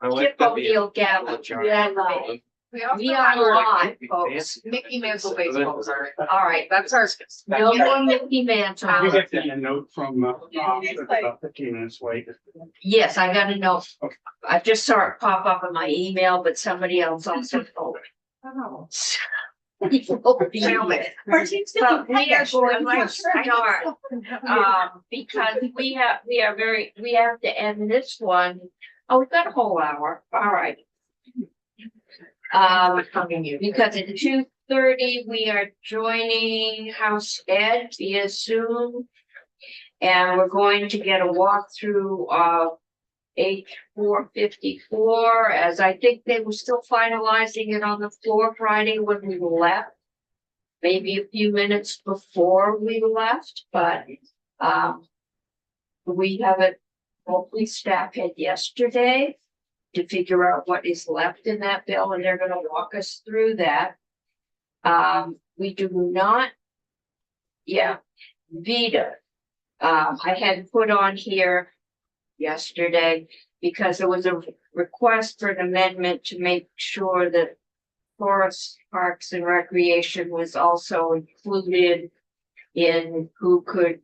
Chip O'Neill Gavin. We are live, folks. Mickey Mantle baseball card. All right, That's ours. no more Mickey Mantle. You get a note from, about 15 minutes late. Yes, I got a note. Okay. I just saw it pop up in my email, but somebody else also told me. Oh. But we are going to start, because we have to end this one. Oh, we've got a whole hour. All right. Because at 2:30, we are joining House Ed via Zoom. And we're going to get a walkthrough of H454, as I think they were still finalizing it on the floor Friday when we left. Maybe a few minutes before we left, but we have it, hopefully staff had yesterday to figure out what is left in that bill, and they're gonna walk us through that. We do not, Vita. I had put on here yesterday because there was a request for an amendment to make sure that Forest Parks and Recreation was also included in who could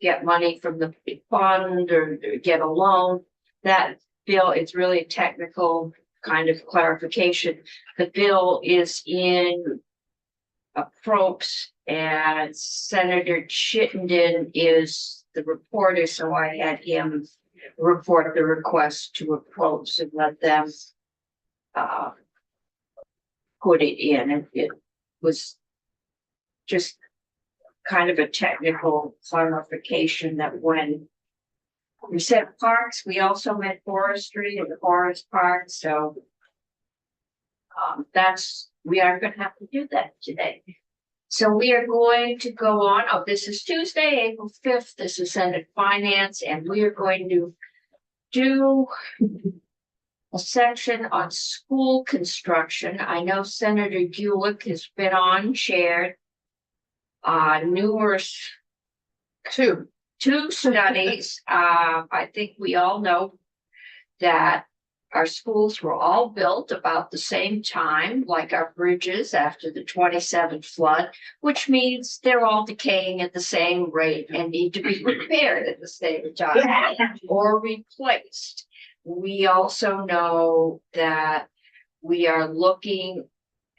get money from the fund or get a loan. That bill, it's really a technical kind of clarification. The bill is in approps, and Senator Chittenden is the reporter, so I had him report the request to approps and let them put it in. And it was just kind of a technical clarification that when we said parks, we also meant forestry and the forest park. So we are going to have to do that today. So we are going to go on. Oh, this is Tuesday, April 5th. This is Senate Finance, and we are going to do a section on school construction. I know Senator Gulick has been on, shared numerous two studies. I think we all know that our schools were all built about the same time, like our bridges after the 27 flood, which means they're all decaying at the same rate and need to be repaired at the same time or replaced. We also know that we are looking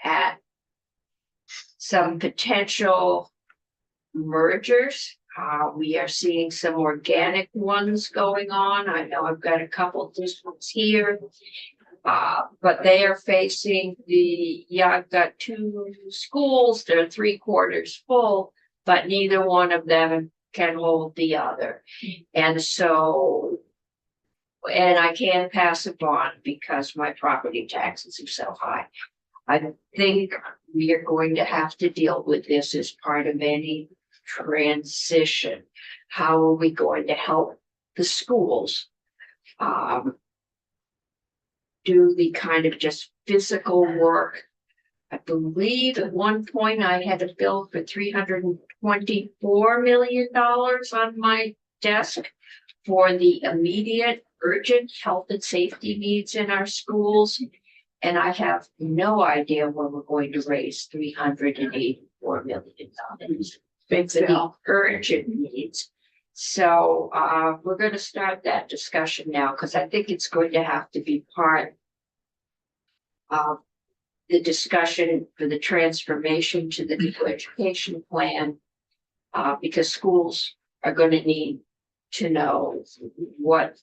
at some potential mergers. We are seeing some organic ones going on. I know I've got a couple of districts here, but they are facing I've got two schools, they're 3/4 full, but neither one of them can hold the other. And so, and I can't pass a bond because my property taxes are so high. I think we are going to have to deal with this as part of any transition. How are we going to help the schools do the kind of just physical work? I believe at one point I had a bill for $324 million on my desk for the immediate urgent health and safety needs in our schools. And I have no idea where we're going to raise $384 million. Big For the urgent needs. So we're going to start that discussion now, because I think it's going to have to be part of the discussion for the transformation to the new education plan, because schools are going to need to know what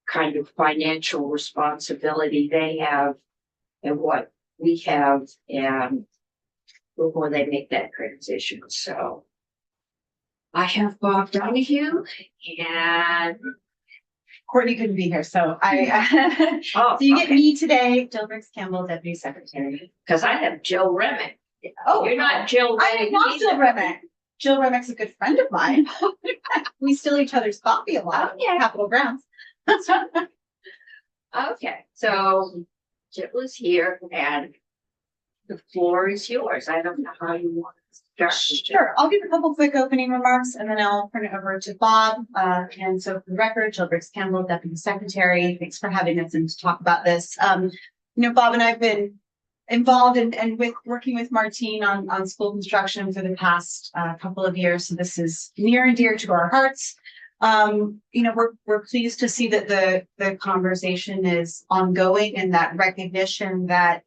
kind of financial responsibility they have and what we have, and before they make that transition. So I have Bob Donahue and Courtney couldn't be here, so I so you get me today, Jill Briggs Campbell, Deputy Secretary. Because I have Jill Remick. Oh, You're not Jill I Remick. love Jill either. Remick. Jill Remick's a good friend of mine. We steal each other's coffee a lot. Oh, yeah. Capitol grounds. Okay, so Jill is here and the floor is yours. I don't know how you want to Sure, I'll give a couple quick opening remarks and then I'll turn it over to Bob. And so for the record, Jill Briggs Campbell, Deputy Secretary, thanks for having us and to talk about this. Bob and I have been involved and with working with Martine on school construction for the past couple of years. So this is near and dear to our hearts. We're pleased to see that the conversation is ongoing and that recognition that,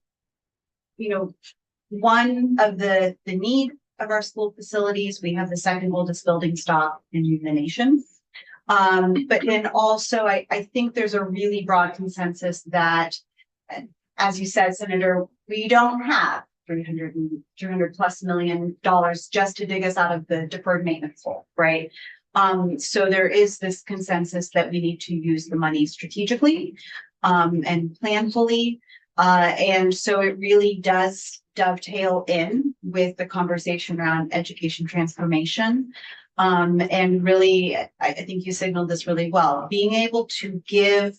one of the need of our school facilities, we have the second oldest building stock in the nation. But then also, I think there's a really broad consensus that, as you said, Senator, we don't have $300 plus million just to dig us out of the deferred maintenance hole, right? So there is this consensus that we need to use the money strategically and planfully. And so it really does dovetail in with the conversation around education transformation. And really, I think you signaled this really well, being able to give,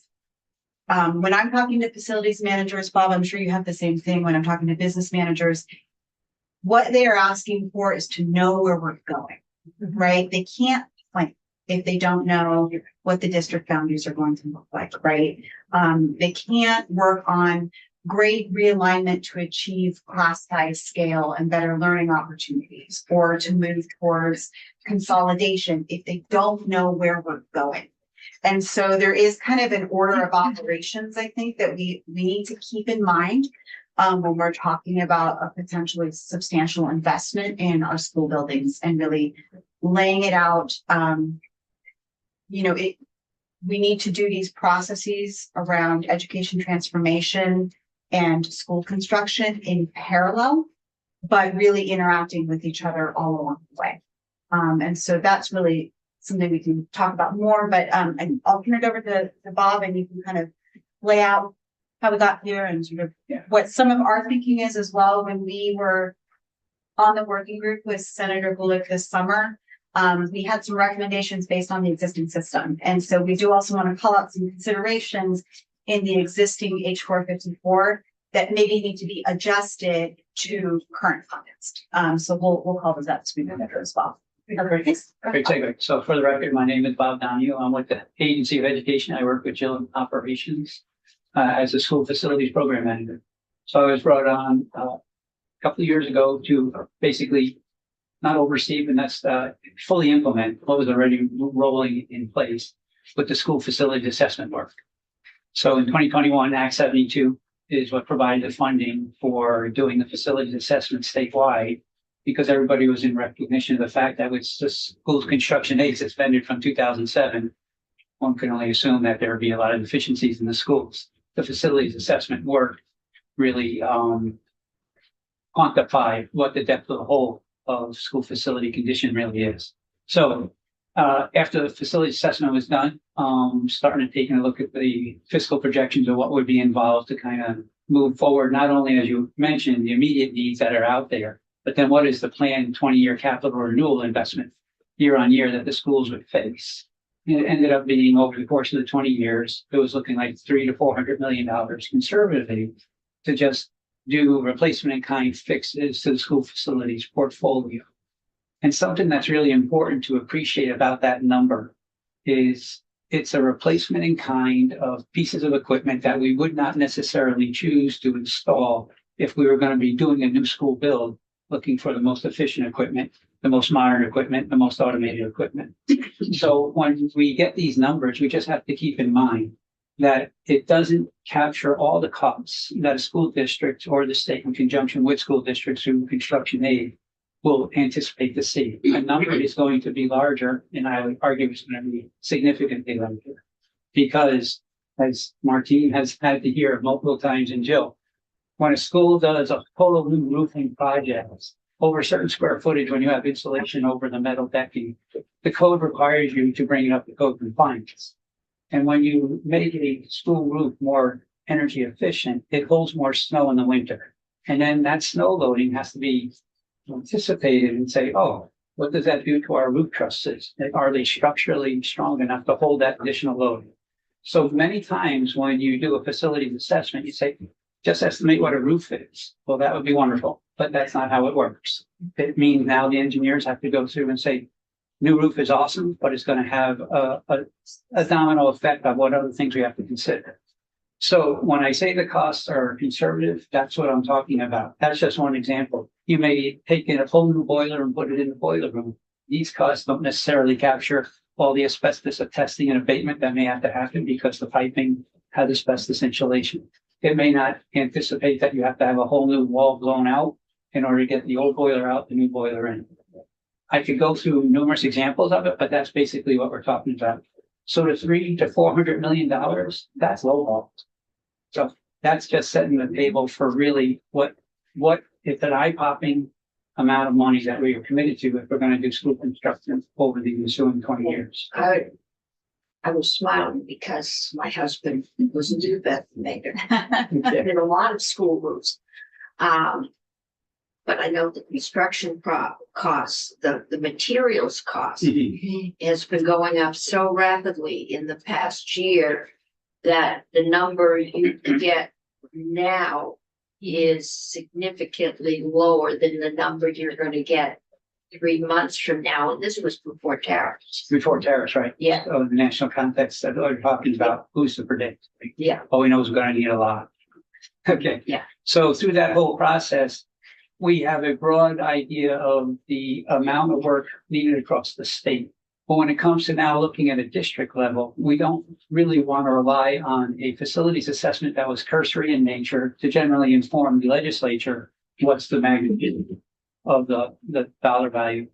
when I'm talking to facilities managers, Bob, I'm sure you have the same thing when I'm talking to business managers, what they are asking for is to know where we're going, right? They can't plan if they don't know what the district boundaries are going to look like, right? They can't work on grade realignment to achieve class size scale and better learning opportunities, or to move towards consolidation if they don't know where we're going. And so there is kind of an order of operations, I think, that we need to keep in mind when we're talking about a potentially substantial investment in our school buildings and really laying it out. We need to do these processes around education transformation and school construction in parallel, but really interacting with each other all along the way. And so that's really something we can talk about more, but and I'll turn it over to Bob and you can kind of lay out how we got here and sort of what some of our thinking is as well. When we were on the working group with Senator Bullock this summer, we had some recommendations based on the existing system. And so we do also want to call out some considerations in the existing H454 that maybe need to be adjusted to current context. So we'll call those up as we move through as well. Great segue. So for the record, my name is Bob Donahue. I'm with the Agency of Education. I work with Jill in operations as a school facilities program manager. So I was brought on a couple of years ago to basically not oversee, but that's fully implement what was already rolling in place with the school facilities assessment work. So in 2021, Act 72 is what provided the funding for doing the facilities assessment statewide, because everybody was in recognition of the fact that with the school's construction aid suspended from 2007, one can only assume that there would be a lot of deficiencies in the schools. The facilities assessment work really quantified what the depth of the hole of school facility condition really is. So after the facility assessment was done, starting to take a look at the fiscal projections of what would be involved to kind of move forward, not only, as you mentioned, the immediate needs that are out there, but then what is the planned 20-year capital renewal investment year on year that the schools would face? And it ended up being, over the course of the 20 years, it was looking like $300 to $400 million conservatively to just do replacement in kind fixes to the school facilities portfolio. And something that's really important to appreciate about that number is it's a replacement in kind of pieces of equipment that we would not necessarily choose to install if we were going to be doing a new school build, looking for the most efficient equipment, the most modern equipment, the most automated equipment. So when we get these numbers, we just have to keep in mind that it doesn't capture all the costs that a school district or the state, in conjunction with school districts through construction aid, will anticipate to see. A number is going to be larger, and I would argue it's going to be significantly larger, because as Martine has had to hear multiple times, and Jill, when a school does a total new roofing project over a certain square footage, when you have insulation over the metal decking, the code requires you to bring it up to code compliance. And when you make a school roof more energy efficient, it holds more snow in the winter. And then that snow loading has to be anticipated and say, oh, what does that do to our roof trusses? Are they structurally strong enough to hold that additional load? So many times when you do a facilities assessment, you say, just estimate what a roof is. Well, that would be wonderful, but that's not how it works. It means now the engineers have to go through and say, new roof is awesome, but it's going to have a domino effect on what other things we have to consider. So when I say the costs are conservative, that's what I'm talking about. That's just one example. You may take in a whole new boiler and put it in the boiler room. These costs don't necessarily capture all the asbestos testing and abatement that may have to happen because the piping has asbestos insulation. It may not anticipate that you have to have a whole new wall blown out in order to get the old boiler out, the new boiler in. I could go through numerous examples of it, but that's basically what we're talking about. So the $300 to $400 million, that's low ball. So that's just setting the table for really what if an eye-popping amount of money that we are committed to if we're going to do school construction over the ensuing 20 years. I was smiling because my husband was a new Beth maker. Did a lot of school roofs. But I know the construction costs, the materials cost has been going up so rapidly in the past year that the number you get now is significantly lower than the number you're going to get 3 months from now. And this was before tariffs. Before tariffs, right? Yeah. So the national context that we're talking about, who's to predict? Yeah. All we know is we're going to need a lot. Okay. Yeah. So through that whole process, we have a broad idea of the amount of work needed across the state. But when it comes to now looking at a district level, we don't really want to rely on a facilities assessment that was cursory in nature to generally inform the legislature what's the magnitude of the dollar value.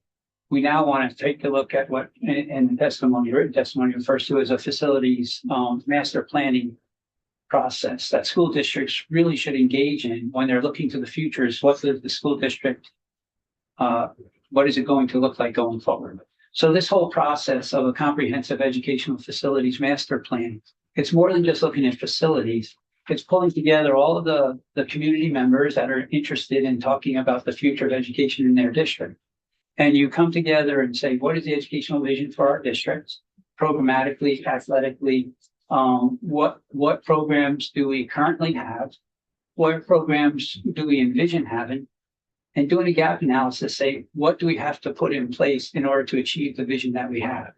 We now want to take a look at what in the testimony, written testimony refers to as a facilities master planning process that school districts really should engage in when they're looking to the future. Is what does the school district, what is it going to look like going forward? So this whole process of a comprehensive educational facilities master plan, it's more than just looking at facilities. It's pulling together all of the community members that are interested in talking about the future of education in their district. And you come together and say, what is the educational vision for our districts, programmatically, athletically? What programs do we currently have? What programs do we envision having? And doing a gap analysis, say, what do we have to put in place in order to achieve the vision that we have?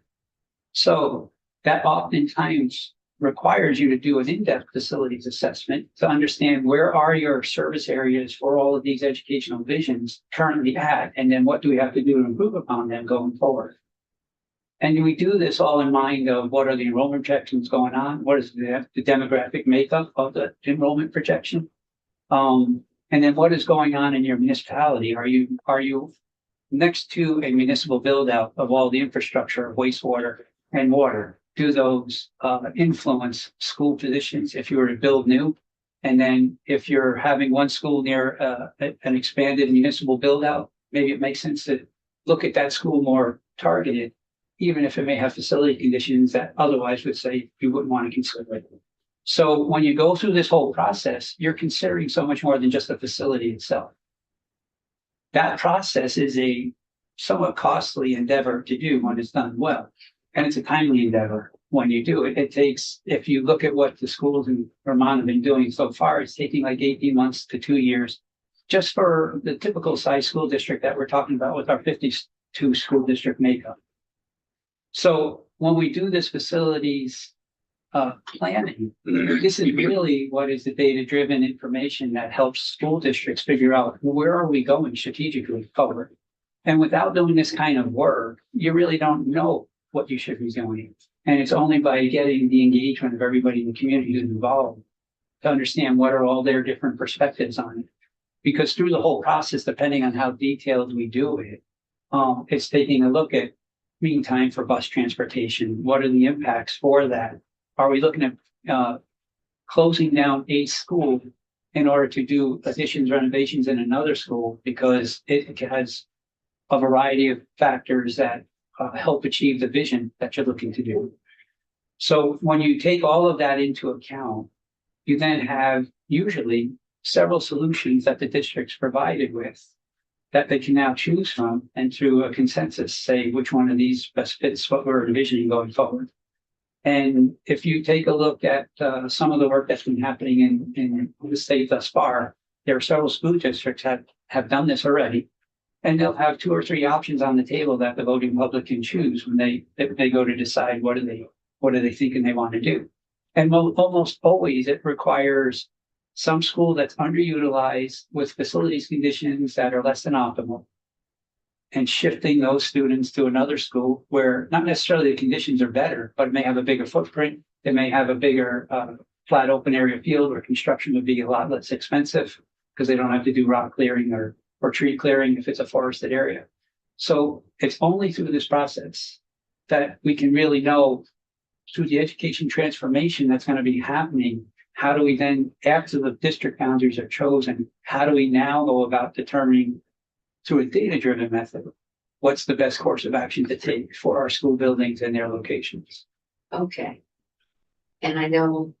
So that oftentimes requires you to do an in-depth facilities assessment to understand where are your service areas for all of these educational visions currently at, and then what do we have to do to improve upon them going forward? And we do this all in mind of what are the enrollment projections going on? What is the demographic makeup of the enrollment projection? And then what is going on in your municipality? Are you next to a municipal build out of all the infrastructure of wastewater and water? Do those influence school positions if you were to build new? And then if you're having one school near an expanded municipal build out, maybe it makes sense to look at that school more targeted, even if it may have facility conditions that otherwise would say you wouldn't want to consider it. So when you go through this whole process, you're considering so much more than just the facility itself. That process is a somewhat costly endeavor to do when it's done well. And it's a timely endeavor when you do it. It takes, if you look at what the schools in Vermont have been doing so far, it's taking like 18 months to 2 years just for the typical size school district that we're talking about with our 52 school district makeup. So when we do this facilities planning, this is really what is the data-driven information that helps school districts figure out where are we going strategically forward. And without doing this kind of work, you really don't know what you should be doing. And it's only by getting the engagement of everybody in the community who's involved to understand what are all their different perspectives on it. Because through the whole process, depending on how detailed we do it, it's taking a look at mean time for bus transportation. What are the impacts for that? Are we looking at closing down a school in order to do additions, renovations in another school because it has a variety of factors that help achieve the vision that you're looking to do? So when you take all of that into account, you then have usually several solutions that the district's provided with that they can now choose from, and through a consensus say which one of these best fits what we're envisioning going forward. And if you take a look at some of the work that's been happening in the state thus far, there are several school districts have done this already. And they'll have 2 or 3 options on the table that the voting public can choose when they go to decide what are they thinking they want to do. And almost always it requires some school that's underutilized with facilities conditions that are less than optimal, and shifting those students to another school where not necessarily the conditions are better, but it may have a bigger footprint. It may have a bigger flat open area field where construction would be a lot less expensive because they don't have to do rock clearing or tree clearing if it's a forested area. So it's only through this process that we can really know, through the education transformation that's going to be happening, how do we then, after the district boundaries are chosen, how do we now go about determining through a data-driven method, what's the best course of action to take for our school buildings and their locations? Okay. And I know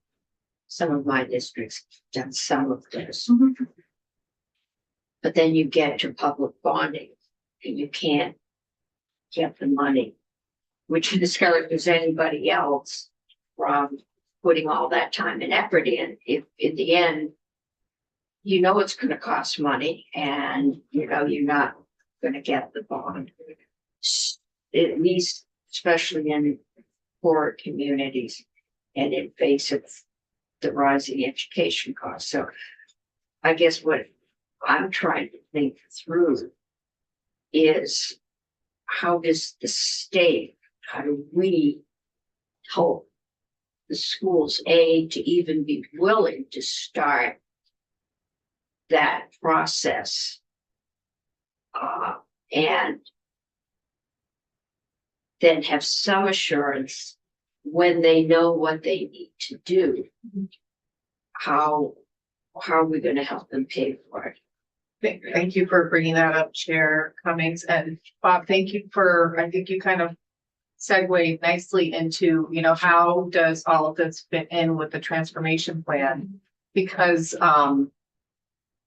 some of my districts have done some of this. But then you get to public bonding and you can't get the money, which discourages anybody else from putting all that time and effort in. If in the end, you know it's going to cost money and you know you're not going to get the bond, at least especially in poor communities and in face of the rising education costs. So I guess what I'm trying to think through is, how does the state, how do we help the schools, to even be willing to start that process, and then have some assurance when they know what they need to do, how are we going to help them pay for it? Thank you for bringing that up, Chair Cummings, and Bob, thank you for, I think you kind of segued nicely into, you know, how does all of this fit in with the transformation plan? Because,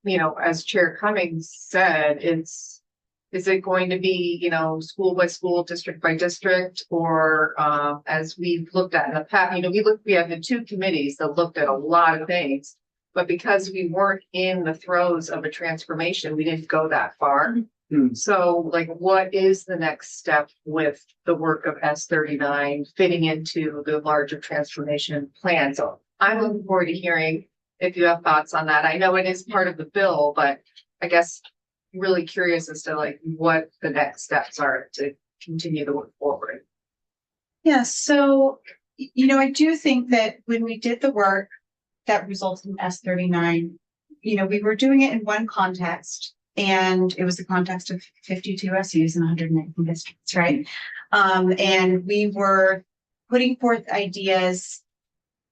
you know, as Chair Cummings said, is it going to be, you know, school by school, district by district, or as we've looked at in the past, you know, we have the 2 committees that looked at a lot of things. But because we weren't in the throes of a transformation, we didn't go that far. So like, what is the next step with the work of S39 fitting into the larger transformation plan? So I'm looking forward to hearing if you have thoughts on that. I know it is part of the bill, but I guess really curious as to like what the next steps are to continue the work forward. Yeah, so, you know, I do think that when we did the work that resulted in S39, you know, we were doing it in one context, and it was the context of 52 SUs and 119 districts, right? And we were putting forth ideas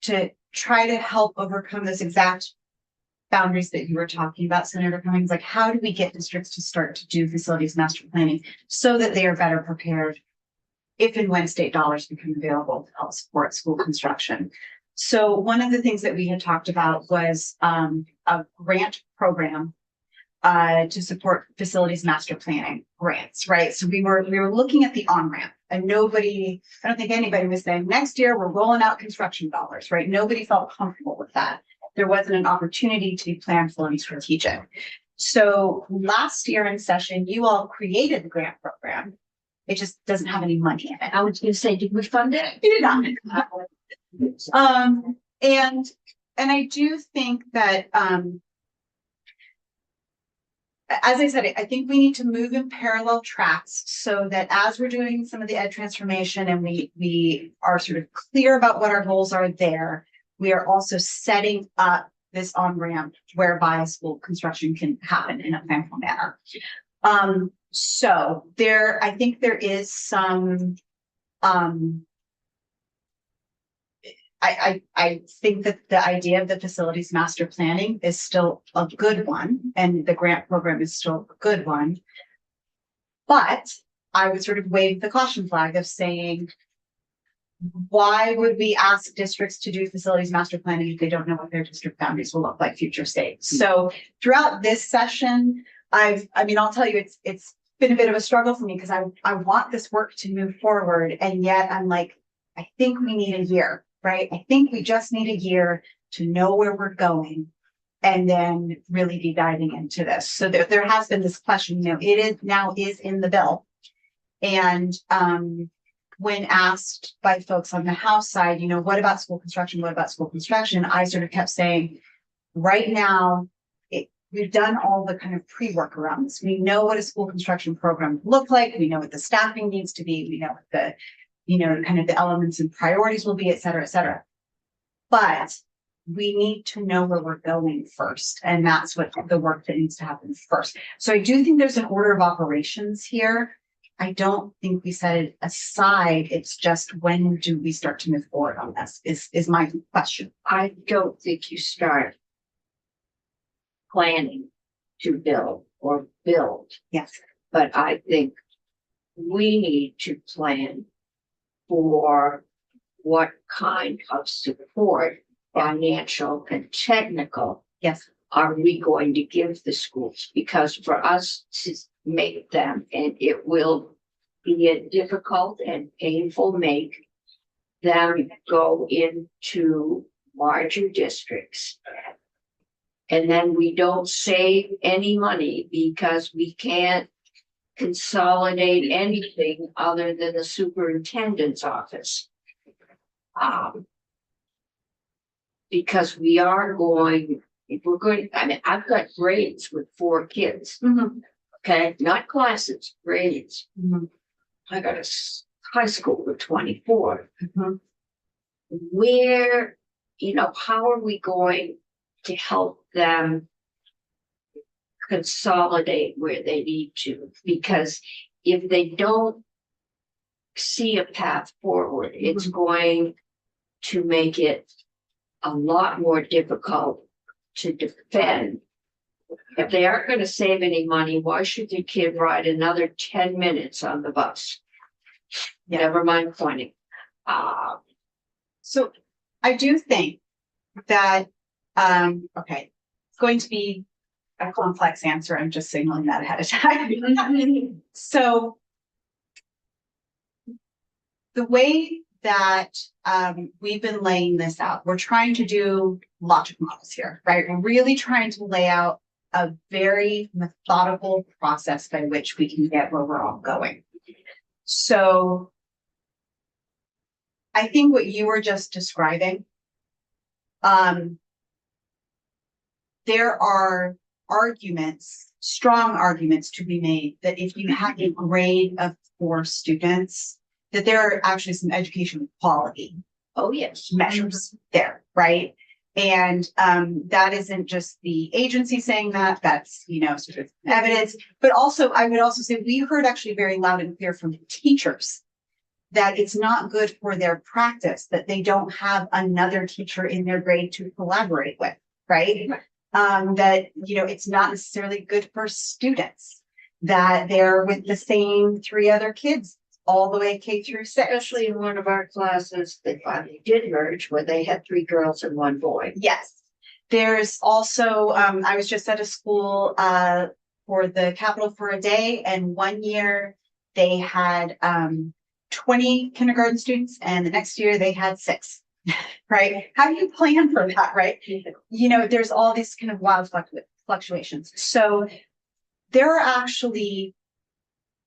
to try to help overcome those exact boundaries that you were talking about, Senator Cummings. Like, how do we get districts to start to do facilities master planning so that they are better prepared if and when state dollars become available to help support school construction? So one of the things that we had talked about was a grant program to support facilities master planning grants, right? So we were looking at the on-ramp, and I don't think anybody was saying next year we're rolling out construction dollars, right? Nobody felt comfortable with that. There wasn't an opportunity to be planful and strategic. So last year in session, you all created the grant program. It just doesn't have any money in it. I was going to say, did we fund it? We did not. And I do think that, as I said, I think we need to move in parallel tracks so that as we're doing some of the ed transformation and we are sort of clear about what our goals are there, we are also setting up this on-ramp whereby school construction can happen in a planful manner. So I think there is some, I think that the idea of the facilities master planning is still a good one, and the grant program is still a good one. But I would sort of wave the caution flag of saying, why would we ask districts to do facilities master planning if they don't know what their district boundaries will look like future state? So throughout this session, I'll tell you, it's been a bit of a struggle for me because I want this work to move forward, and yet I'm like, I think we need a year, right? I think we just need a year to know where we're going and then really be diving into this. So there has been this question, it is in the bill. And, when asked by folks on the House side, what about school construction? What about school construction? I sort of kept saying, right now, we've done all the kind of pre-work around this. We know what a school construction program will look like. We know what the staffing needs to be. We know what the, kind of the elements and priorities will be, et cetera, et cetera. But we need to know where we're going first. And that's what the work that needs to happen first. So I do think there's an order of operations here. I don't think we set it aside. It's just, when do we start to move forward on this is my question. I don't think you start planning to build or build, Yes. but I think we need to plan for what kind of support, financial and technical, Yes. are we going to give the schools? Because for us to make them, and it will be a difficult and painful make, them go into larger districts. And then we don't save any money because we can't consolidate anything other than the superintendent's office. Because we are going, if we're going, I mean, I've got grades with 4 kids, okay, not classes, grades. Mhm. I got a high school with 24. Mhm. Where, how are we going to help them consolidate where they need to? Because if they don't see a path forward, it's going to make it a lot more difficult to defend. If they aren't going to save any money, why should the kid ride another 10 minutes on the bus? Never mind pointing. So I do think that, okay, it's going to be a complex answer. I'm just signaling that ahead of time. So the way that we've been laying this out, we're trying to do logic models here, right? We're really trying to lay out a very methodical process by which we can get where we're all going. So I think what you were just describing, there are arguments, strong arguments to be made that if you have a grade of 4 students, that there are actually some education quality Oh, yes. measures there, right? And that isn't just the agency saying that, that's, sort of evidence, but also I would also say we heard actually very loud and clear from teachers that it's not good for their practice, that they don't have another teacher in their grade to collaborate with, right? That, it's not necessarily good for students, that they're with the same 3 other kids all the way K through 6. Especially in one of our classes, they finally did merge where they had 3 girls and 1 boy. Yes. There's also, I was just at a school for the Capital for a Day, and one year they had 20 kindergarten students, and the next year they had 6. Right? How do you plan for that, right? There's all these kind of wild fluctuations. So there are actually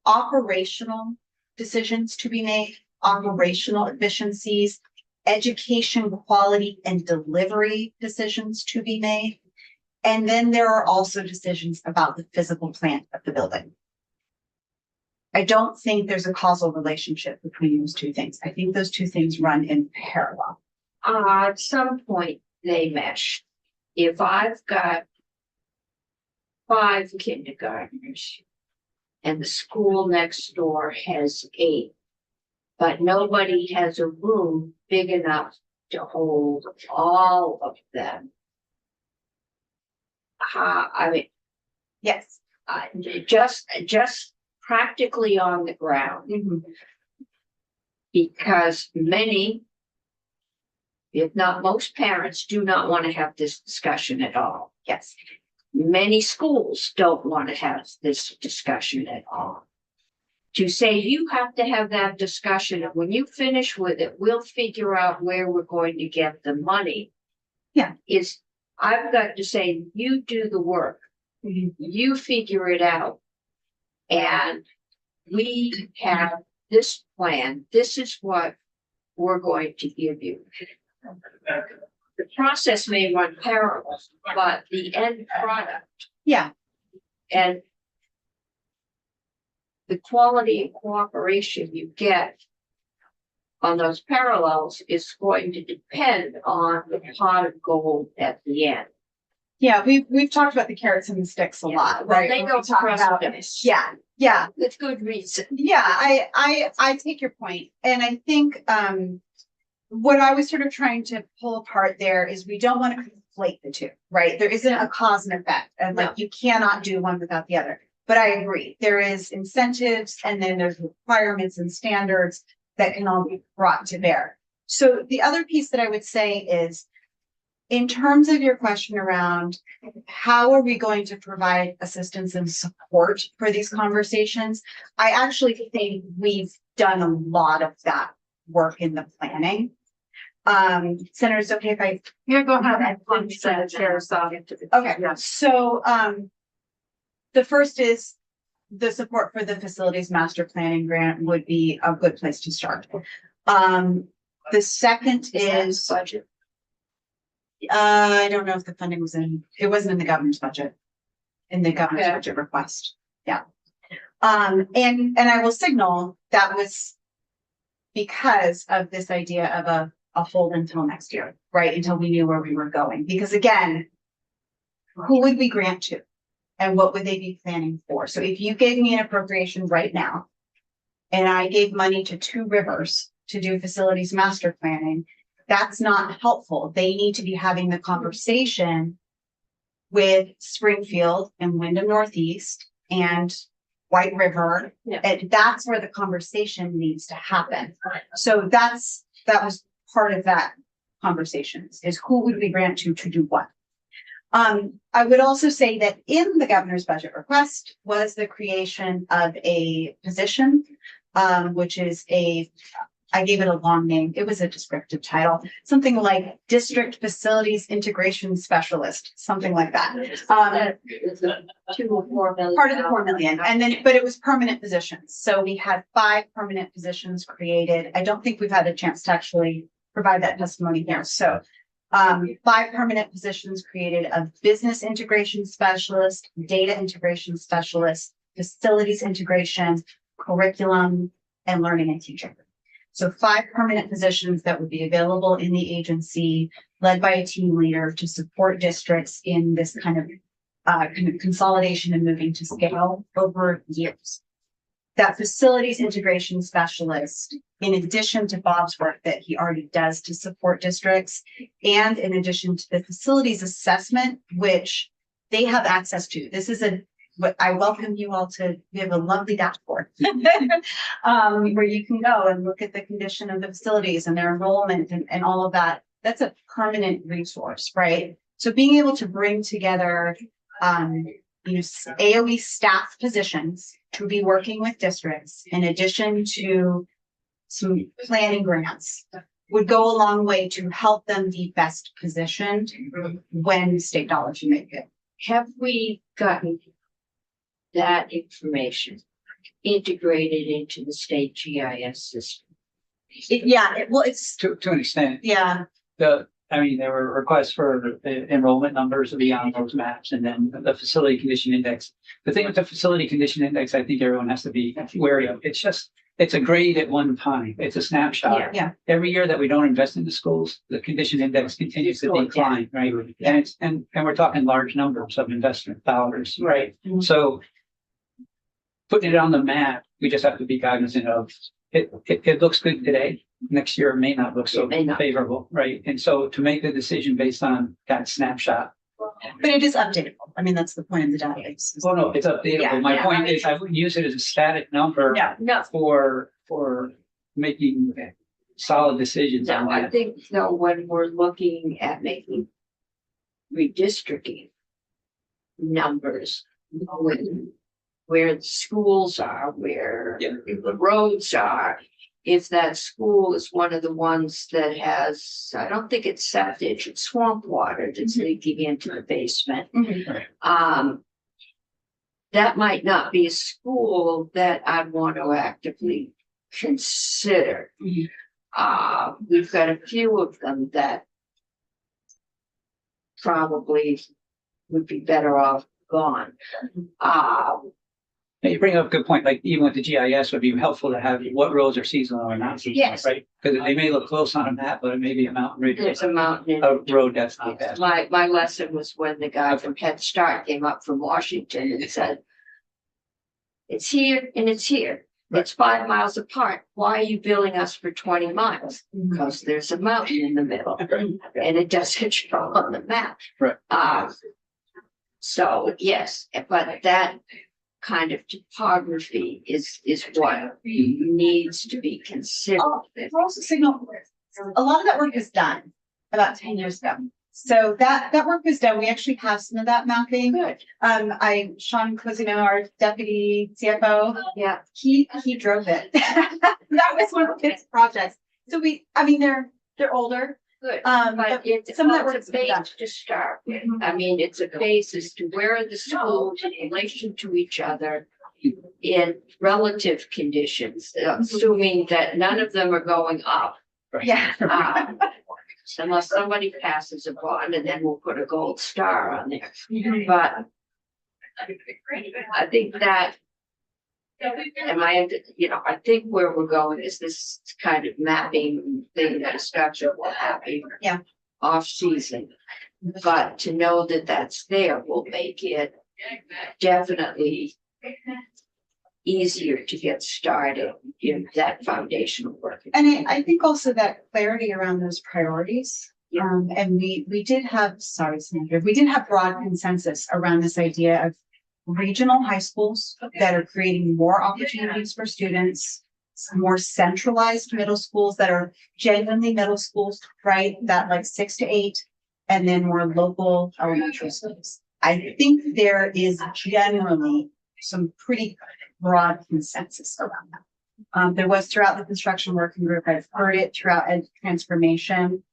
operational decisions to be made, operational efficiencies, education quality and delivery decisions to be made. And then there are also decisions about the physical plant of the building. I don't think there's a causal relationship between those 2 things. I think those 2 things run in parallel. At some point they mesh. If I've got 5 kindergartners and the school next door has 8, but nobody has a room big enough to hold all of them. I mean, Yes. just practically on the ground, because many, if not most parents, do not want to have this discussion at all. Yes. Many schools don't want to have this discussion at all. to say you have to have that discussion, and when you finish with it, we'll figure out where we're going to get the money. Yeah. Is, I've got to say, you do the work, you figure it out. And we have this plan, this is what we're going to give you. The process may run parallel, but the end product Yeah, and the quality and cooperation you get on those parallels is going to depend on the pot of gold at the end. yeah, we've talked about the carrots and the sticks a lot, Well, right? they When go we talk about- precedence. Yeah, With good reason. yeah, I take your point, and I think, what I was sort of trying to pull apart there is we don't want to conflate the two, right? There isn't a cause and effect, and like, you cannot do one without the other. But I agree, there is incentives and then there's requirements and standards that can all be brought to bear. So the other piece that I would say is, in terms of your question around how are we going to provide assistance and support for these conversations, I actually think we've done a lot of that work in the planning. Senator, is it okay if I? Here, go ahead. Okay. I'm the chair, so. Okay, Yeah. so, the first is the support for the facilities master planning grant would be a good place to start. The second is, Budget. I don't know if the funding was it wasn't in the governor's budget. In the governor's Okay. budget request, yeah. And I will signal that was because of this idea of a hold until next year, right? Until we knew where we were going, because again, who would we grant to? And what would they be planning for? So if you gave me an appropriation right now, and I gave money to Two Rivers to do facilities master planning, that's not helpful. They need to be having the conversation with Springfield and Wyndham Northeast and White River. Yeah. And that's where the conversation needs to happen. So that was part of that conversation, is who would we grant to do what? I would also say that in the governor's budget request was the creation of a position, which is I gave it a long name. It was a descriptive title, something like District Facilities Integration Specialist, something like that. That is a 2 or 4 million. Part of the 4 million, and then, but it was permanent positions. So we had 5 permanent positions created. I don't think we've had a chance to actually provide that testimony here. So 5 permanent positions created of business integration specialist, data integration specialist, facilities integration, curriculum, and learning and teaching. So 5 permanent positions that would be available in the agency, led by a team leader to support districts in this kind of consolidation and moving to scale over years. That facilities integration specialist, in addition to Bob's work that he already does to support districts, and in addition to the facilities assessment, which they have access to. This is what I welcome you all to. We have a lovely dashboard where you can go and look at the condition of the facilities and their enrollment and all of that. That's a permanent resource, right? So being able to bring together AOE staff positions to be working with districts in addition to some planning grants would go a long way to help them be best positioned when state dollars make it. Have we gotten that information integrated into the state GIS system? It's, To an extent, yeah, there were requests for enrollment numbers to be on those maps, and then the facility condition index. The thing with the facility condition index, I think everyone has to be wary of. It's a grade at one time. It's a snapshot. Yeah. Every year that we don't invest in the schools, the condition index continues to decline, right? And we're talking large numbers of investment dollars, right? Mhm. So putting it on the map, we just have to be cognizant of it looks good today. Next year it may not look so It may not. favorable, right? And so to make the decision based on that snapshot. but it is updatable. I mean, that's the point of the database. Well, no, it's updatable. Yeah, My yeah. point is I wouldn't use it as a static number No, for making solid decisions on no, I that. think though, when we're looking at making redistricting numbers, when where the schools are, where Yeah. the roads are. If that school is one of the ones that has, I don't think it's septic, it's swamp water that's leaking into the basement. That might not be a school that I'd want to actively consider. We've got a few of them that probably would be better off gone. You bring up a good point, like even with the GIS, would be helpful to have what roads are seasonal or not seasonal, Yes. right? Because they may look close on a map, but it may be a mountain ridge, There's a mountain. a road that's not bad. My lesson was when the guy from Head Start came up from Washington and said, it's here and it's here. It's 5 miles apart. Why are you billing us for 20 miles? Because there's a mountain in the middle and it doesn't show on the map. Right. So yes, but that kind of topography is what needs to be considered. We're also signal, a lot of that work was done about 10 years ago. So that work was done. We actually have some of that mapping. Good. Sean Cosino, our deputy CFO, Yeah. he drove it. That was one of his projects. So they're older. Good. But But it's some of that well, work's it's a been done. base to start with. I mean, it's a base as to where are the schools in relation to each other in relative conditions, assuming that none of them are going up. Yeah. Unless somebody passes a bond and then we'll put a gold star on there. But I think that, I think where we're going is this kind of mapping thing that starts with what happened. Yeah. Off season, but to know that that's there will make it definitely easier to get started in that foundational work. And I think also that clarity around those priorities. Yeah. And we did have, sorry, Senator, we did have broad consensus around this idea of regional high schools that are creating more opportunities for students, some more centralized middle schools that are genuinely middle schools, right? That like 6 to 8, and then more local elementary schools. I think there is generally some pretty broad consensus around that. There was throughout the construction working group. I've heard it throughout ed transformation.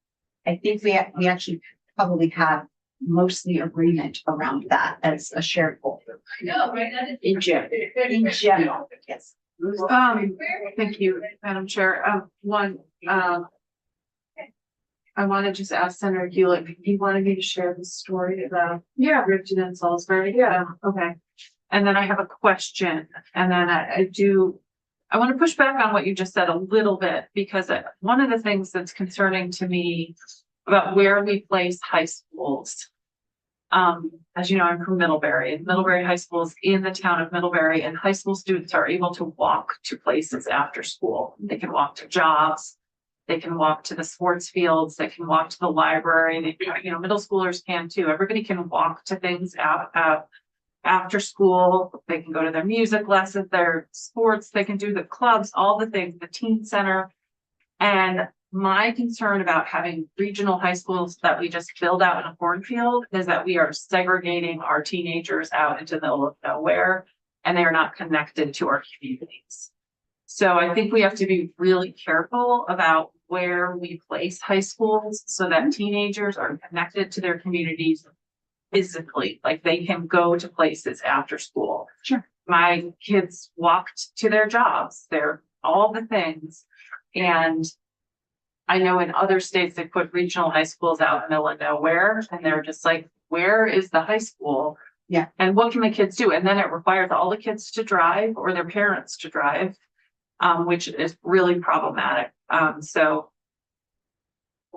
I think we actually probably have mostly agreement around that as a shared goal. In general. In general, yes. Thank you, Madam Chair. I want to just ask Senator Hewlett, you wanted me to share the story about Ripton and Salisbury? Yeah. Okay. And then I have a question, and then I want to push back on what you just said a little bit, because one of the things that's concerning to me about where we place high schools. As you know, I'm from Middlebury, and Middlebury High School is in the town of Middlebury, and high school students are able to walk to places after school. They can walk to jobs, they can walk to the sports fields, they can walk to the library. Middle schoolers can too. Everybody can walk to things out after school. They can go to their music lessons, their sports, they can do the clubs, all the things, the teen center. And my concern about having regional high schools that we just build out in a cornfield is that we are segregating our teenagers out into the middle of nowhere, and they are not connected to our communities. So I think we have to be really careful about where we place high schools so that teenagers are connected to their communities physically, like they can go to places after school. Sure. My kids walked to their jobs, they're all the things. And I know in other states, they put regional high schools out in the middle of nowhere, and they're just like, where is the high school? Yeah. And what can the kids do? And then it requires all the kids to drive or their parents to drive, which is really problematic. So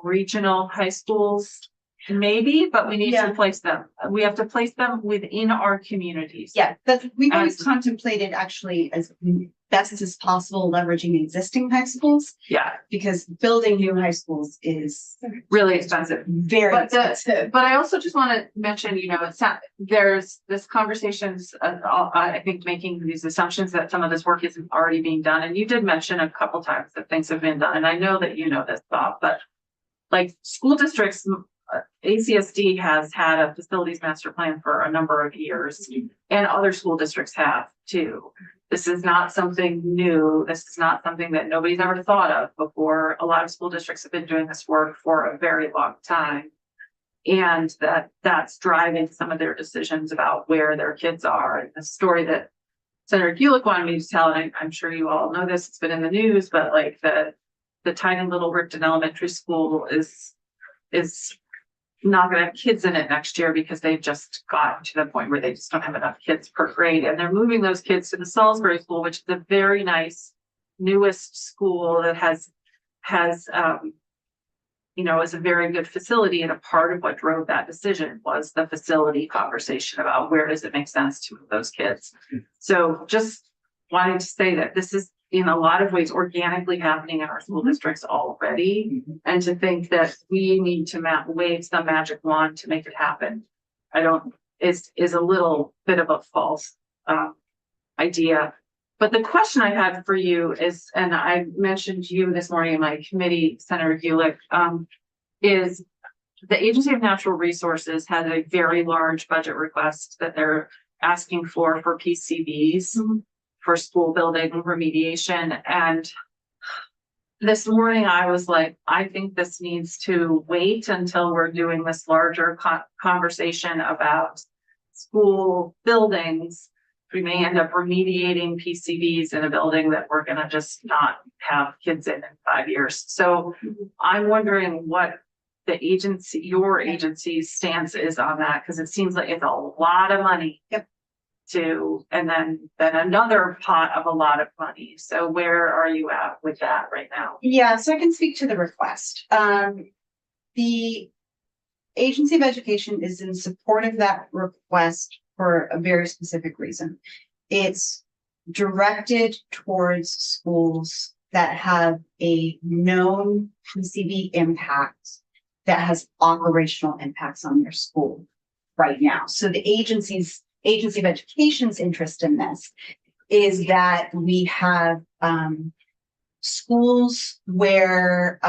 regional high schools, maybe, but we need to place them. We have to place them within our communities. Yeah, we've always contemplated actually as best as possible leveraging existing high schools, Yeah, because building new high schools is really expensive. very expensive. But I also just want to mention, there's this conversations, I think making these assumptions that some of this work is already being done. And you did mention a couple times that things have been done. And I know that you know this, Bob, but like school districts, ACSD has had a facilities master plan for a number of years, and other school districts have too. This is not something new. This is not something that nobody's ever thought of before. A lot of school districts have been doing this work for a very long time. And that's driving some of their decisions about where their kids are. And the story that Senator Gulick wanted me to tell, and I'm sure you all know this, it's been in the news, but like the tiny little Ripton Elementary School is not gonna have kids in it next year because they've just gotten to the point where they just don't have enough kids per grade. And they're moving those kids to the Salisbury School, which is a very nice newest school that has is a very good facility. And a part of what drove that decision was the facility conversation about where does it make sense to move those kids. So just wanting to say that this is in a lot of ways organically happening in our school districts already. And to think that we need to wave some magic wand to make it happen, is a little bit of a false idea. But the question I had for you is, and I mentioned you this morning in my committee, Senator Gulick, is the Agency of Natural Resources has a very large budget request that they're asking for PCBs. For school building remediation. And this morning I was like, I think this needs to wait until we're doing this larger conversation about school buildings. We may end up remediating PCBs in a building that we're gonna just not have kids in 5 years. So I'm wondering what your agency's stance is on that, because it seems like it's a lot of money. Yep. And then another pot of a lot of money. So where are you at with that right now? Yeah, so I can speak to the request. The Agency of Education is in support of that request for a very specific reason. It's directed towards schools that have a known PCB impact that has operational impacts on their school right now. So the Agency of Education's interest in this is that we have schools where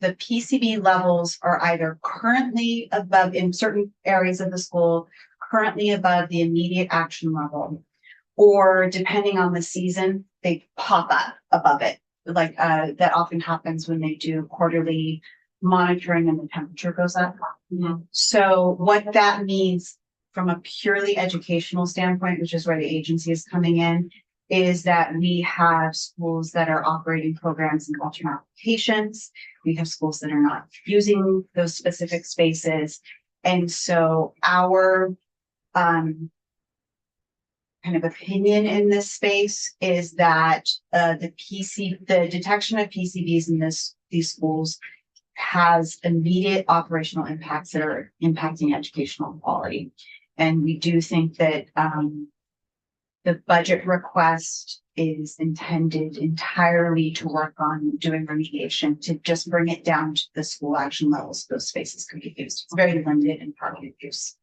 the PCB levels are either currently above, in certain areas of the school, currently above the immediate action level, or depending on the season, they pop up above it. Like that often happens when they do quarterly monitoring and the temperature goes up. So what that means from a purely educational standpoint, which is where the agency is coming in, is that we have schools that are operating programs in alternate applications. We have schools that are not using those specific spaces. And so our kind of opinion in this space is that the detection of PCBs in these schools has immediate operational impacts that are impacting educational quality. And we do think that the budget request is intended entirely to work on doing remediation, to just bring it down to the school action levels. Those spaces could be used. It's very limited in targeted use.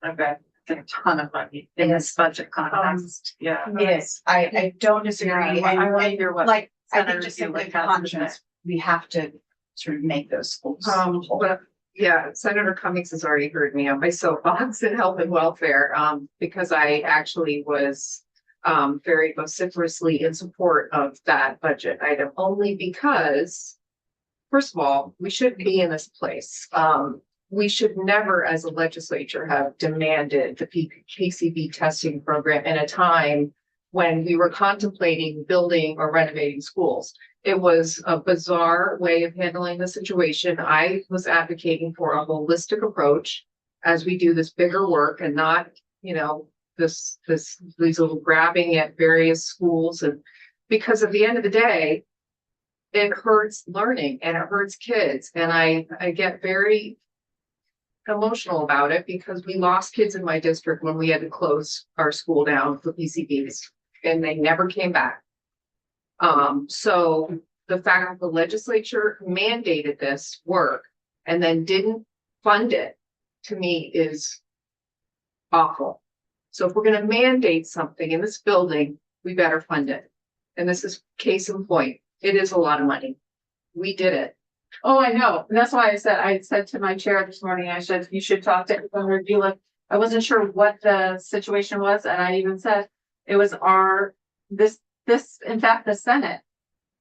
Okay, it's a ton of money in this budget context. Yeah. Yes, I don't disagree. Yeah, I wanna And hear what like, I Senator think just in Gulick good has to conscience, we have to sort of make those schools. But yeah, Senator Cummings has already heard me on my soapbox in health and welfare, because I actually was very vociferously in support of that budget item, only because, first of all, we shouldn't be in this place. We should never, as a legislature, have demanded the PCB testing program in a time when we were contemplating building or renovating schools. It was a bizarre way of handling the situation. I was advocating for a holistic approach as we do this bigger work, and not, these little grabbing at various schools. And because at the end of the day, it hurts learning and it hurts kids. And I get very emotional about it because we lost kids in my district when we had to close our school down for PCBs, and they never came back. So the fact that the legislature mandated this work and then didn't fund it, to me, is awful. So if we're going to mandate something in this building, we better fund it. And this is case in point. It is a lot of money. We did it. Oh, I know. And that's why I said to my chair this morning, I said, you should talk to everyone review it. I wasn't sure what the situation was, and I even said it was in fact, the Senate.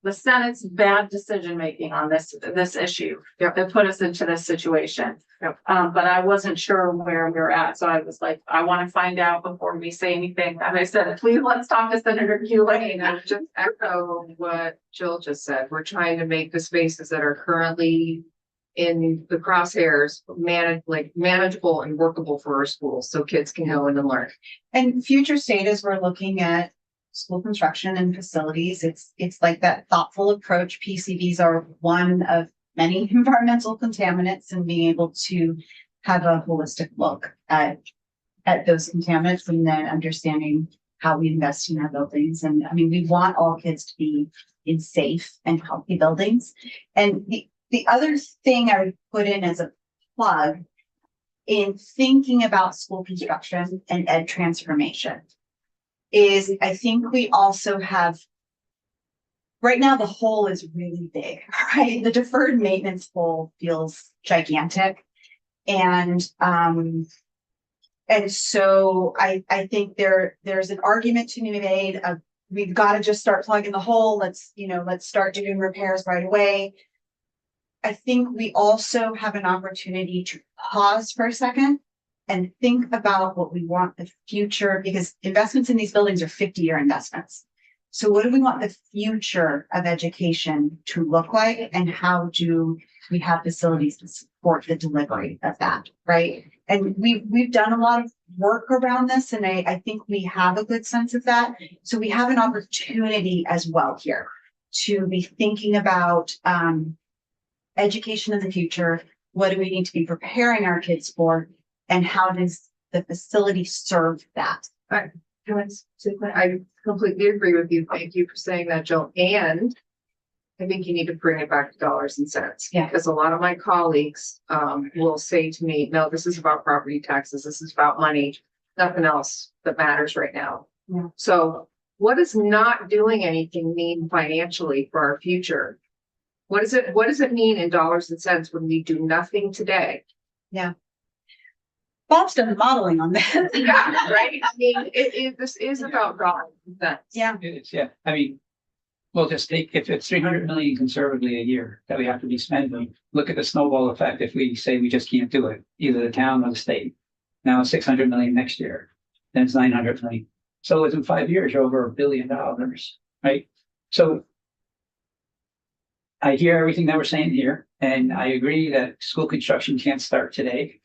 The Senate's bad decision making on this issue that put us into this situation. Yep. But I wasn't sure where we were at, so I was like, I want to find out before we say anything. And I said, please let's talk to Senator Q-Lane. And just echo what Jill just said, we're trying to make the spaces that are currently in the crosshairs manageable and workable for our schools, so kids can go in and learn. And future state, as we're looking at school construction and facilities, it's like that thoughtful approach. PCBs are one of many environmental contaminants, and being able to have a holistic look at those contaminants, and then understanding how we invest in our buildings. And I mean, we want all kids to be in safe and healthy buildings. And the other thing I would put in as a plug in thinking about school construction and ed transformation is, I think we also have, right now the hole is really big, right? The deferred maintenance hole feels gigantic. And so I think there's an argument to be made of, we've got to just start plugging the hole. Let's start doing repairs right away. I think we also have an opportunity to pause for a second and think about what we want the future, because investments in these buildings are 50-year investments. So what do we want the future of education to look like, and how do we have facilities to support the delivery of that, right? And we've done a lot of work around this, and I think we have a good sense of that. So we have an opportunity as well here to be thinking about education in the future. What do we need to be preparing our kids for, and how does the facility serve that? I completely agree with you. Thank you for saying that, Jill. And I think you need to bring it back to dollars and cents. Yeah. Because a lot of my colleagues will say to me, no, this is about property taxes. This is about money. Nothing else that matters right now. Yeah. So what does not doing anything mean financially for our future? What does it mean in dollars and cents when we do nothing today? Bob's done the modeling on that. Yeah, right. I mean, this is about dollars and cents. Yeah. Yeah, I mean, we'll just take, if it's 300 million conservatively a year that we have to be spending, look at the snowball effect. If we say we just can't do it, either the town or the state. Now it's 600 million next year, then it's 900 million. So within 5 years, you're over $1 billion, right? So I hear everything that we're saying here, and I agree that school construction can't start today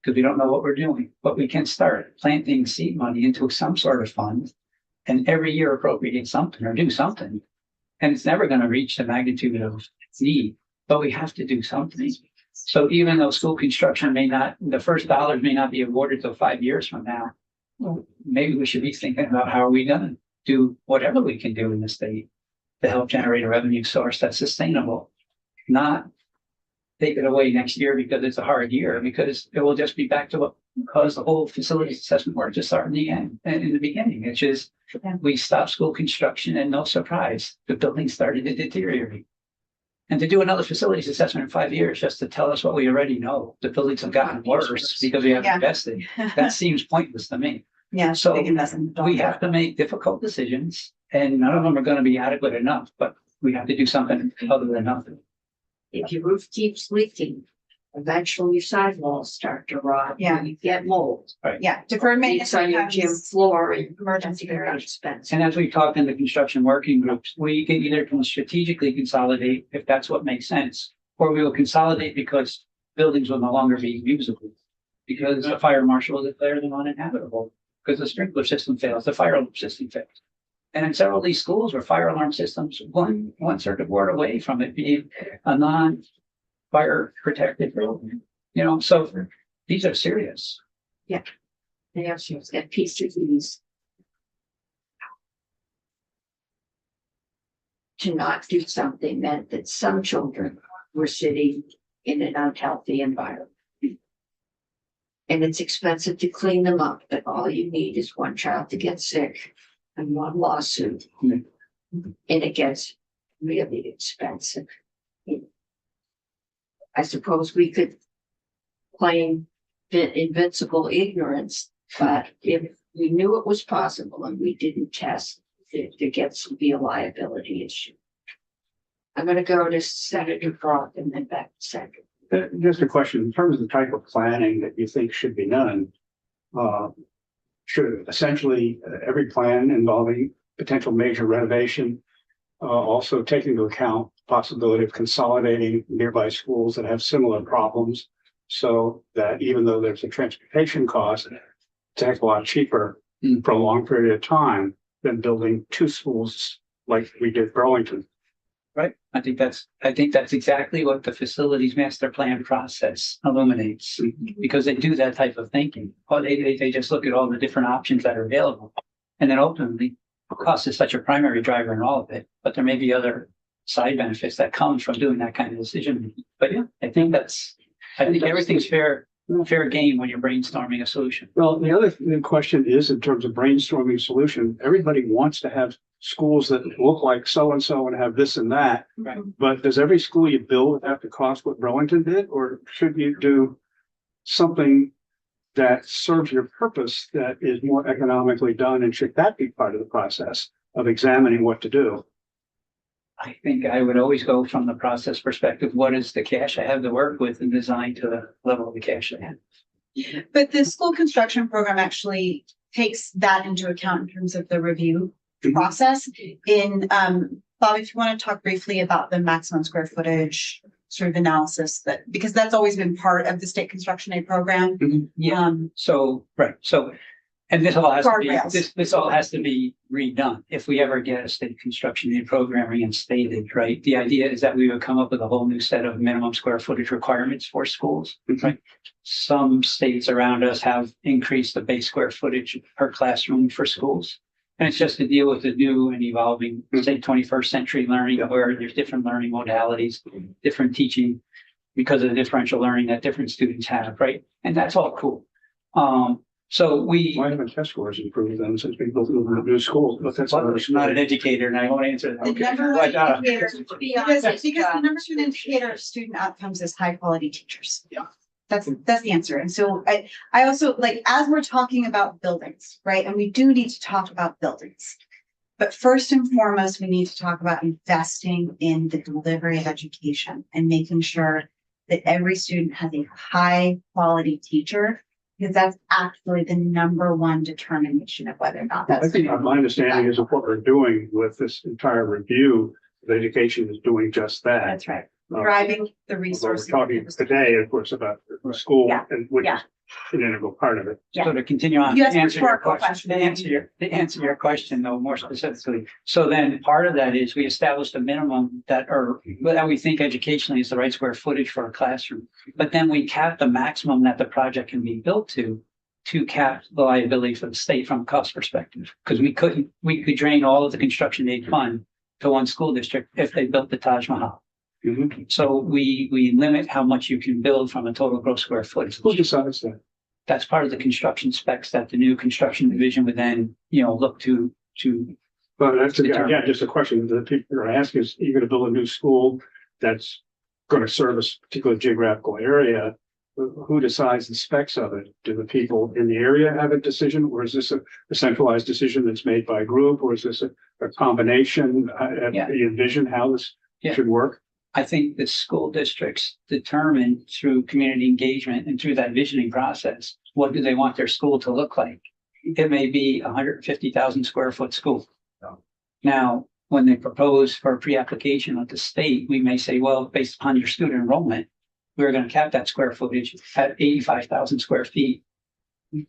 because we don't know what we're doing, but we can start planting seed money into some sort of fund, and every year appropriate something or do something. And it's never going to reach the magnitude of need, but we have to do something. So even though school construction the first dollars may not be awarded till 5 years from now, well, maybe we should be thinking about how are we going to do whatever we can do in the state to help generate a revenue source that's sustainable, not take it away next year because it's a hard year, because it will just be back to what caused the whole facilities assessment work to start in the beginning, which is we stopped school construction, and no surprise, the building started to deteriorate. And to do another facilities assessment in 5 years just to tell us what we already know, the buildings have gotten worse because we haven't invested. That seems pointless to me. Yeah. So big investment. we have to make difficult decisions, and none of them are going to be adequate enough, but we have to do something other than nothing. If your roof keeps leaking, eventually your sidewalls start to rot. Yeah. You get mold. Yeah, deferred maintenance It's on your gym becomes floor and emergency very garage. expensive. And as we talked in the construction working groups, we can either strategically consolidate if that's what makes sense, or we will consolidate because buildings will no longer be usable. Because the fire marshal will declare them uninhabitable, because the sprinkler system fails, the fire alarm system fails. And in several of these schools where fire alarm systems, one circuit board away from it being a non-fire protected building, so these are serious. They have to get PCBs to not do something meant that some children were sitting in an unhealthy environment. And it's expensive to clean them up, but all you need is one child to get sick and one lawsuit. Mm. And it gets really expensive. I suppose we could claim invincible ignorance, but if we knew it was possible and we didn't test, there gets to be a liability issue. I'm gonna go to Senator Brock and then back to Senator. Just a question, in terms of the type of planning that you think should be done, should essentially every plan involving potential major renovation also take into account the possibility of consolidating nearby schools that have similar problems, so that even though there's a transportation cost, it's a heck of a lot cheaper for a long period of time than building two schools like we did Burlington. Right. I think that's exactly what the facilities master plan process illuminates, because they do that type of thinking. Or they just look at all the different options that are available. And then ultimately, cost is such a primary driver in all of it, but there may be other side benefits that come from doing that kind of decision. But yeah, I think everything's fair game when you're brainstorming a solution. Well, the other question is, in terms of brainstorming solution, everybody wants to have schools that look like so-and-so and have this and that. Right. But does every school you build have to cost what Burlington did? Or should you do something that serves your purpose that is more economically done? And should that be part of the process of examining what to do? I think I would always go from the process perspective. What is the cash I have to work with and design to the level of the cash I have? But the school construction program actually takes that into account in terms of the review process. Bob, if you want to talk briefly about the maximum square footage sort of analysis, because that's always been part of the state construction aid program. Yeah. So and this all has to be, Guardrails. this all has to be redone if we ever get a state construction aid program reinstated, right? The idea is that we would come up with a whole new set of minimum square footage requirements for schools, right? Some states around us have increased the base square footage per classroom for schools. And it's just to deal with the new and evolving, say, 21st century learning, where there's different learning modalities, different teaching because of the differential learning that different students have, right? And that's all cool. So Why haven't test scores improved then since we built a new school? But that's I'm not an educator and I won't answer that. The number But, one indicator, To be because honest, the number one indicator of student outcomes is high quality teachers. Yeah. That's the answer. And so I also, like, as we're talking about buildings, right? And we do need to talk about buildings. But first and foremost, we need to talk about investing in the delivery of education and making sure that every student has a high quality teacher, because that's actually the number one determination of whether or not that's. I think my understanding is of what we're doing with this entire review, the education is doing just that. That's right. Uh, Driving the Although resources. we're talking today, of course, about the school, Yeah. and which is an integral part of it. So to continue on, You to asked answer your rhetorical question, question. to answer your question though, more specifically. So then part of that is we established a minimum that we think educationally is the right square footage for a classroom. But then we capped the maximum that the project can be built to cap the liability for the state from a cost perspective. Because we could drain all of the construction aid fund to one school district if they built the Taj Mahal. Mhm. So we limit how much you can build from a total gross square footage. Who decides that? That's part of the construction specs that the new construction division would then, look to. But that's, Determine. again, just a question that people are asking is, you're gonna build a new school that's gonna service a particular geographical area. Who decides the specs of it? Do the people in the area have a decision, or is this a centralized decision that's made by a group, or is this a combination? Yeah. Do you envision how this Yeah. should work? I think the school districts determine through community engagement and through that visioning process, what do they want their school to look like? It may be 150,000 square foot school. Now, when they propose for a pre-application with the state, we may say, well, based upon your student enrollment, we're going to cap that square footage at 85,000 square feet.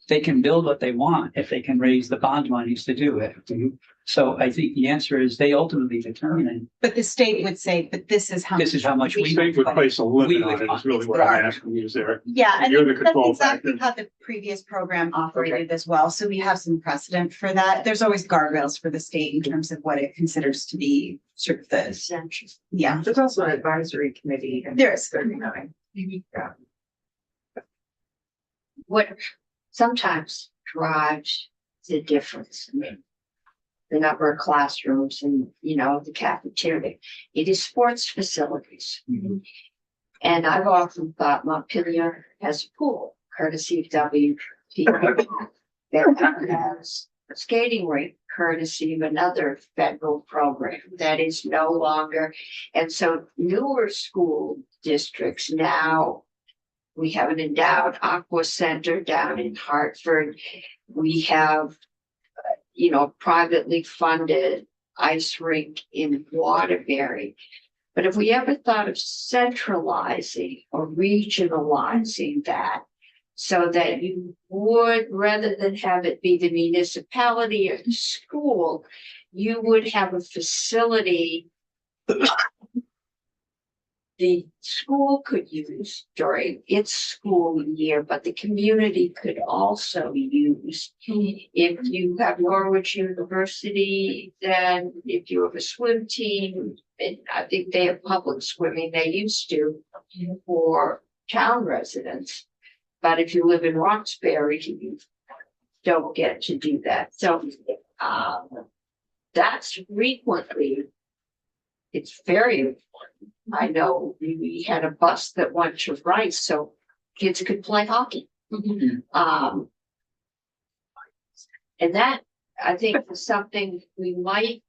They can build what they want if they can raise the bond monies to do it. Mhm. So I think the answer is they ultimately determine But the state would say, but this is how. this is how much The we. state would place a limit We on would it, is really what fund. I'm asking you, is there? Yeah, and You're the that's control exactly factor. how the previous program operated as well. So we have some precedent for that. There's always guardrails for the state in terms of what it considers to be sort of the, essential. yeah, There's also an advisory committee. and there is. they're, you know, yeah. What sometimes drives the difference, I mean, the number of classrooms and, the cafeteria, it is sports facilities. And I've often thought Montpelier has a pool courtesy of WPP. That has a skating rink courtesy of another federal program that is no longer. And so newer school districts now, we have an endowed aqua center down in Hartford. We have, privately funded ice rink in Waterbury. But if we ever thought of centralizing or regionalizing that so that you would, rather than have it be the municipality or the school, you would have a facility the school could use during its school year, but the community could also use. If you have Norwich University, then if you have a swim team, and I think they have public swimming, they used to for town residents. But if you live in Roxbury, you don't get to do that. So that's frequently, it's very important. I know we had a bus that went to Rice so kids could play hockey. And that, I think, is something we might,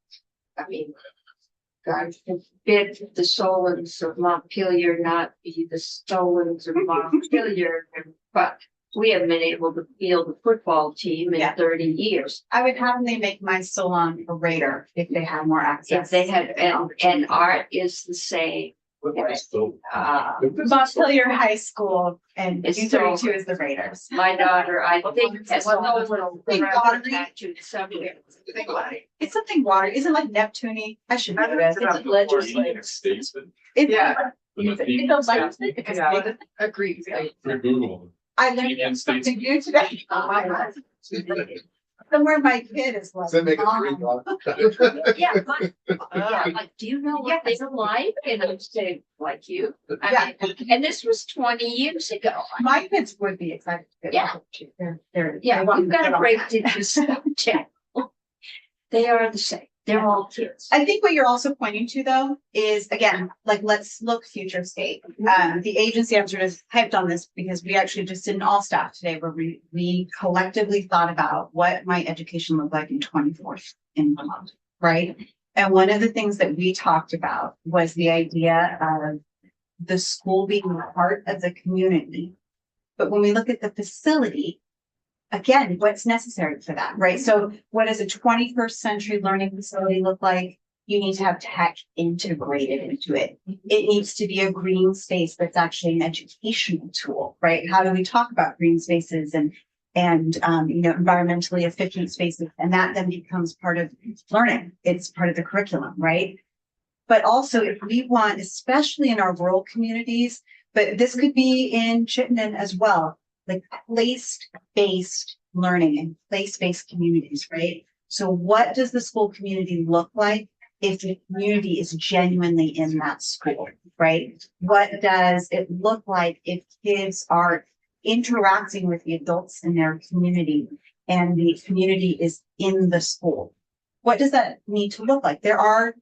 God forbid the Solons of Montpelier not be the Solons of Montpelier, but we haven't been able to field the football team in 30 years. I would have them make my Solon a Raider if they had more access. If they had, and art is the same. Montpelier High School and It's U32 is the Raiders. My daughter, I think, has a little Big rabbit watery. tattooed somewhere. It's something water, isn't like Neptune. I should know this. It's legislative. It's Yeah. it's a legislative. It's Yeah. big. Agreed. For Google. I learned something new today. Oh, my God. Somewhere my kid is like. Does that make it "Mom." Yeah, like, do you know what they like? And I'm saying, like you. And this was 20 years ago. My kids would be excited. to get Yeah. to. They're. Yeah, they want we've to got get a on great that. digital subject. They are the same. They're all kids. I think what you're also pointing to though is again, like, let's look future state. The agency I'm sort of hyped on this because we actually just did an all staff today where we collectively thought about what might education look like in 24th in Vermont, right? And one of the things that we talked about was the idea of the school being part of the community. But when we look at the facility, again, what's necessary for that, right? So what does a 21st century learning facility look like? You need to have tech integrated into it. It needs to be a green space that's actually an educational tool, right? How do we talk about green spaces and environmentally efficient spaces? And that then becomes part of learning. It's part of the curriculum, right? But also if we want, especially in our rural communities, but this could be in Chittenden as well, like place-based learning and place-based communities, right? So what does the school community look like if the community is genuinely in that school, right? What does it look like if kids are interacting with the adults in their community and the community is in the school? What does that need to look like? There are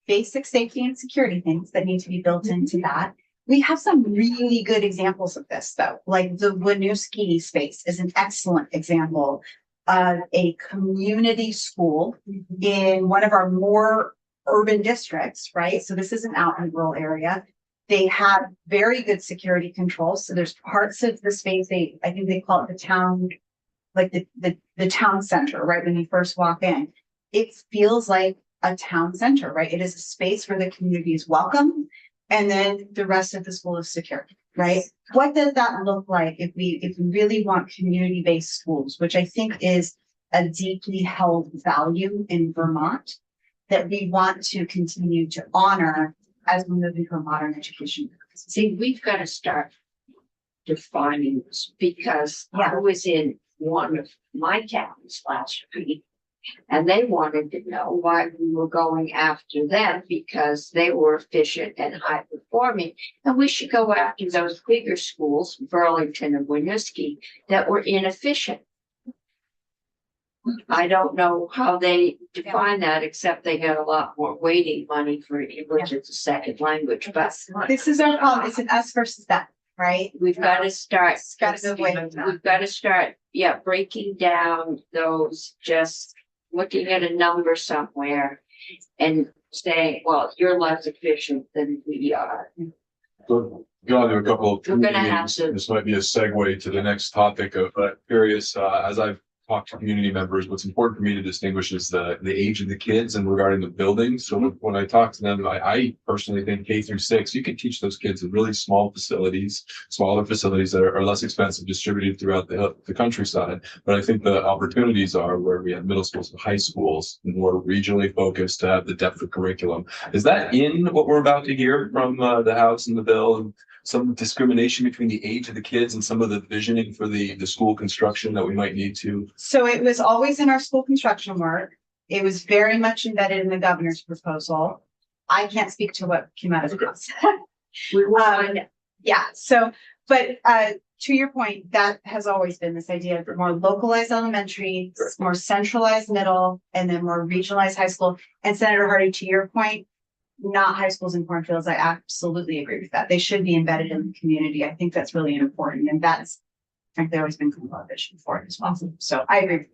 basic safety and security things that need to be built into that. We have some really good examples of this though, like the Winooski space is an excellent example of a community school in one of our more urban districts, right? So this isn't out in a rural area. They have very good security controls. So there's parts of the space, I think they call it the town, like the town center, right? When you first walk in, it feels like a town center, right? It is a space where the community is welcome. And then the rest of the school is secure, right? What does that look like if we really want community-based schools, which I think is a deeply held value in Vermont that we want to continue to honor as we move into a modern education. See, we've got to start defining this because I was in one of my towns last week. And they wanted to know why we were going after them because they were efficient and high performing. And we should go after those bigger schools, Burlington and Winooski, that were inefficient. I don't know how they define that, except they got a lot more waiting money for English as a second language, but This is our, it's an us versus them, right? we've got to start. It's gotta go away. We've got to start, yeah, breaking down those, just looking at a number somewhere and saying, well, you're less efficient than we are. So, gone to a couple of We're gonna community have meetings. to- This might be a segue to the next topic of, curious, as I've talked to community members, what's important for me to distinguish is the age of the kids and regarding the buildings. So when I talk to them, I personally think K through 6, you can teach those kids in really small facilities, smaller facilities that are less expensive, distributed throughout the countryside. But I think the opportunities are where we have middle schools and high schools, more regionally focused to have the depth of curriculum. Is that in what we're about to hear from the House and the bill? And some discrimination between the age of the kids and some of the visioning for the school construction that we might need to? So it was always in our school construction work. It was very much embedded in the governor's proposal. I can't speak to what came out of the House. We will find out. Yeah, so, but to your point, that has always been this idea of more localized elementary, more centralized middle, and then more regionalized high school. And Senator Hardy, to your point, not high schools in cornfields. I absolutely agree with that. They should be embedded in the community. I think that's really important. And that's, frankly, always been kind of our vision for it as well. So I agree.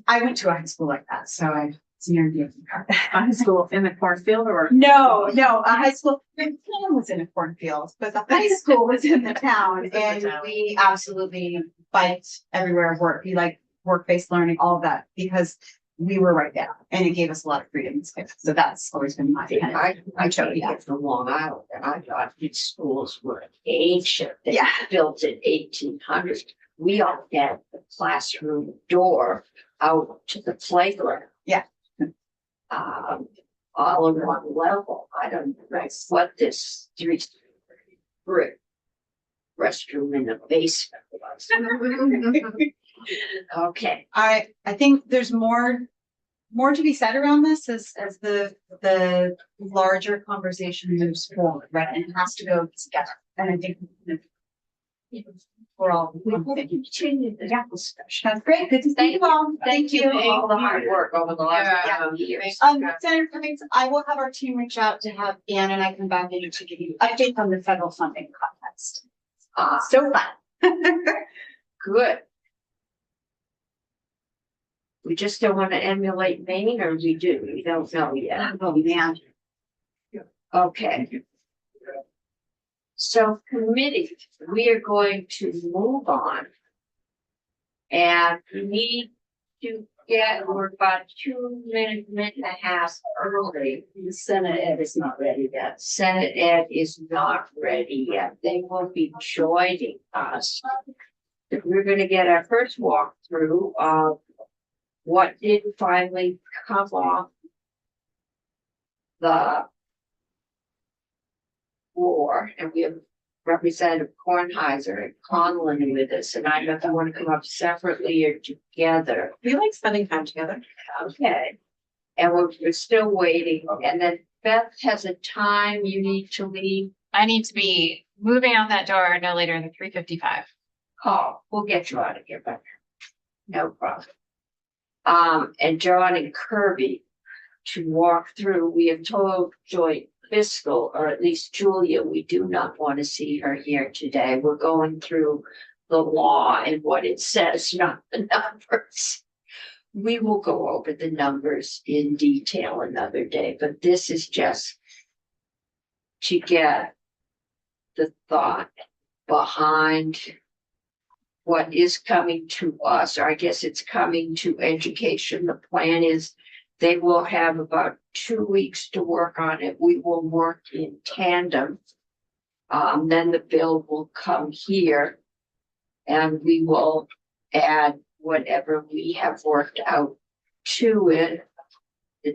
I went to a high school like that, so it's near and dear to my heart. High school in the cornfield or? No, a high school, the town was in a cornfield, but the high school was in the town and we absolutely biked everywhere of work. We like work-based learning, all of that, because we were right there and it gave us a lot of freedom. So that's always been my kind of. I came here from Long Island and I thought these schools were ancient. They Yeah. were built in 1800s. We all had the classroom door out to the playground. Yeah. All in one level. I don't know what this three brick restroom in the basement was. Okay. I think there's more to be said around this as the larger conversation moves forward, right? And it has to go together. And I think we're all. We will continue the discussion. That's great. Good to see you all. Thank you for all the hard work over the last Yeah. couple of years. Senator Cummings, I will have our team reach out to have Ann and I come back in to give you an update on the federal funding context. So fun. Good. We just don't want to emulate Maine, or we do, we don't know yet. Oh, man. Okay. So committee, we are going to move on. And we need to we're about 2 minutes, minute and a half early. The Senate Ed is not ready yet. Senate Ed is not ready yet. They will be joining us. We're gonna get our first walkthrough of what did finally come off the war, and we have Representative Kornheiser and Conlon with us, and I don't know if you want to come up separately or together. We like spending time together. Okay. And we're still waiting, and then Beth has a time you need to leave. I need to be moving out that door no later than 3:55. Oh, we'll get you out of here, but no problem. And John and Kirby to walk through, we have told joint fiscal, or at least Julia, we do not want to see her here today. We're going through the law and what it says, not the numbers. We will go over the numbers in detail another day, but this is just to get the thought behind what is coming to us, or I guess it's coming to education. The plan is they will have about 2 weeks to work on it. We will work in tandem. Then the bill will come here and we will add whatever we have worked out to it.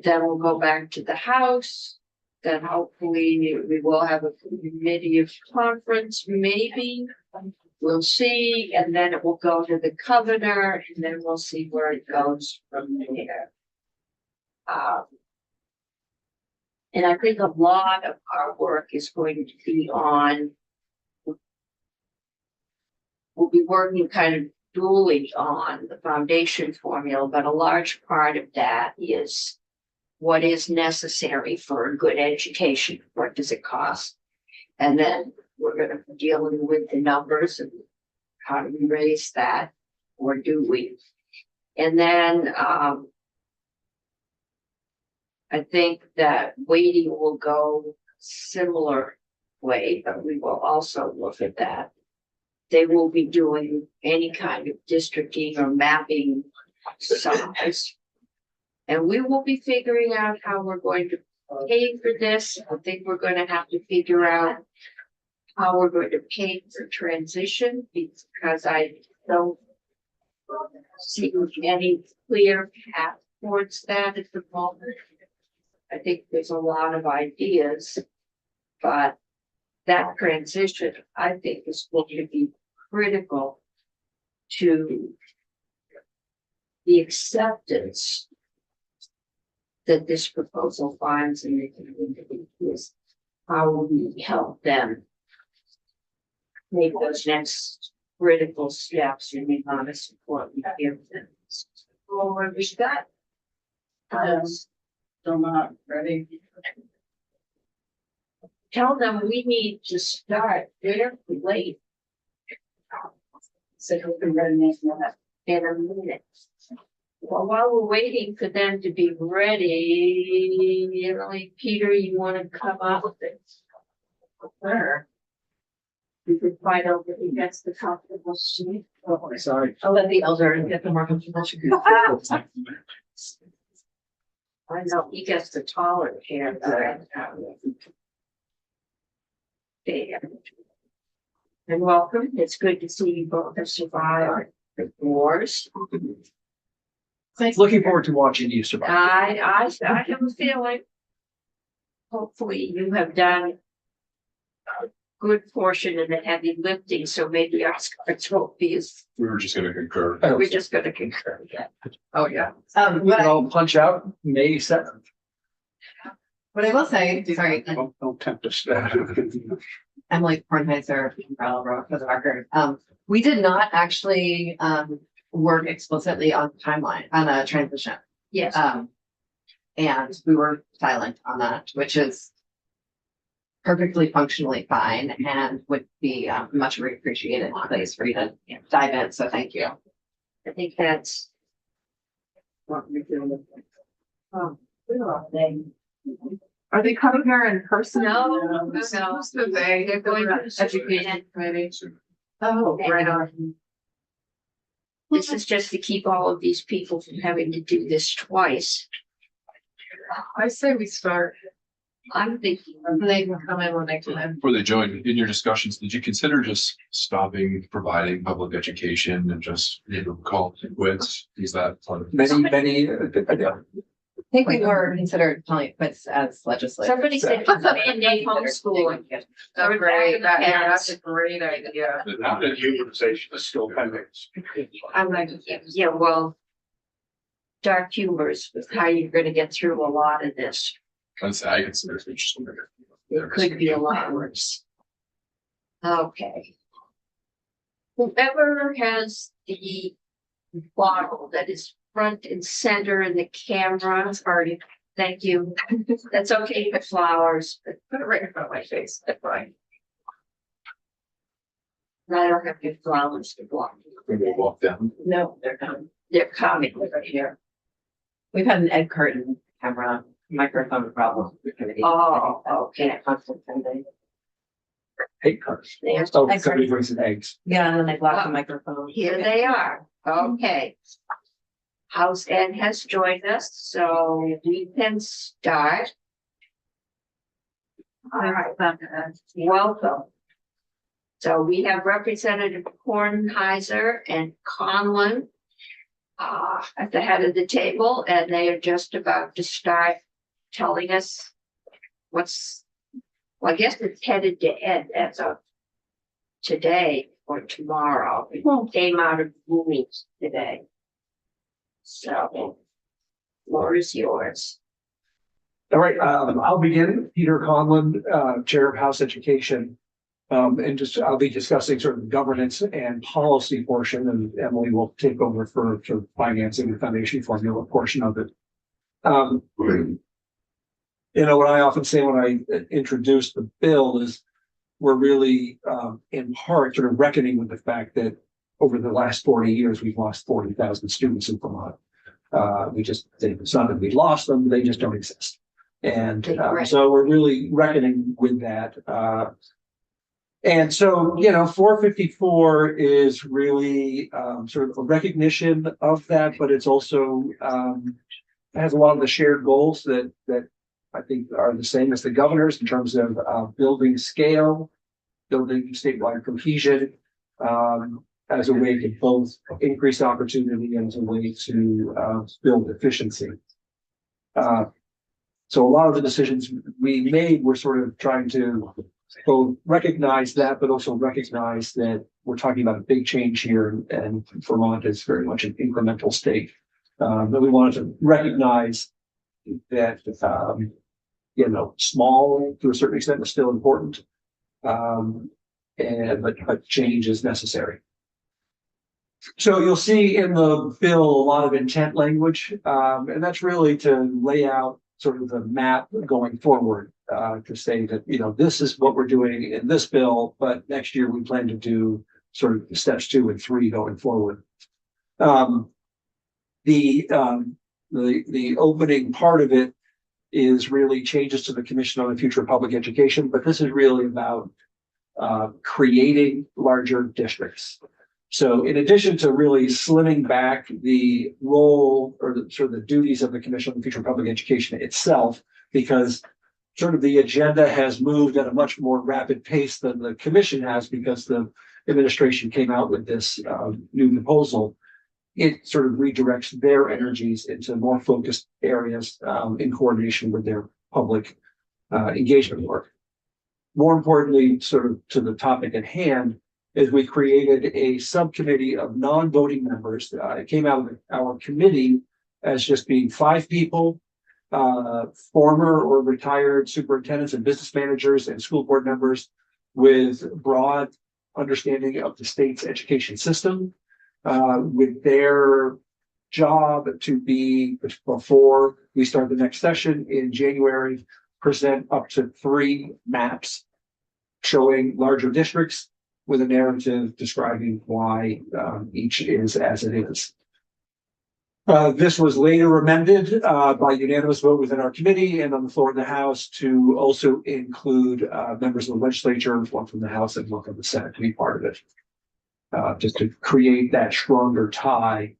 Then we'll go back to the House. Then hopefully we will have a committee of conference, maybe. We'll see, and then it will go to the governor, and then we'll see where it goes from there. And I think a lot of our work is going to be on. We'll be working kind of duly on the foundation formula, but a large part of that is what is necessary for a good education. What does it cost? And then we're gonna be dealing with the numbers and how do we raise that, or do we? And then, I think that weighting will go similar way, but we will also look at that. They will be doing any kind of districting or mapping size. And we will be figuring out how we're going to pay for this. I think we're gonna have to figure out how we're going to pay for transition, because I don't see any clear path towards that at the moment. I think there's a lot of ideas, but that transition, I think, is going to be critical to the acceptance that this proposal finds in the community, is how we help them make those next critical steps in the amount of support we give them. Well, what we got? Still not ready. Tell them we need to start very late. So we can run this in a minute. Well, while we're waiting for them to be ready, you know, like, Peter, you wanna come up with it? Sure. You could find out if he gets the comfortable seat. Oh, sorry. I'll let the elder get the more comfortable seat. I know, he gets the taller chair. There. And welcome, it's good to see you both have survived the wars. Looking forward to watching you survive. I have a feeling. Hopefully you have done a good portion of the heavy lifting, so maybe our scars won't be as, We were just gonna concur. we're just gonna concur, yeah. Oh, yeah. We can all punch out May 7th. What I will say, sorry, Don't tempt us. Emily Kornheiser, from Brattleboro, for the record. We did not actually work explicitly on timeline, on a transition. Yes, And we were silent on that, which is perfectly functionally fine and would be much appreciated place for you to dive in. So thank you. I think that's what we're doing. Oh, we're all day. Are they coming here in person? No, This no. is the day. They're going to Education committee. Oh, right on. This is just to keep all of these people from having to do this twice. I say we start, I'm thinking, they can come in when they come in. Before they joined, in your discussions, did you consider just stopping providing public education and just, call it quits? Is that part of? Many, I think we were considered calling it quits as legislative. somebody said mandate homeschooling. Oh, great, that's a great idea. The utilization is still pending. I'm like, Yeah, well, dark humors with how you're gonna get through a lot of this. I consider it interesting. It could be a lot worse. Okay. Whoever has the bottle that is front and center in the camera, already, thank you. That's okay for flowers, but put it right in front of my face, that's fine. I don't have good flowers to block. When we walk down. No, they're coming. They're coming. Right here. We've had an Ed Curtin camera microphone problem. Oh, okay. Constant sending. hate cars. There's- Oh, somebody brings some eggs. Yeah, and then they block the microphone. Here they are. Okay. House Ed has joined us, so we can start. All right, welcome. So we have Representative Kornheiser and Conlon at the head of the table, and they are just about to start telling us what's, well, I guess it's headed to Ed as of today or tomorrow. It came out of movies today. So, floor is yours. All right, I'll begin. Peter Conlon, Chair of House Education. And just, I'll be discussing sort of governance and policy portion, and Emily will take over for sort of financing and foundation formula portion of it. You know, what I often say when I introduce the bill is we're really, in part, sort of reckoning with the fact that over the last 40 years, we've lost 40,000 students in Vermont. It's not that we lost them, they just don't exist. And so we're really reckoning with that. And so, you know, 454 is really sort of a recognition of that, but it's also has a lot of the shared goals that I think are the same as the governor's in terms of building scale, building statewide cohesion, as a way to both increase opportunity and as a way to build efficiency. So a lot of the decisions we made were sort of trying to both recognize that, but also recognize that we're talking about a big change here, and Vermont is very much an incremental state. But we wanted to recognize that, you know, small to a certain extent is still important, but change is necessary. So you'll see in the bill a lot of intent language, and that's really to lay out sort of the map going forward, to say that, you know, this is what we're doing in this bill, but next year we plan to do sort of steps 2 and 3 going forward. The opening part of it is really changes to the Commission on the Future of Public Education, but this is really about creating larger districts. So in addition to really slimming back the role or the sort of the duties of the Commission on the Future of Public Education itself, because sort of the agenda has moved at a much more rapid pace than the commission has because the administration came out with this new proposal, it sort of redirects their energies into more focused areas in coordination with their public engagement work. More importantly, sort of to the topic at hand, is we created a subcommittee of non-voting members. It came out of our committee as just being 5 people, former or retired superintendents and business managers and school board members with broad understanding of the state's education system, with their job to be, before we start the next session in January, present up to 3 maps showing larger districts with a narrative describing why each is as it is. This was later amended by unanimous vote within our committee and on the floor of the House to also include members of the legislature, one from the House and one from the Senate, to be part of it. Just to create that stronger tie.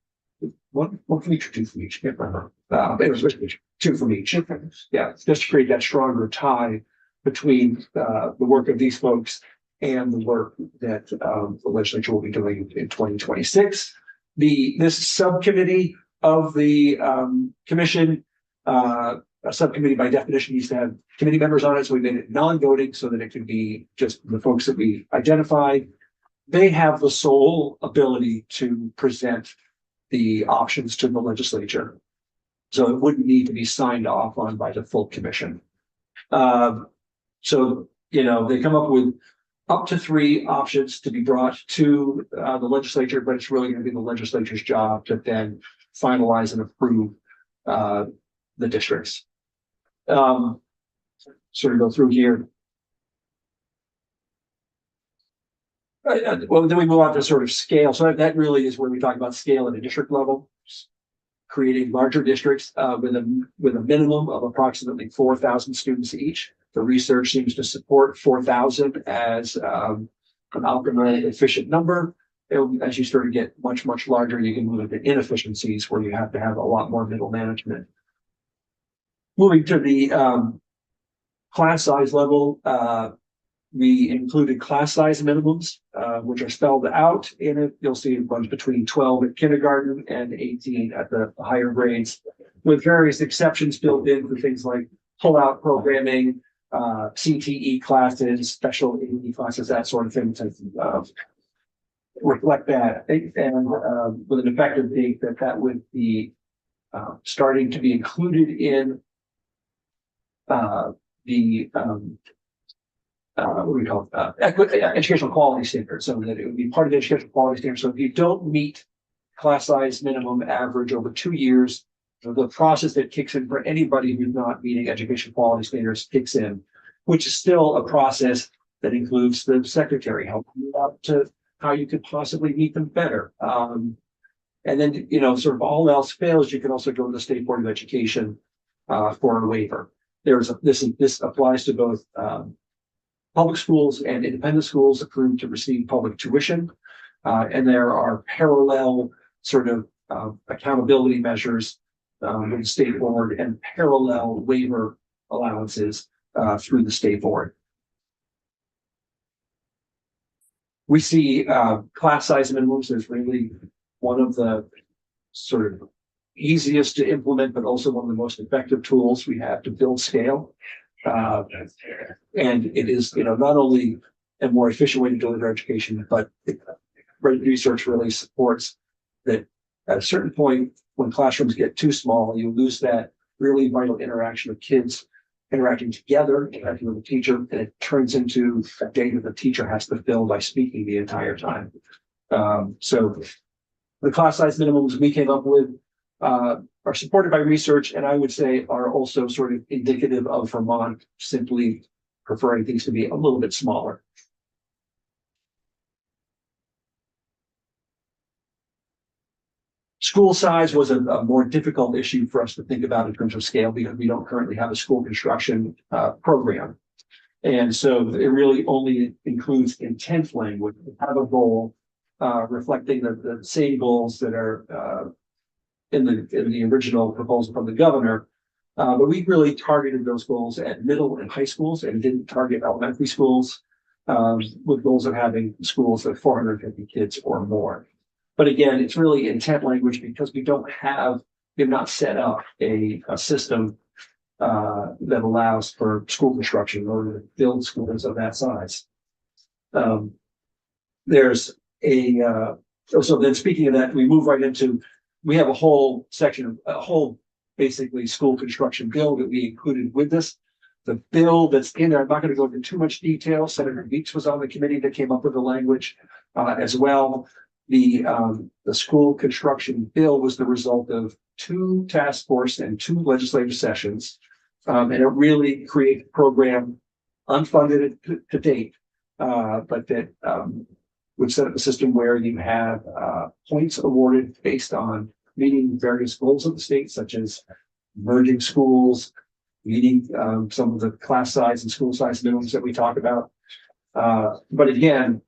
One from each or 2 from each, can't remember. It was 2 from each. Yeah, just to create that stronger tie between the work of these folks and the work that the legislature will be doing in 2026. This subcommittee of the commission, a subcommittee by definition needs to have committee members on it, so we made it non-voting so that it could be just the folks that we identified. They have the sole ability to present the options to the legislature, so it wouldn't need to be signed off on by the full commission. So, you know, they come up with up to 3 options to be brought to the legislature, but it's really going to be the legislature's job to then finalize and approve the districts. Sort of go through here. Well, then we move on to sort of scale. So that really is where we talk about scale at a district level, creating larger districts with a minimum of approximately 4,000 students each. The research seems to support 4,000 as an optimal efficient number. As you start to get much, much larger, you can move into inefficiencies where you have to have a lot more middle management. Moving to the class size level, we included class size minimums, which are spelled out in it. You'll see it runs between 12 at kindergarten and 18 at the higher grades, with various exceptions built in for things like pull-out programming, CTE classes, special AE classes, that sort of thing to reflect that. And with an effective date that would be starting to be included in the what do we call it? Educational quality standards, so that it would be part of the educational quality standard. So if you don't meet class size minimum average over 2 years, the process that kicks in for anybody who's not meeting education quality standards kicks in, which is still a process that includes the secretary helping you out to how you could possibly meet them better. And then, sort of all else fails, you can also go to the State Board of Education for a waiver. This applies to both public schools and independent schools approved to receive public tuition. And there are parallel sort of accountability measures with the State Board and parallel waiver allowances through the State Board. We see class size minimums as really one of the sort of easiest to implement, but also one of the most effective tools we have to build scale. And it is, not only a more efficient way to deliver education, but research really supports that at a certain point, when classrooms get too small, you lose that really vital interaction of kids interacting together, interacting with the teacher, and it turns into a day that the teacher has to fill by speaking the entire time. So the class size minimums we came up with are supported by research, and I would say are also sort of indicative of Vermont simply preferring things to be a little bit smaller. School size was a more difficult issue for us to think about in terms of scale because we don't currently have a school construction program. And so it really only includes intent language. We have a goal reflecting the same goals that are in the original proposal from the governor. But we really targeted those goals at middle and high schools and didn't target elementary schools with goals of having schools of 450 kids or more. But again, it's really intent language because we have not set up a system that allows for school construction or to build schools of that size. There's so then speaking of that, we move right into, we have a whole section, basically school construction bill that we included with this. The bill that's in there, I'm not going to go into too much detail. Senator Beach was on the committee that came up with the language as well. The school construction bill was the result of 2 task force and 2 legislative sessions. And it really created a program unfunded to date, but that would set up a system where you have points awarded based on meeting various goals of the state, such as merging schools, meeting some of the class size and school size minimums that we talk about. But again,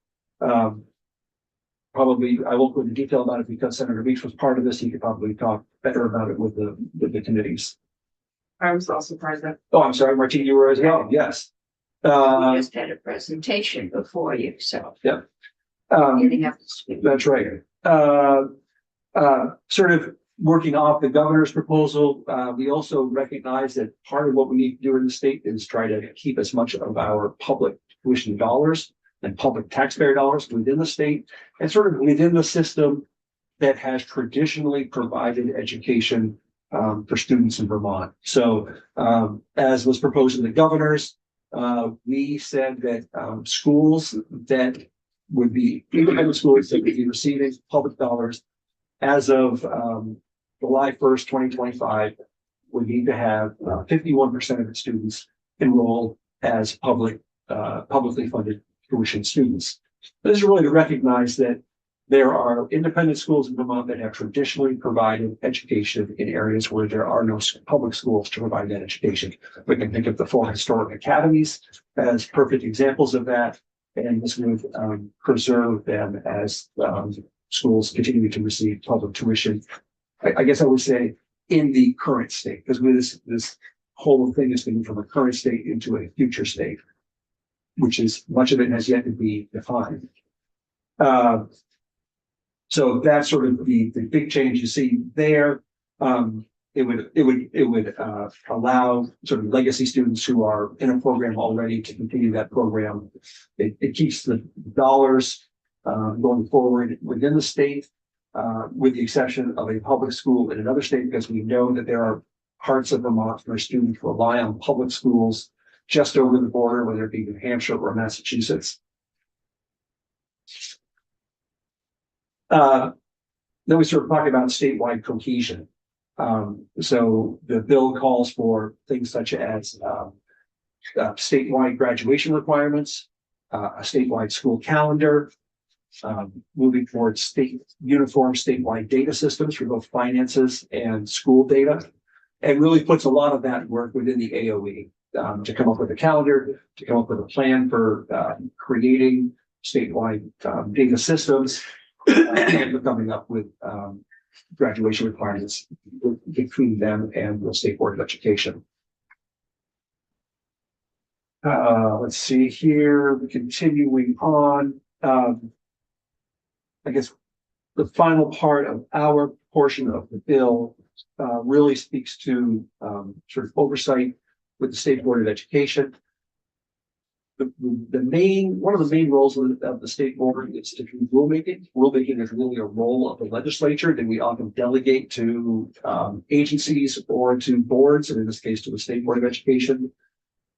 probably I won't go into detail about it because Senator Beach was part of this. He could probably talk better about it with the committees. I was also present. Oh, I'm sorry, Martine, you were as well. Yes. We just had a presentation before you, so. Yeah. Getting up to speed. That's right. Sort of working off the governor's proposal, we also recognize that part of what we need to do in the state is try to keep as much of our public tuition dollars and public taxpayer dollars within the state and sort of within the system that has traditionally provided education for students in Vermont. So as was proposed in the governor's, we said that schools that would be independent schools that would be receiving public dollars as of July 1st, 2025, would need to have 51% of its students enrolled as publicly funded tuition students. This is really to recognize that there are independent schools in Vermont that have traditionally provided education in areas where there are no public schools to provide that education. We can think of the 4 historic academies as perfect examples of that, and this would preserve them as schools continue to receive public tuition. I guess I would say in the current state, because this whole thing is going from a current state into a future state, which is much of it has yet to be defined. So that's sort of the big change you see there. It would allow sort of legacy students who are in a program already to continue that program. It keeps the dollars going forward within the state, with the exception of a public school in another state, because we know that there are parts of Vermont where students rely on public schools just over the border, whether it be New Hampshire or Massachusetts. Then we sort of talk about statewide cohesion. So the bill calls for things such as statewide graduation requirements, a statewide school calendar, moving towards uniform statewide data systems for both finances and school data, and really puts a lot of that work within the AOE to come up with a calendar, to come up with a plan for creating statewide data systems, and coming up with graduation requirements between them and the State Board of Education. Let's see here, continuing on. I guess the final part of our portion of the bill really speaks to sort of oversight with the State Board of Education. One of the main roles of the State Board is to do rulemaking. Rulemaking is really a role of the legislature that we often delegate to agencies or to boards, and in this case to the State Board of Education.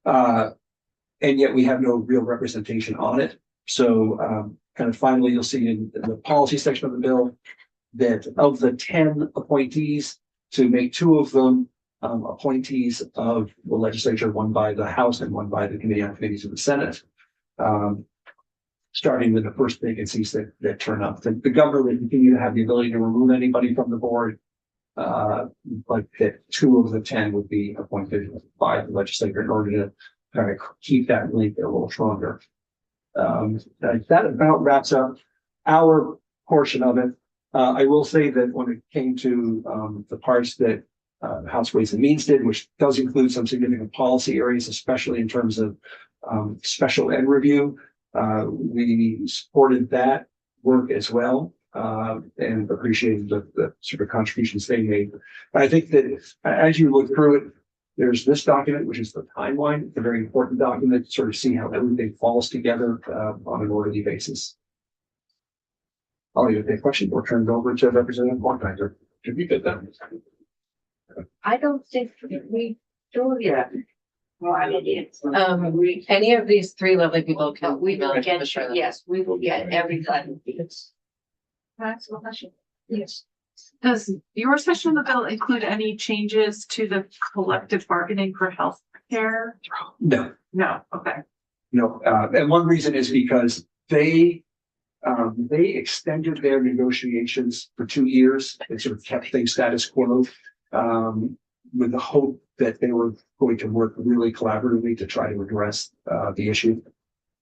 And yet we have no real representation on it. So kind of finally, you'll see in the policy section of the bill that of the 10 appointees, to make 2 of them appointees of the legislature, one by the House and one by the Committee on Committees of the Senate, starting with the first vacancies that turn up. The governor will continue to have the ability to remove anybody from the board, but that 2 of the 10 would be appointed by the legislature in order to kind of keep that link a little stronger. That about wraps up our portion of it. I will say that when it came to the parts that the House Ways and Means did, which does include some significant policy areas, especially in terms of special ed review, we supported that work as well, and appreciated the sort of contributions they made. But I think that as you look through it, there's this document, which is the timeline. It's a very important document to sort of see how everything falls together on an orderly basis. I'll either take a question or turn it over to Representative Morgenthaler. Did we get that? I don't think we do yet. Any of these 3 lovely people can. We will email get, Mr. yes, we will get everything. Yes. Does your section of the bill include any changes to the collective bargaining for health care? No. No, okay. No, and one reason is because they extended their negotiations for 2 years. They sort of kept things status quo, with the hope that they were going to work really collaboratively to try to address the issue.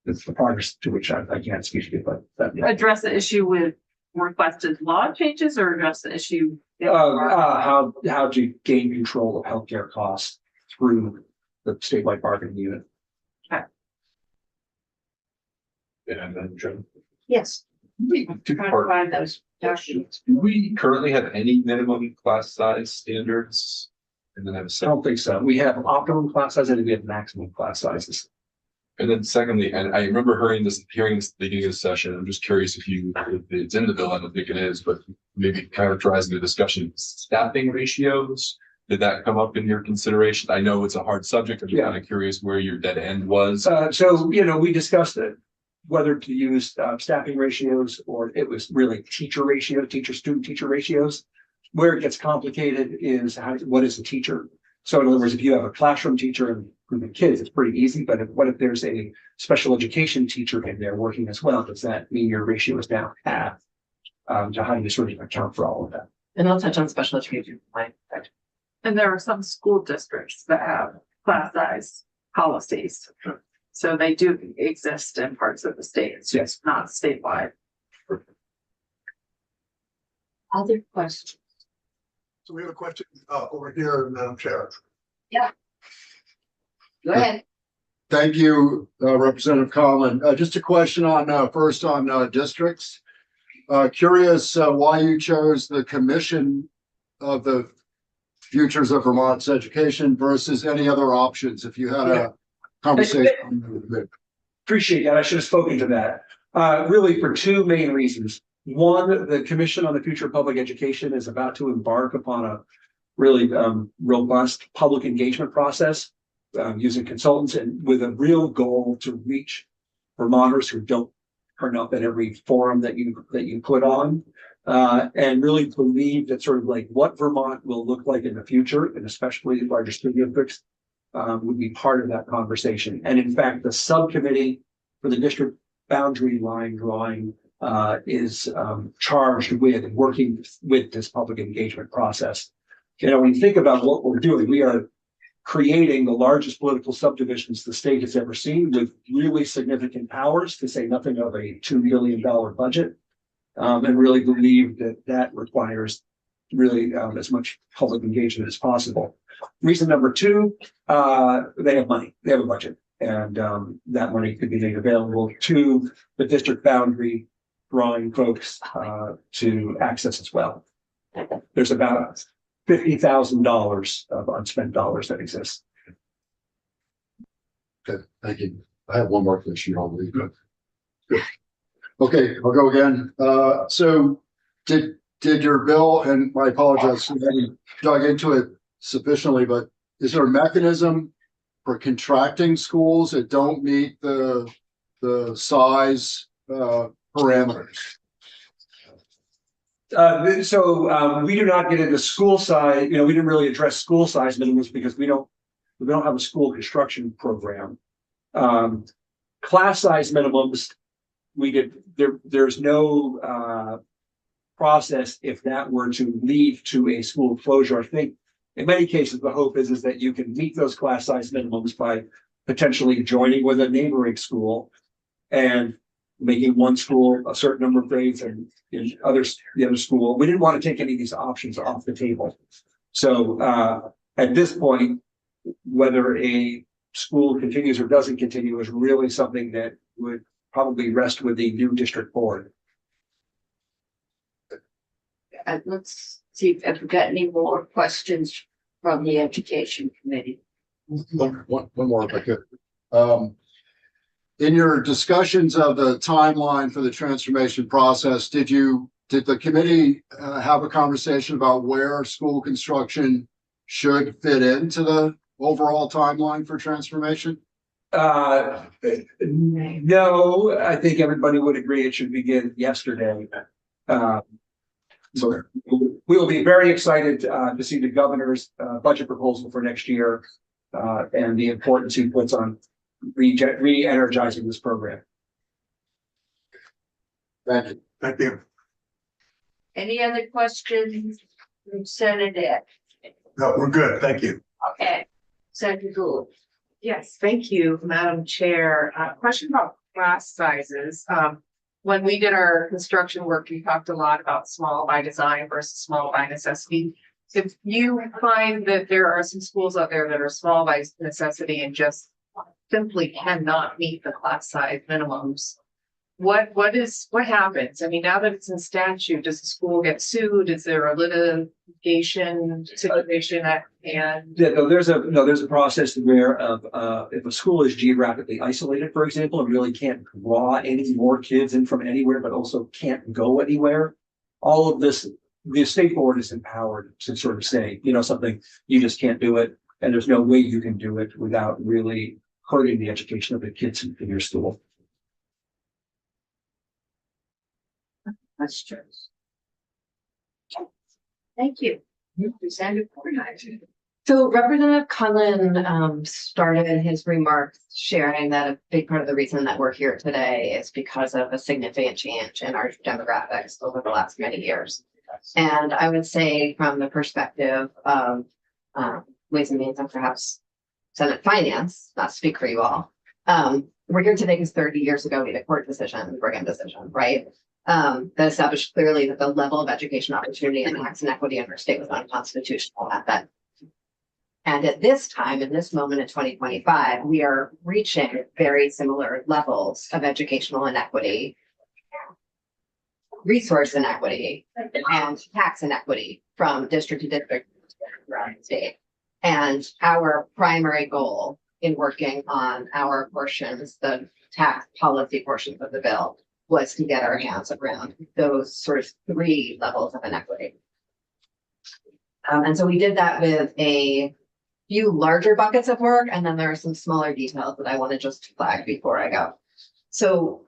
It's the progress to which I can't speak to, but Address the issue with requested law changes or address the issue? how to gain control of healthcare costs through the statewide bargaining unit. And then Jim. Yes. Two Trying to part. find those documents. Do we currently have any minimum class size standards? And then have a I second. don't think so. We have optimum class size and we have maximum class sizes. And then secondly, and I remember hearing this at the beginning of the session. I'm just curious if it's in the bill. I don't think it is, but maybe characterizing the discussion. Staffing ratios. Did that come up in your consideration? I know it's a hard subject. I'm just kind of curious where your dead end was. So, we discussed it, whether to use staffing ratios or it was really teacher-student teacher ratios. Where it gets complicated is what is a teacher? So in other words, if you have a classroom teacher and a group of kids, it's pretty easy. But what if there's a special education teacher in there working as well? Does that mean your ratio is down half? So how do you sort of account for all of that? And I'll touch on special education. And there are some school districts that have class size policies. So they do exist in parts of the state. It's just not statewide. Other questions? So we have a question over here, Madam Chair. Go ahead. Thank you, Representative Collin. Just a question on first on districts. Curious why you chose the Commission of the Futures of Vermont's Education versus any other options. If you had a conversation. Appreciate that. I should have spoken to that. Really for 2 main reasons. One, the Commission on the Future of Public Education is about to embark upon a really robust public engagement process using consultants and with a real goal to reach Vermonters who don't turn up at every forum that you put on. And really believe that sort of like what Vermont will look like in the future, and especially larger school districts, would be part of that conversation. And in fact, the subcommittee for the district boundary line drawing is charged with working with this public engagement process. You know, when you think about what we're doing, we are creating the largest political subdivisions the state has ever seen with really significant powers, to say nothing of a $2 billion budget. And really believe that that requires really as much public engagement as possible. Reason number two, they have money, they have a budget, and that money could be made available to the district boundary drawing folks to access as well. There's about $50,000 of unspent dollars that exist. Okay, thank you. I have one more question. I'll leave. Good. Okay, I'll go again. So did your bill, and I apologize, I haven't dug into it sufficiently, but is there a mechanism for contracting schools that don't meet the size parameters? We do not get into school size. You know, we didn't really address school size minimums because we don't have a school construction program. Class size minimums, there's no process if that were to lead to a school closure. I think in many cases the hope is that you can meet those class size minimums by potentially joining with a neighboring school and making one school a certain number of grades and the other school. We didn't want to take any of these options off the table. So at this point, whether a school continues or doesn't continue is really something that would probably rest with the new district board. Let's see if we've got any more questions from the education committee. One more if I could. In your discussions of the timeline for the transformation process, did the committee have a conversation about where school construction should fit into the overall timeline for transformation? No, I think everybody would agree it should begin yesterday. So we will be very excited to see the governor's budget proposal for next year and the importance he puts on re-energizing this program. Thank you. Thank you. Any other questions from Senator? No, we're good. Thank you. Okay, Senator Gould. Yes, thank you, Madam Chair. Question about class sizes. When we did our construction work, we talked a lot about small by design versus small by necessity. If you find that there are some schools out there that are small by necessity and just simply cannot meet the class size minimums, what happens? I mean, now that it's in statute, does the school get sued? Is there a litigation situation at hand? Yeah, there's a process where if a school is geographically isolated, for example, and really can't draw any more kids in from anywhere, but also can't go anywhere, all of this, the state board is empowered to sort of say, you know, something, you just can't do it, and there's no way you can do it without really hurting the education of the kids in your school. Questions? Thank you. Representative Kornheiser. So Representative Cullen started his remarks sharing that a big part of the reason that we're here today is because of a significant change in our demographics over the last many years. And I would say from the perspective of Ways and Means and perhaps Senate Finance, not to speak for you all, we're here today because 30 years ago we had a court decision, the Brigham decision, right? That established clearly that the level of education opportunity and access and equity in our state was unconstitutional at that. And at this time, in this moment in 2025, we are reaching very similar levels of educational inequity, resource inequity, and tax inequity from district to district throughout the state. And our primary goal in working on our portions, the tax policy portions of the bill, was to get our hands around those sort of three levels of inequity. And so we did that with a few larger buckets of work, and then there are some smaller details that I want to just flag before I go. So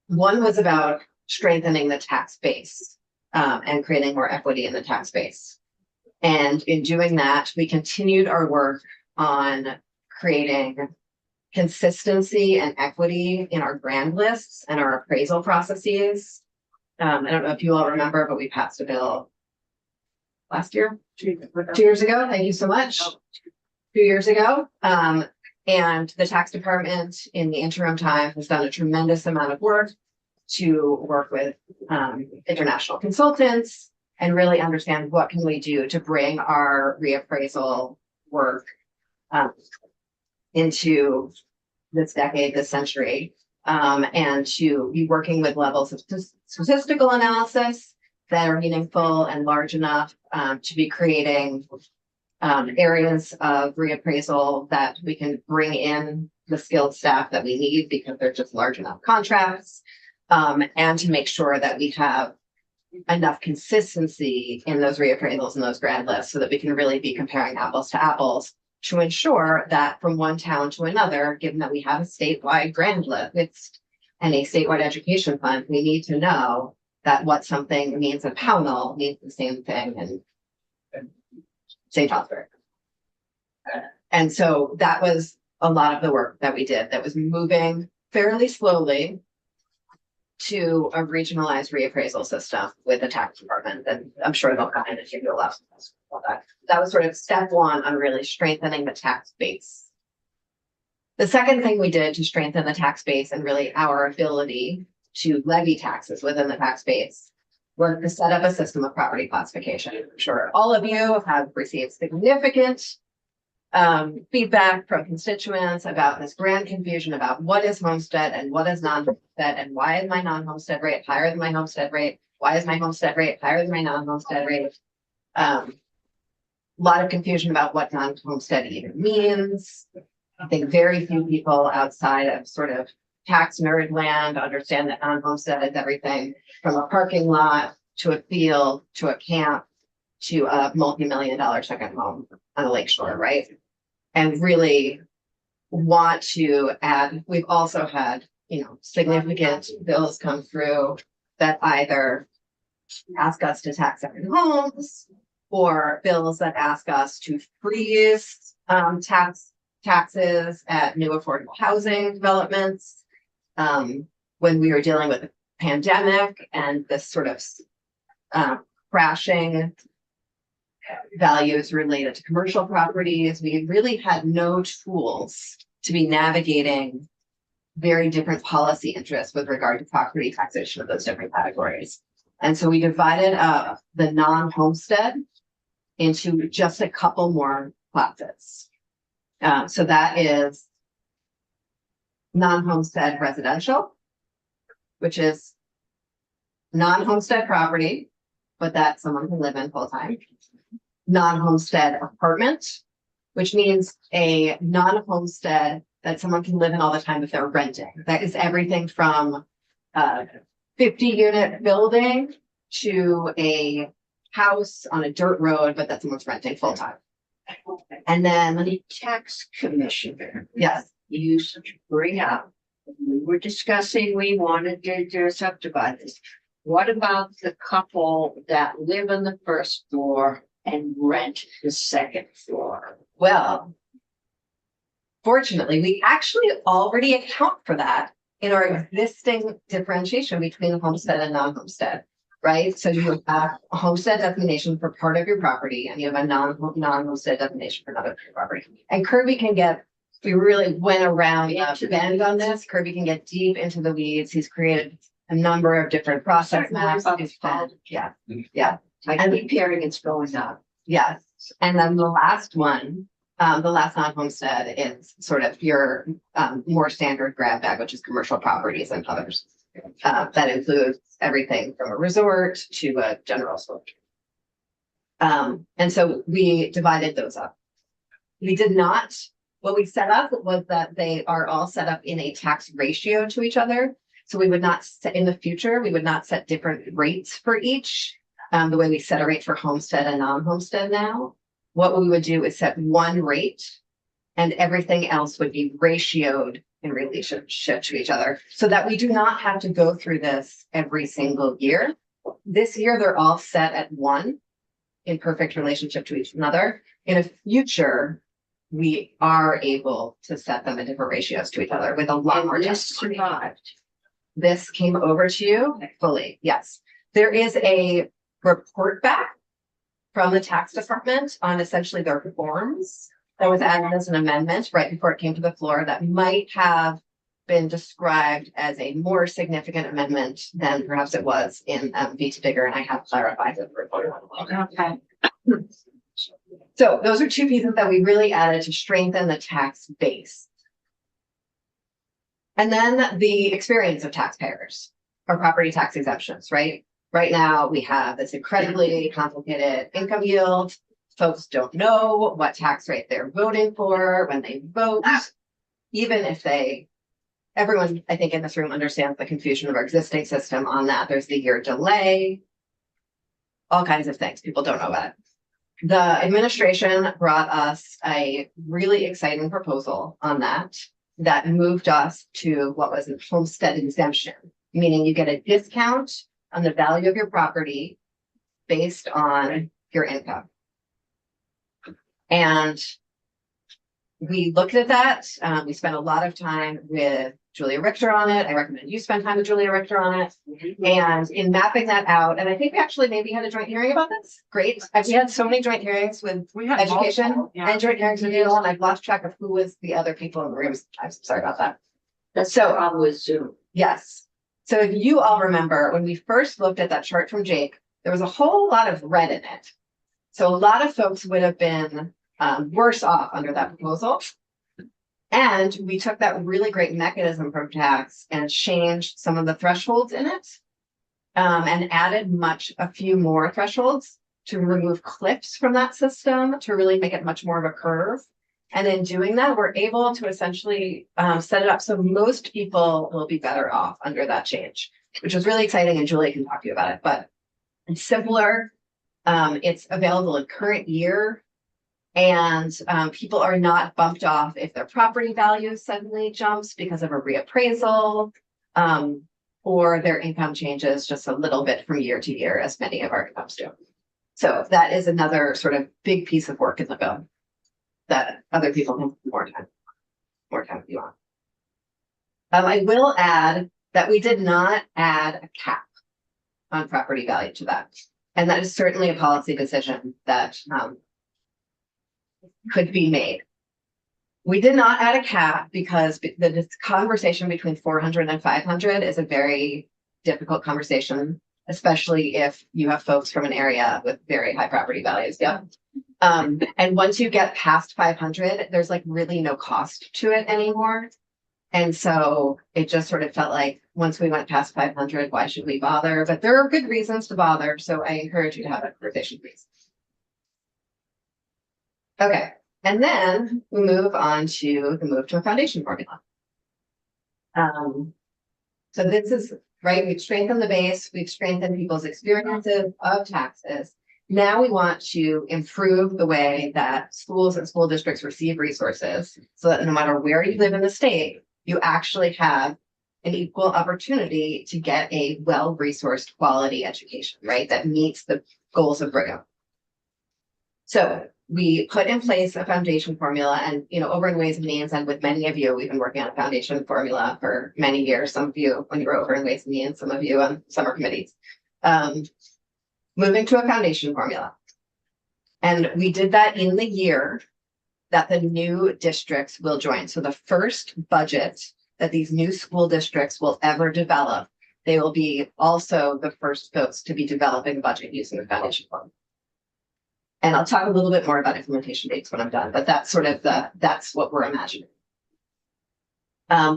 one was about strengthening the tax base and creating more equity in the tax base. And in doing that, we continued our work on creating consistency and equity in our grand lists and our appraisal processes. I don't know if you all remember, but we passed a bill last year, 2 years ago. Thank you so much. 2 years ago. And the tax department in the interim time has done a tremendous amount of work to work with international consultants and really understand what can we do to bring our reappraisal work into this decade, this century, and to be working with levels of statistical analysis that are meaningful and large enough to be creating areas of reappraisal that we can bring in the skilled staff that we need because they're just large enough contracts, and to make sure that we have enough consistency in those reappraisals and those grand lists so that we can really be comparing apples to apples to ensure that from one town to another, given that we have a statewide grand list and a statewide education fund, we need to know that what something means in Pownell means the same thing in St. Johnsbury. And so that was a lot of the work that we did that was moving fairly slowly to a regionalized reappraisal system with the tax department. And I'm sure they'll come in and give you a lot about that. That was sort of step one on really strengthening the tax base. The second thing we did to strengthen the tax base and really our ability to levy taxes within the tax base was to set up a system of property classification. I'm sure all of you have received significant feedback from constituents about this grand confusion about what is homestead and what is non-homestead, and why is my non-homestead rate higher than my homestead rate? Why is my homestead rate higher than my non-homestead rate? A lot of confusion about what non-homestead even means. I think very few people outside of sort of tax nerd land understand that non-homestead is everything from a parking lot to a field to a camp to a multi-million-dollar second home on a lakeshore, right? And really want to add, we've also had, significant bills come through that either ask us to tax second homes or bills that ask us to freeze taxes at new affordable housing developments. When we were dealing with the pandemic and this sort of crashing values related to commercial properties, we really had no tools to be navigating very different policy interests with regard to property taxation of those different categories. And so we divided up the non-homestead into just a couple more classes. So that is non-homestead residential, which is non-homestead property, but that someone can live in full time. Non-homestead apartment, which means a non-homestead that someone can live in all the time if they're renting. That is everything from a 50-unit building to a house on a dirt road, but that someone's renting full time. And then The tax commissioner, yes, you should bring up, we were discussing, we wanted to subdivide this. What about the couple that live on the first floor and rent the second floor? well, fortunately, we actually already account for that in our existing differentiation between homestead and non-homestead, right? So you have a homestead designation for part of your property and you have a non-homestead designation for another part of your property. And Kirby can get, we really went around the bend on this. Kirby can get deep into the weeds. He's created a number of different process maps. Yeah. I keep hearing it's going up. Yes, and then the last one, the last non-homestead is sort of your more standard grab bag, which is commercial properties and others. That includes everything from a resort to a general store. And so we divided those up. We did not, what we set up was that they are all set up in a tax ratio to each other. So we would not set, in the future, we would not set different rates for each. The way we set a rate for homestead and non-homestead now. what we would do is set one rate and everything else would be ratioed in relationship to each other so that we do not have to go through this every single year. This year, they're all set at one in perfect relationship to each another. In the future, we are able to set them at different ratios to each other with a lot more And this testimony. survived. This came over to you fully, yes. There is a report back from the tax department on essentially their forms that was added as an amendment right before it came to the floor that might have been described as a more significant amendment than perhaps it was in V2 Digger, and I have clarified the report. Okay. So those are two pieces that we really added to strengthen the tax base. And then the experience of taxpayers or property tax exemptions, right? Right now, we have this incredibly complicated income yield. Folks don't know what tax rate they're voting for when they vote. Even if everyone, I think in this room understands the confusion of our existing system on that. There's the year delay, all kinds of things people don't know about it. The administration brought us a really exciting proposal on that moved us to what was a homestead exemption, meaning you get a discount on the value of your property based on your income. And we looked at that. We spent a lot of time with Julia Richter on it. I recommend you spend time with Julia Richter on it. And in mapping that out, and I think we actually maybe had a joint hearing about this. Great. We had so many joint hearings with education multiple, yeah. and joint hearings with you all, and I've lost track of who was the other people in the room. I'm sorry about that. That's So- the problem with Zoom. Yes. So if you all remember, when we first looked at that chart from Jake, there was a whole lot of red in it. So a lot of folks would have been worse off under that proposal. And we took that really great mechanism from tax and changed some of the thresholds in it. And added a few more thresholds to remove cliffs from that system to really make it much more of a curve. And in doing that, we're able to essentially set it up so most people will be better off under that change, which is really exciting, and Julie can talk to you about it, but it's simpler. It's available in current year. And people are not bumped off if their property value suddenly jumps because of a reappraisal, or their income changes just a little bit from year to year, as many of our incomes do. So that is another sort of big piece of work in the bill that other people can have more time if you want. I will add that we did not add a cap on property value to that. And that is certainly a policy decision that could be made. We did not add a cap because the conversation between 400 and 500 is a very difficult conversation, especially if you have folks from an area with very high property values. Yeah. And once you get past 500, there's like really no cost to it anymore. And so it just sort of felt like once we went past 500, why should we bother? But there are good reasons to bother. So I encourage you to have that conversation, please. Okay. And then we move on to the move to a foundation formula. So this is right. We've strengthened the base. We've strengthened people's experiences of taxes. Now we want to improve the way that schools and school districts receive resources so that no matter where you live in the state, you actually have an equal opportunity to get a well-resourced quality education, right? That meets the goals of Brigham. So we put in place a foundation formula, and, over in Ways and Means, and with many of you, we've been working on a foundation formula for many years. Some of you, when you were over in Ways and Means, some of you on summer committees. Moving to a foundation formula. And we did that in the year that the new districts will join. So the first budget that these new school districts will ever develop, they will be also the first folks to be developing a budget using the foundation formula. And I'll talk a little bit more about implementation dates when I'm done, but that's sort of that's what we're imagining.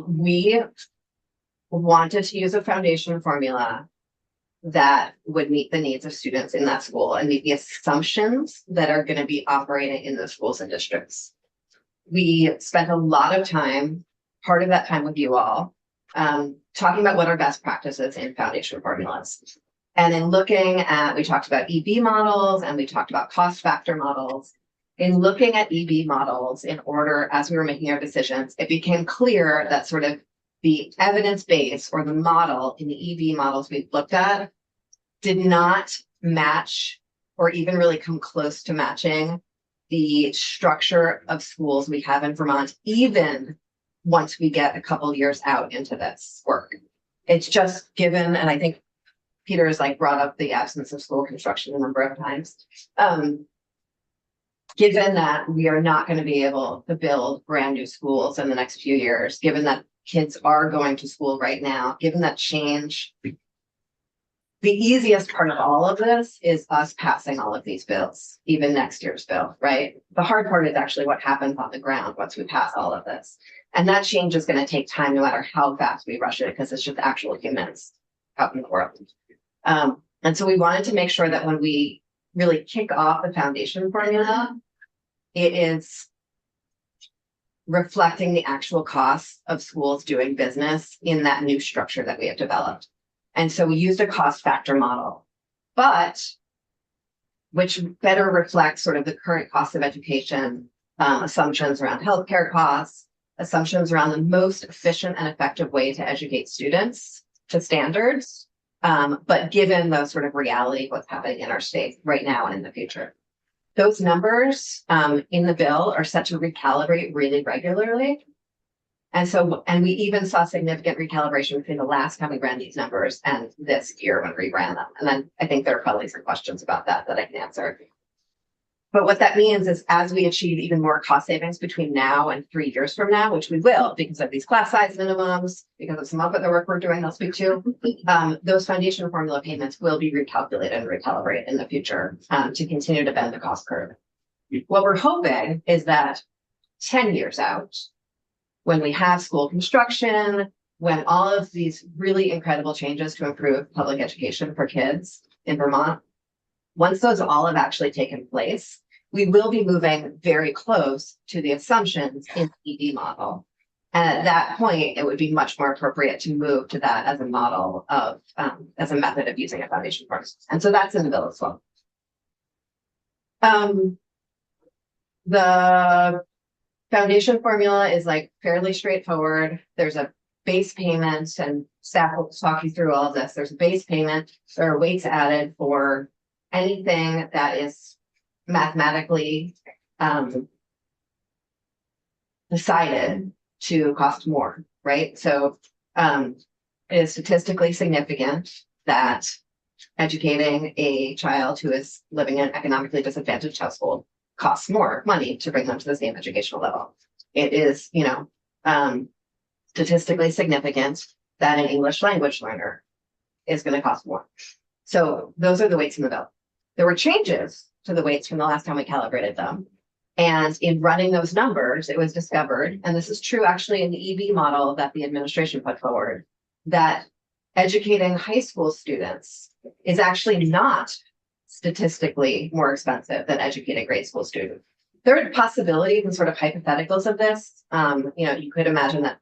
We wanted to use a foundation formula that would meet the needs of students in that school and meet the assumptions that are going to be operating in the schools and districts. We spent a lot of time, part of that time with you all, talking about what are best practices in foundation formulas. And in looking at, we talked about EB models and we talked about cost factor models. in looking at EB models in order as we were making our decisions, it became clear that sort of the evidence base or the model in the EB models we looked at did not match or even really come close to matching the structure of schools we have in Vermont, even once we get a couple years out into this work. It's just given, and I think Peter has like brought up the absence of school construction a number of times. Given that we are not going to be able to build brand new schools in the next few years, given that kids are going to school right now, given that change, the easiest part of all of this is us passing all of these bills, even next year's bill, right? The hard part is actually what happens on the ground once we pass all of this. And that change is going to take time no matter how fast we rush it, because it's just actual humans out in the world. And so we wanted to make sure that when we really kick off the foundation formula, it is reflecting the actual costs of schools doing business in that new structure that we have developed. And so we used a cost factor model, but which better reflects sort of the current cost of education, assumptions around healthcare costs, assumptions around the most efficient and effective way to educate students to standards, but given the sort of reality of what's happening in our state right now and in the future. Those numbers in the bill are set to recalibrate really regularly. And we even saw significant recalibration between the last time we ran these numbers and this year when we ran them. And then I think there are probably some questions about that I can answer. But what that means is as we achieve even more cost savings between now and 3 years from now, which we will because of these class size minimums, because of some other work we're doing, I'll speak to, those foundation formula payments will be recalculated and recalibrated in the future to continue to bend the cost curve. What we're hoping is that 10 years out, when we have school construction, when all of these really incredible changes to improve public education for kids in Vermont, once those all have actually taken place, we will be moving very close to the assumptions in the ED model. And at that point, it would be much more appropriate to move to that as a model of, as a method of using a foundation formula. And so that's in the bill as well. The foundation formula is like fairly straightforward. There's a base payment, and staff will talk you through all of this. There's a base payment. There are weights added for anything that is mathematically decided to cost more, right? So it is statistically significant that educating a child who is living in an economically disadvantaged household costs more money to bring them to the same educational level. It is, statistically significant that an English language learner is going to cost more. So those are the weights in the bill. There were changes to the weights from the last time we calibrated them. And in running those numbers, it was discovered, and this is true actually in the EB model that the administration put forward, that educating high school students is actually not statistically more expensive than educating grade school students. There are possibilities and sort of hypotheticals of this. You could imagine that,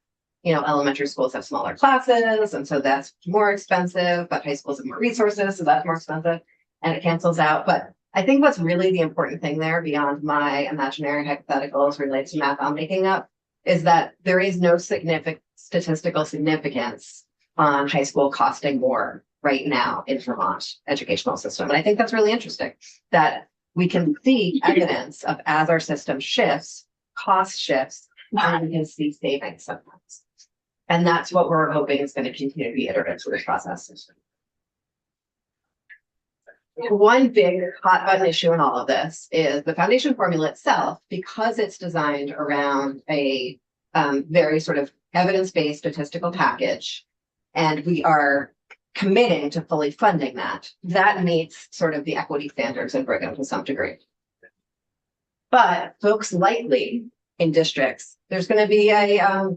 elementary schools have smaller classes, and so that's more expensive, but high schools have more resources, so that's more expensive, and it cancels out. But I think what's really the important thing there, beyond my imaginary hypotheticals related to math I'm making up, is that there is no significant statistical significance on high school costing more right now in Vermont educational system. And I think that's really interesting, that we can see evidence of as our system shifts, cost shifts, and we can see savings sometimes. And that's what we're hoping is going to continue to be iterative through this process. One big hot button issue in all of this is the foundation formula itself, because it's designed around a very sort of evidence-based statistical package, and we are committing to fully funding that. That meets sort of the equity standards in Brigham to some degree. But folks lightly in districts, there's going to be a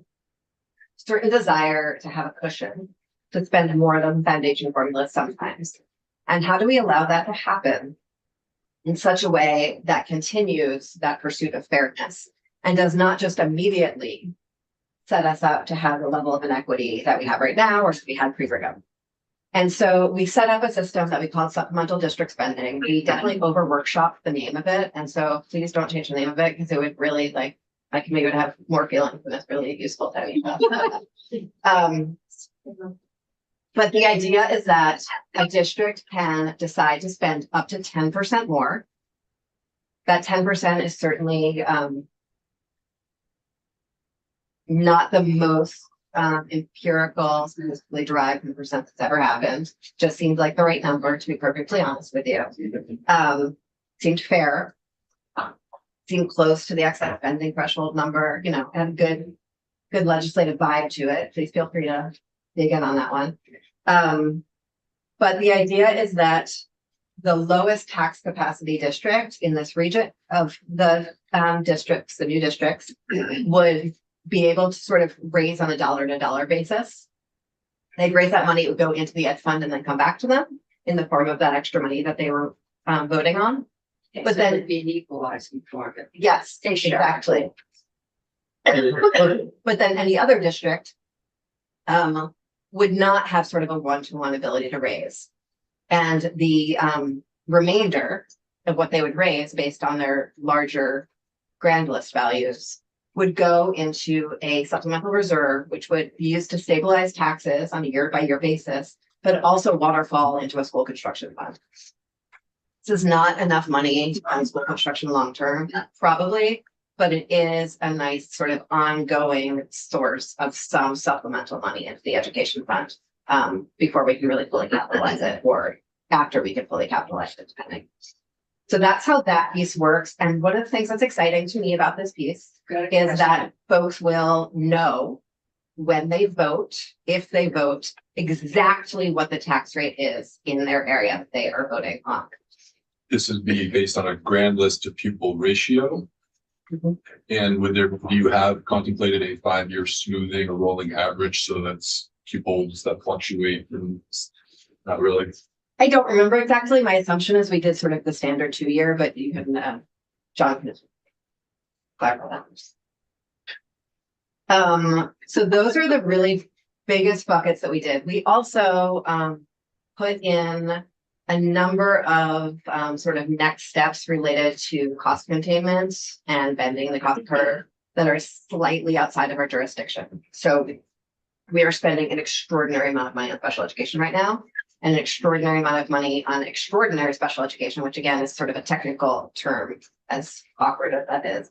certain desire to have a cushion to spend more than foundation formula sometimes. And how do we allow that to happen in such a way that continues that pursuit of fairness and does not just immediately set us up to have the level of inequity that we have right now or we had pre-Brigham? And so we set up a system that we call supplemental district spending. We definitely over workshopped the name of it. And so please don't change the name of it because it would really like, I can maybe would have more feelings and it's really useful to me. But the idea is that a district can decide to spend up to 10% more. That 10% is certainly not the most empirical, statistically derived percent that's ever happened. Just seemed like the right number, to be perfectly honest with you. Seemed fair. Seemed close to the excess spending threshold number, you know, and good legislative vibe to it. Please feel free to dig in on that one. But the idea is that the lowest tax capacity district in this region of the districts, the new districts, would be able to sort of raise on a dollar-to-dollar basis. They'd raise that money, it would go into the ed fund and then come back to them in the form of that extra money that they were voting on. But then it'd be an equalizing form. yes, exactly. But then any other district would not have sort of a one-to-one ability to raise. And the remainder of what they would raise based on their larger grand list values would go into a supplemental reserve, which would be used to stabilize taxes on a year-by-year basis, but also waterfall into a school construction fund. This is not enough money to fund school construction long-term, probably, but it is a nice sort of ongoing source of some supplemental money into the education fund before we can really fully capitalize it, or after we can fully capitalize it, depending. So that's how that piece works. And one of the things that's exciting to me about this piece is that folks will know when they vote, if they vote, exactly what the tax rate is in their area that they are voting on. This would be based on a grand list to pupil ratio. Mhm. And do you have contemplated a 5-year smoothing or rolling average so that's pupils that fluctuate and not really? I don't remember exactly. My assumption is we did sort of the standard 2-year, but you can, John can clarify that. So those are the really biggest buckets that we did. We also put in a number of sort of next steps related to cost containment and bending the cost curve that are slightly outside of our jurisdiction. So we are spending an extraordinary amount of money on special education right now, and an extraordinary amount of money on extraordinary special education, which again is sort of a technical term, as awkward as that is.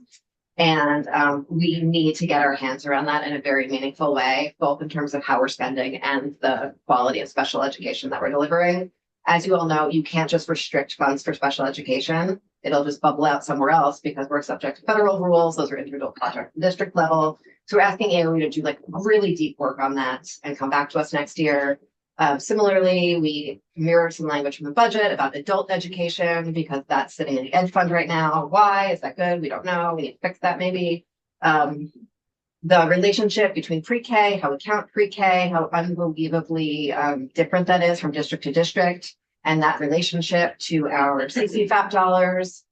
And we need to get our hands around that in a very meaningful way, both in terms of how we're spending and the quality of special education that we're delivering. As you all know, you can't just restrict funds for special education. It'll just bubble out somewhere else because we're subject to federal rules. Those are individual project and district level. So we're asking AOE to do like really deep work on that and come back to us next year. Similarly, we mirrored some language from the budget about adult education because that's sitting in the ed fund right now. Why? Is that good? We don't know. We need to fix that maybe. The relationship between pre-K, how we count pre-K, how unbelievably different that is from district to district, and that relationship to our CCFAP dollars.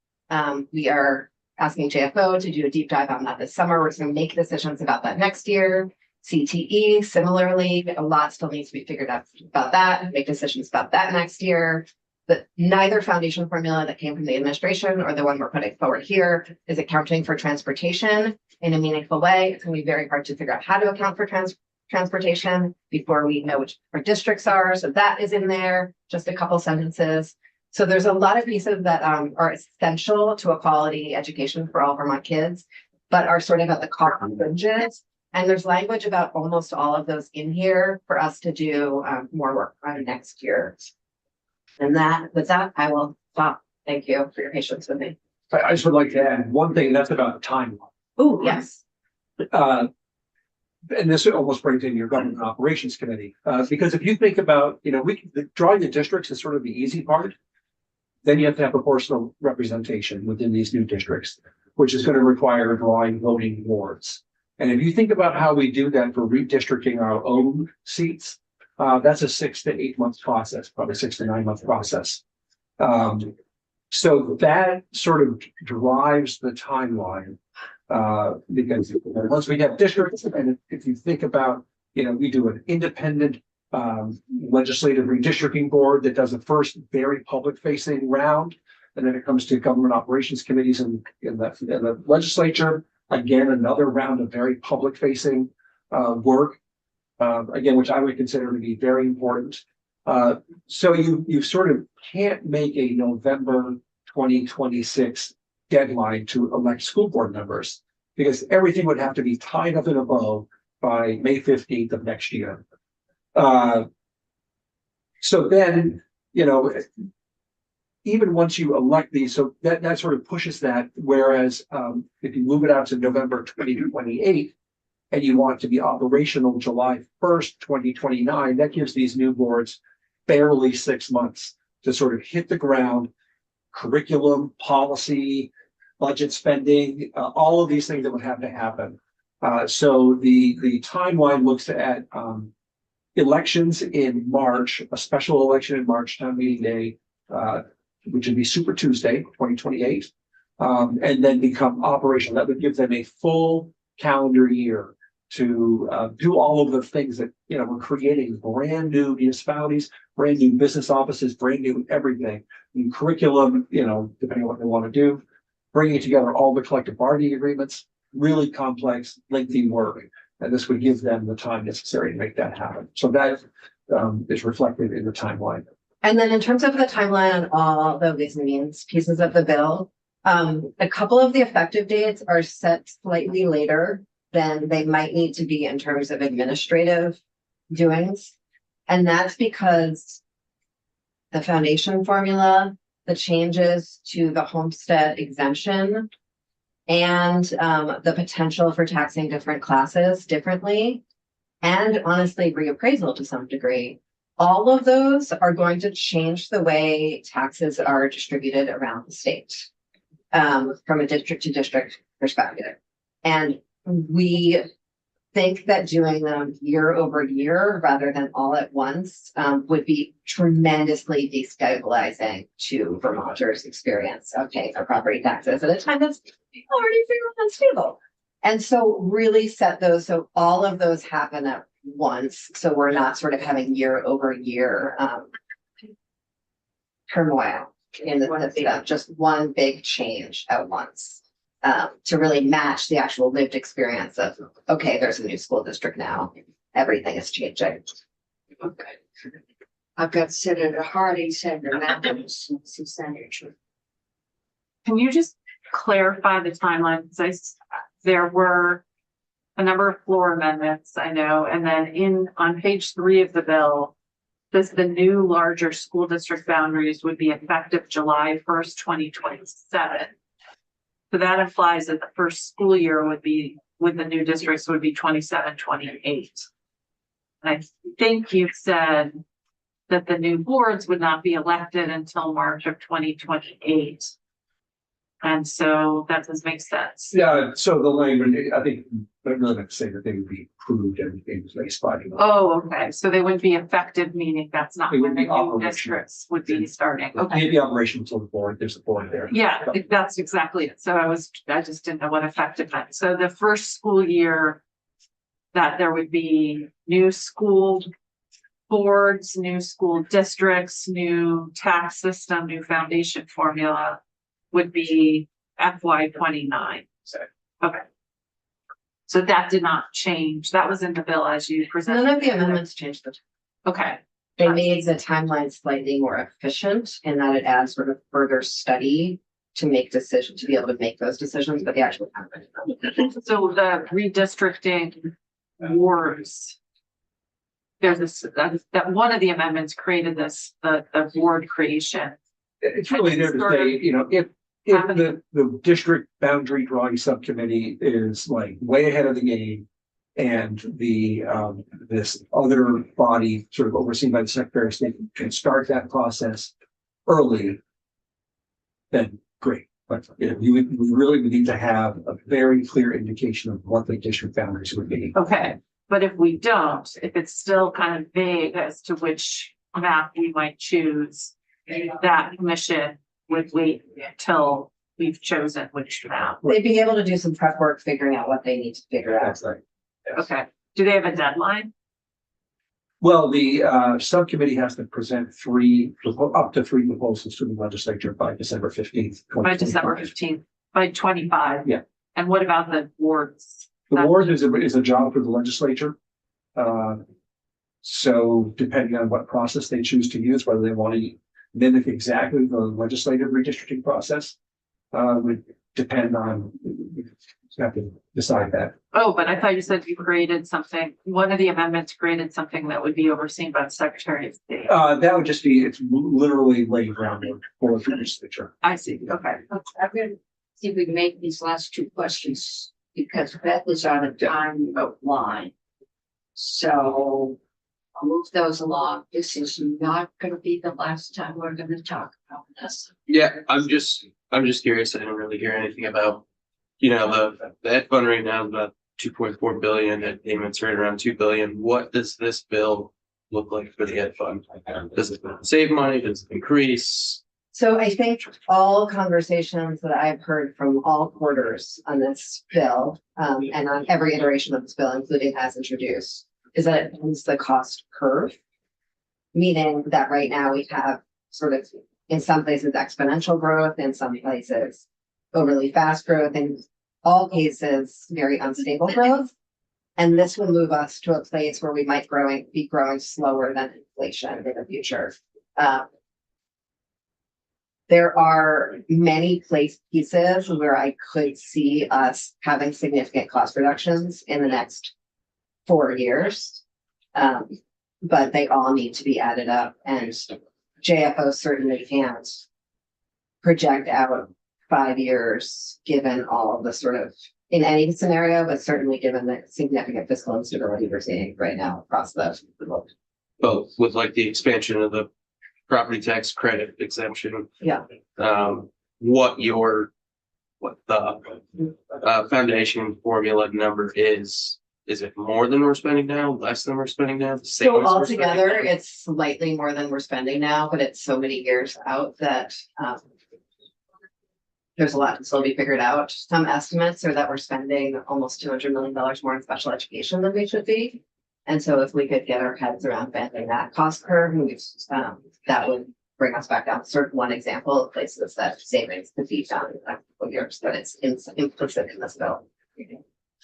We are asking JFO to do a deep dive on that this summer. We're going to make decisions about that next year. CTE, similarly, a lot still needs to be figured out about that, make decisions about that next year. But neither foundation formula that came from the administration or the one we're putting forward here is accounting for transportation in a meaningful way. It's going to be very hard to figure out how to account for transportation before we know which our districts are. So that is in there, just a couple sentences. So there's a lot of pieces that are essential to a quality education for all Vermont kids, but are sort of at the core fringes. And there's language about almost all of those in here for us to do more work on next year. And with that, I will stop. Thank you for your patience with me. I just would like to add one thing, that's about timeline. Oh, yes. And this almost brings in your government operations committee, because if you think about, drawing the districts is sort of the easy part. Then you have to have proportional representation within these new districts, which is going to require drawing voting wards. And if you think about how we do that for redistricting our own seats, that's a 6 to 8 month process, probably 6 to 9 month process. So that sort of drives the timeline, because once we have districts, and if you think about, we do an independent legislative redistricting board that does the first very public facing round. And then it comes to government operations committees in the legislature. Again, another round of very public facing work. Again, which I would consider to be very important. So you sort of can't make a November 2026 deadline to elect school board members because everything would have to be tied up in a bow by May 15th of next year. So then, you know, even once you elect these, so that sort of pushes that. Whereas if you move it out to November 2028 and you want to be operational July 1st, 2029, that gives these new boards barely 6 months to sort of hit the ground, curriculum, policy, budget spending, all of these things that would have to happen. So the timeline looks at elections in March, a special election in March, town meeting day, which would be Super Tuesday, 2028, and then become operational. That would give them a full calendar year to do all of the things that, you know, we're creating brand new municipalities, brand new business offices, brand new everything, new curriculum, you know, depending on what they want to do, bringing together all the collective bargaining agreements, really complex, lengthy work. And this would give them the time necessary to make that happen. So that is reflected in the timeline. And then in terms of the timeline on all the Ways and Means pieces of the bill, a couple of the effective dates are set slightly later than they might need to be in terms of administrative doings. And that's because the foundation formula, the changes to the homestead exemption, and the potential for taxing different classes differently, and honestly, reappraisal to some degree. All of those are going to change the way taxes are distributed around the state, from a district to district perspective. And we think that doing them year over year rather than all at once would be tremendously destabilizing to Vermonters' experience of paying their property taxes at a time that's already fairly unstable. And so really set those, so all of those happen at once. So we're not sort of having year over year turmoil in the system, just one big change at once. To really match the actual lived experience of, okay, there's a new school district now, everything is changing. Okay. I've got Senator Hardy, Senator Matthews, and Senator. Can you just clarify the timeline? Because there were a number of floor amendments, I know, and then on page 3 of the bill, says the new larger school district boundaries would be effective July 1st, 2027. So that implies that the first school year would be, with the new districts, would be 27-28. And I think you've said that the new boards would not be elected until March of 2028. And so that does make sense. Yeah, so the language, I think, I'm not going to say that they would be approved and based by. Oh, okay. So they wouldn't be effective, meaning that's not They would when the be new operational. districts would be starting. Okay. Maybe operational until the board, there's a board there. Yeah, that's exactly it. So I just didn't know what effective meant. So the first school year that there would be new school boards, new school districts, new tax system, new foundation formula would be FY29. Okay. So that did not change. That was in the bill as you presented. None of the amendments changed the. Okay. They made the timeline slightly more efficient in that it adds sort of further study to make decisions, to be able to make those decisions, but the actual timeline. So the redistricting wards. There's this, that one of the amendments created this, the ward creation. It's really there to say, you know, if the district boundary drawing subcommittee is like way ahead of the game and the this other body sort of overseen by the Secretary of State can start that process early, then great. But you know, we really need to have a very clear indication of what the district boundaries would be. Okay, but if we don't, if it's still kind of vague as to which map we might choose, that commission would wait until we've chosen which map. They'd be able to do some prep work, figuring out what they need to figure out. That's right. Yes. Okay, do they have a deadline? Well, the subcommittee has to present up to three proposals to the legislature by December 15th. By December 15th, by 25. Yeah. And what about the wards? The ward is a job for the legislature. So depending on what process they choose to use, whether they want to mimic exactly the legislative redistricting process, would depend on, you have to decide that. Oh, but I thought you said you created something, one of the amendments created something that would be overseen by the Secretary of State. That would just be, it's literally laying groundwork for the legislature. I see, okay. I'm gonna see if we can make these last two questions because Beth is on a time line. So I'll move those along. This is not gonna be the last time we're gonna talk about this. Yeah, I'm just curious. I didn't really hear anything about, the ed fund right now is about 2.4 billion, ed payments right around 2 billion. What does this bill look like for the ed fund? Does it save money? Does it increase? So I think all conversations that I've heard from all quarters on this bill, and on every iteration of this bill, including as introduced, is that it bends the cost curve. Meaning that right now we have sort of, in some places, exponential growth, in some places, overly fast growth, in all cases, very unstable growth. And this will move us to a place where we might be growing slower than inflation in the future. There are many pieces where I could see us having significant cost reductions in the next 4 years. But they all need to be added up, and JFO certainly can't project out 5 years, given all of the sort of, in any scenario, but certainly given the significant fiscal instability we're seeing right now across the globe. Both with like the expansion of the property tax credit exemption. Yeah. What the foundation formula number is it more than we're spending now, less than we're spending now? The same So as we're spending altogether, now? it's slightly more than we're spending now, but it's so many years out that there's a lot to still be figured out. Some estimates are that we're spending almost $200 million more in special education than we should be. And so if we could get our heads around bending that cost curve, that would bring us back down. Sort of one example of places that savings could be found in the next couple of years, but it's implicit in this bill.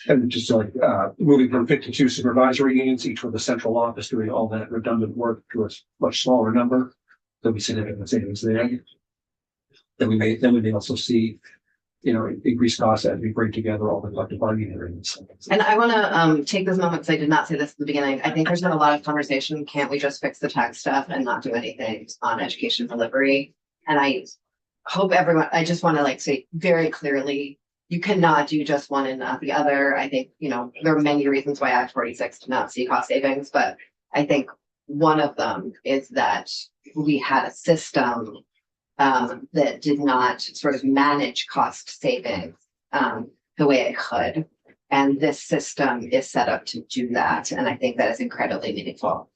And just like moving from 52 supervisory unions, each with a central office doing all that redundant work to a much smaller number, there'll be significant savings there. Then we may also see, increased costs as we bring together all the collective bargaining agreements. And I want to take this moment, because I did not say this at the beginning. I think there's been a lot of conversation. Can't we just fix the tax stuff and not do anything on education delivery? And I hope I just want to say very clearly, you cannot do just one and not the other. I think, there are many reasons why Act 46 did not see cost savings, but I think one of them is that we had a system that did not sort of manage cost savings the way it could. And this system is set up to do that. And I think that is incredibly meaningful.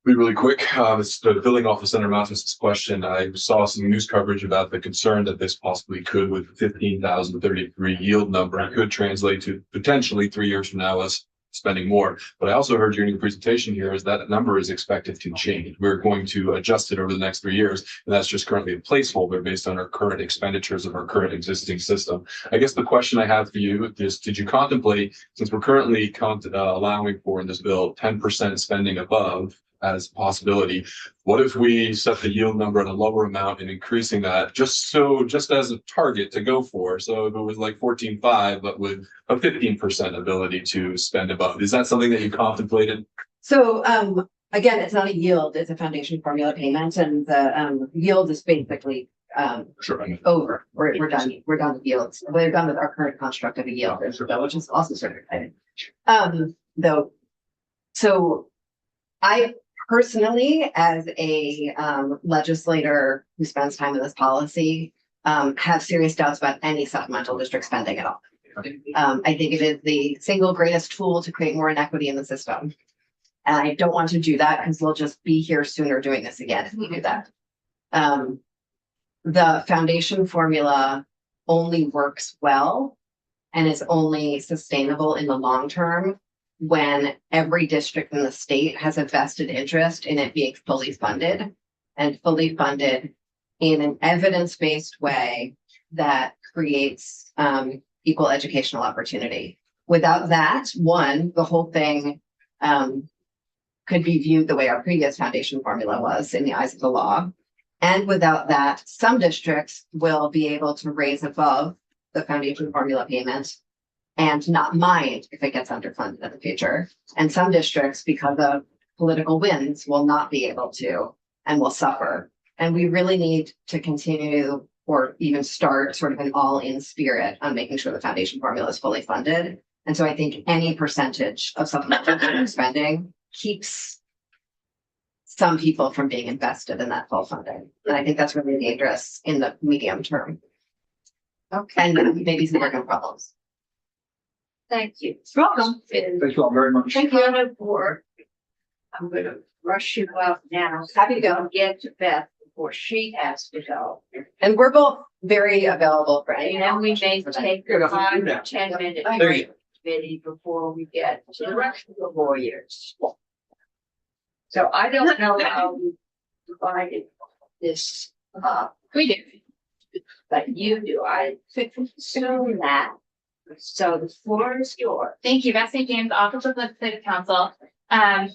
Be really quick. It's building off of Senator Mathis's question. I saw some news coverage about the concern that this possibly could, with 15,033 yield number, could translate to potentially 3 years from now us spending more. But I also heard during the presentation here is that number is expected to change. We're going to adjust it over the next 3 years, and that's just currently a placeholder based on our current expenditures of our current existing system. I guess the question I have for you is, did you contemplate, since we're currently allowing for in this bill 10% spending above as a possibility, what if we set the yield number at a lower amount and increasing that just as a target to go for? So if it was like 14.5, but with a 15% ability to spend above, is that something that you contemplated? So again, it's not a yield, it's a foundation formula payment, and the yield is basically Sure. over. We're done with yields. We're done with our current construct of a yield, which is also sort of exciting. So I personally, as a legislator who spends time in this policy, have serious doubts about any supplemental district spending at all. I think it is the single greatest tool to create more inequity in the system. And I don't want to do that because we'll just be here sooner doing this again if we do that. The foundation formula only works well and is only sustainable in the long term when every district in the state has a vested interest in it being fully funded and fully funded in an evidence-based way that creates equal educational opportunity. Without that, one, the whole thing could be viewed the way our previous foundation formula was in the eyes of the law. And without that, some districts will be able to raise above the foundation formula payment and not mind if it gets underfunded in the future. And some districts, because of political wins, will not be able to and will suffer. And we really need to continue or even start sort of an all-in spirit on making sure the foundation formula is fully funded. And so I think any percentage of supplemental spending keeps some people from being invested in that full funding. And I think that's really dangerous in the medium term. Okay, And maybe some working problems. thank you. Welcome. Thank you all very much. Thank you on the board. I'm gonna rush you out now. Happy to go. I'll get to Beth before she has to go. And we're both very available for any. And then we may take Good a afternoon 5 now. to 10 minute There you break committee before we get to the rest of the lawyers. So I don't know how we divided this up, We do. but you do. I could assume that. So the floor is yours. Thank you. Beth St. James, Office of Legislative Counsel.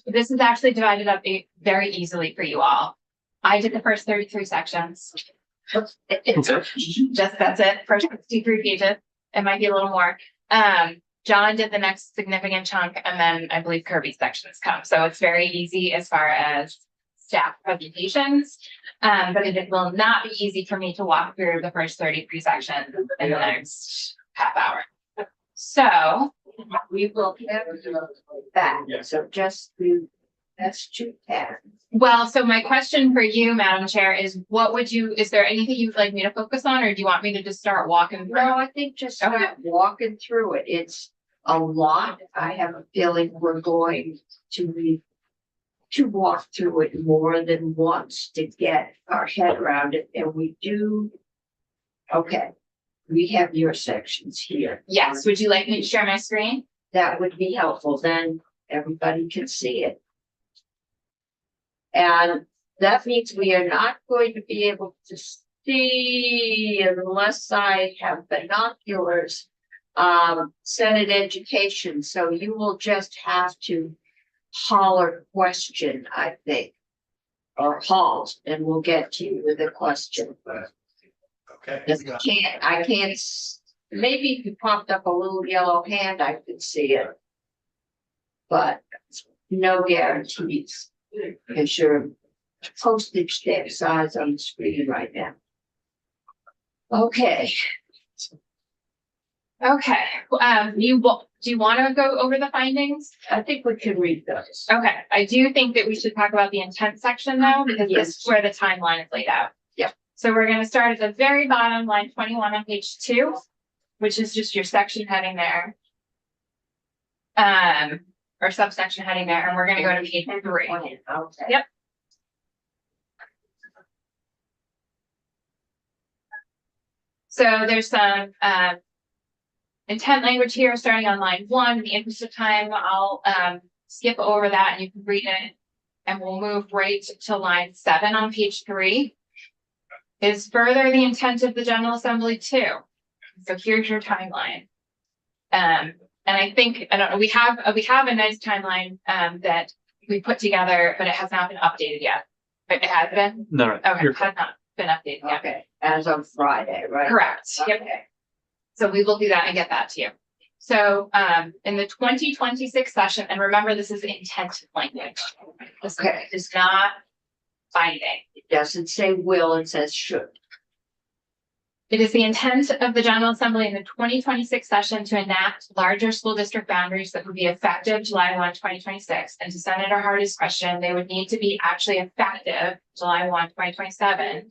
This is actually divided up very easily for you all. I did the first 33 sections. Just that's it, first 63 pages. It might be a little more. John did the next significant chunk, and then I believe Kirby's sections come. So it's very easy as far as staff presentations. But it will not be easy for me to walk through the first 33 sections in the next half hour. So We will have that. So just do best you can. well, so my question for you, Madam Chair, is is there anything you'd like me to focus on, or do you want me to just start walking through? No, I think just start walking through it. It's a lot. I have a feeling we're going to walk through it more than once to get our head around it. And we do. Okay, we have your sections here. Yes, would you like me to share my screen? That would be helpful. Then everybody can see it. And that means we are not going to be able to see unless I have binoculars, Senate Education. So you will just have to holler question, I think, or halt, and we'll get to you with a question. Okay. I can't, maybe if you popped up a little yellow hand, I could see it. But no guarantees. Because your postage stamp size on the screen right now. Okay. Okay, do you want to go over the findings? I think we can read those. Okay, I do think that we should talk about the intent section though, because this is where the timeline is laid out. Yep. So we're gonna start at the very bottom, line 21 on page 2, which is just your section heading there. Or subsection heading there, and we're gonna go to page 3. Okay. Yep. So there's some intent language here, starting on line 1. In the interest of time, I'll skip over that and you can read it. And we'll move right to line 7 on page 3. Is further the intent of the General Assembly too. So here's your timeline. And I think, I don't know, we have a nice timeline that we put together, but it has not been updated yet. It has been? No, Okay, it has not been updated yet. Okay, as of Friday, right? Correct. Yep. Okay. So we will do that and get that to you. So in the 2026 session, and remember, this is intent language. This Okay. is not binding. It doesn't say will, it says should. It is the intent of the General Assembly in the 2026 session to enact larger school district boundaries that would be effective July 1, 2026. And to Senator Hardy's question, they would need to be actually effective July 1, 2027,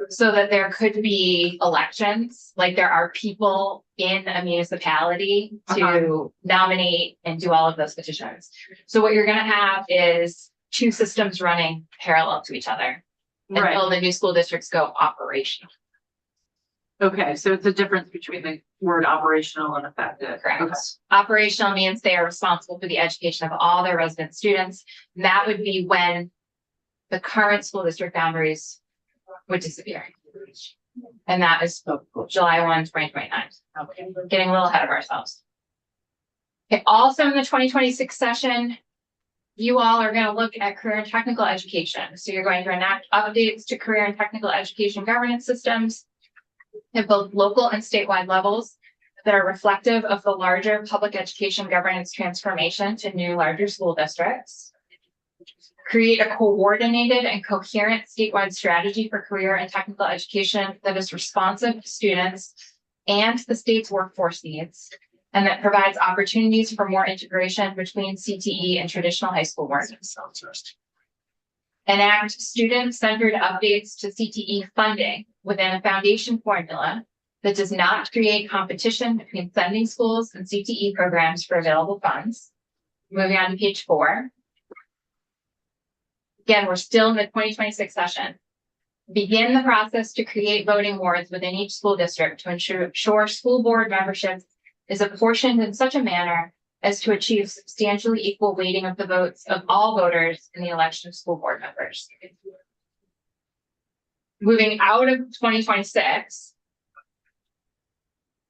so that there could be elections, like there are people in a municipality to nominate and do all of those petitions. So what you're going to have is 2 systems running parallel to each other until the new school districts go operational. Okay, so it's a difference between the word operational and effective. Correct. Okay. Operational means they are responsible for the education of all their resident students. And that would be when the current school district boundaries would disappear. And that is July 1, 2029. Okay, we're getting a little ahead of ourselves. Okay, also in the 2026 session, you all are going to look at career and technical education. So you're going to enact updates to career and technical education governance systems at both local and statewide levels that are reflective of the larger public education governance transformation to new larger school districts. Create a coordinated and coherent statewide strategy for career and technical education that is responsive to students and the state's workforce needs, and that provides opportunities for more integration between CTE and traditional high school work. Enact student-centered updates to CTE funding within a foundation formula that does not create competition between sending schools and CTE programs for available funds. Moving on to page 4. Again, we're still in the 2026 session. Begin the process to create voting wards within each school district to ensure school board membership is apportioned in such a manner as to achieve substantially equal weighting of the votes of all voters in the election of school board members. Moving out of 2026,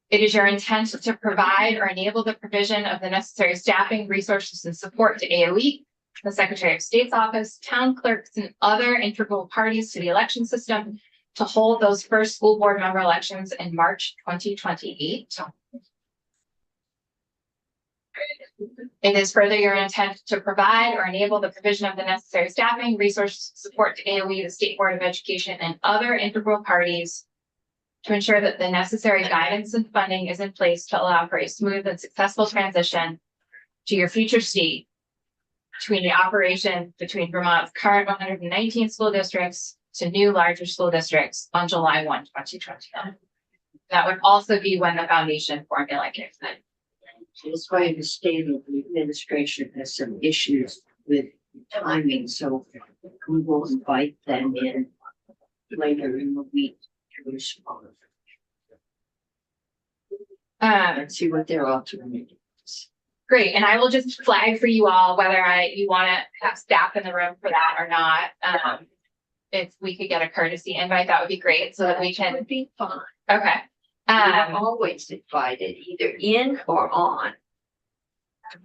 it is your intent to provide or enable the provision of the necessary staffing, resources, and support to AOE, the Secretary of State's office, town clerks, and other integral parties to the election system to hold those first school board member elections in March 2028. It is further your intent to provide or enable the provision of the necessary staffing, resources, support to AOE, the State Board of Education, and other integral parties to ensure that the necessary guidance and funding is in place to allow for a smooth and successful transition to your future state between the operation between Vermont's current 119 school districts to new larger school districts on July 1, 2029. That would also be when the foundation formula kicks in. It's my understanding the administration has some issues with timing, so we will invite them in later in the week to respond. And see what their alternatives. Great, and I will just flag for you all whether you want to have staff in the room for that or not. If we could get a courtesy invite, that would be great, so that we can. That would be fine. Okay. I'm always invited, either in or on.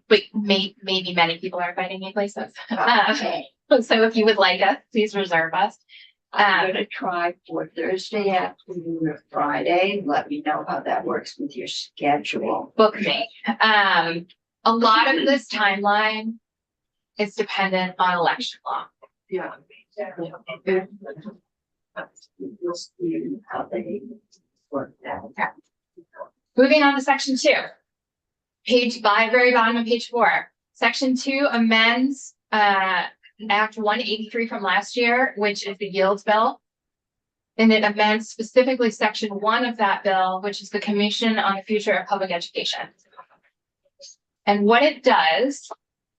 But maybe many people are inviting me places. Okay. So if you would like us, please reserve us. I'm gonna try for Thursday afternoon or Friday. Let me know how that works with your schedule. Book me. A lot of this timeline is dependent on election law. Yeah. We'll see how they work that. Moving on to section 2. Page 5, very bottom of page 4. Section 2 amends Act 183 from last year, which is the yields bill. And it amends specifically section 1 of that bill, which is the Commission on the Future of Public Education. And what it does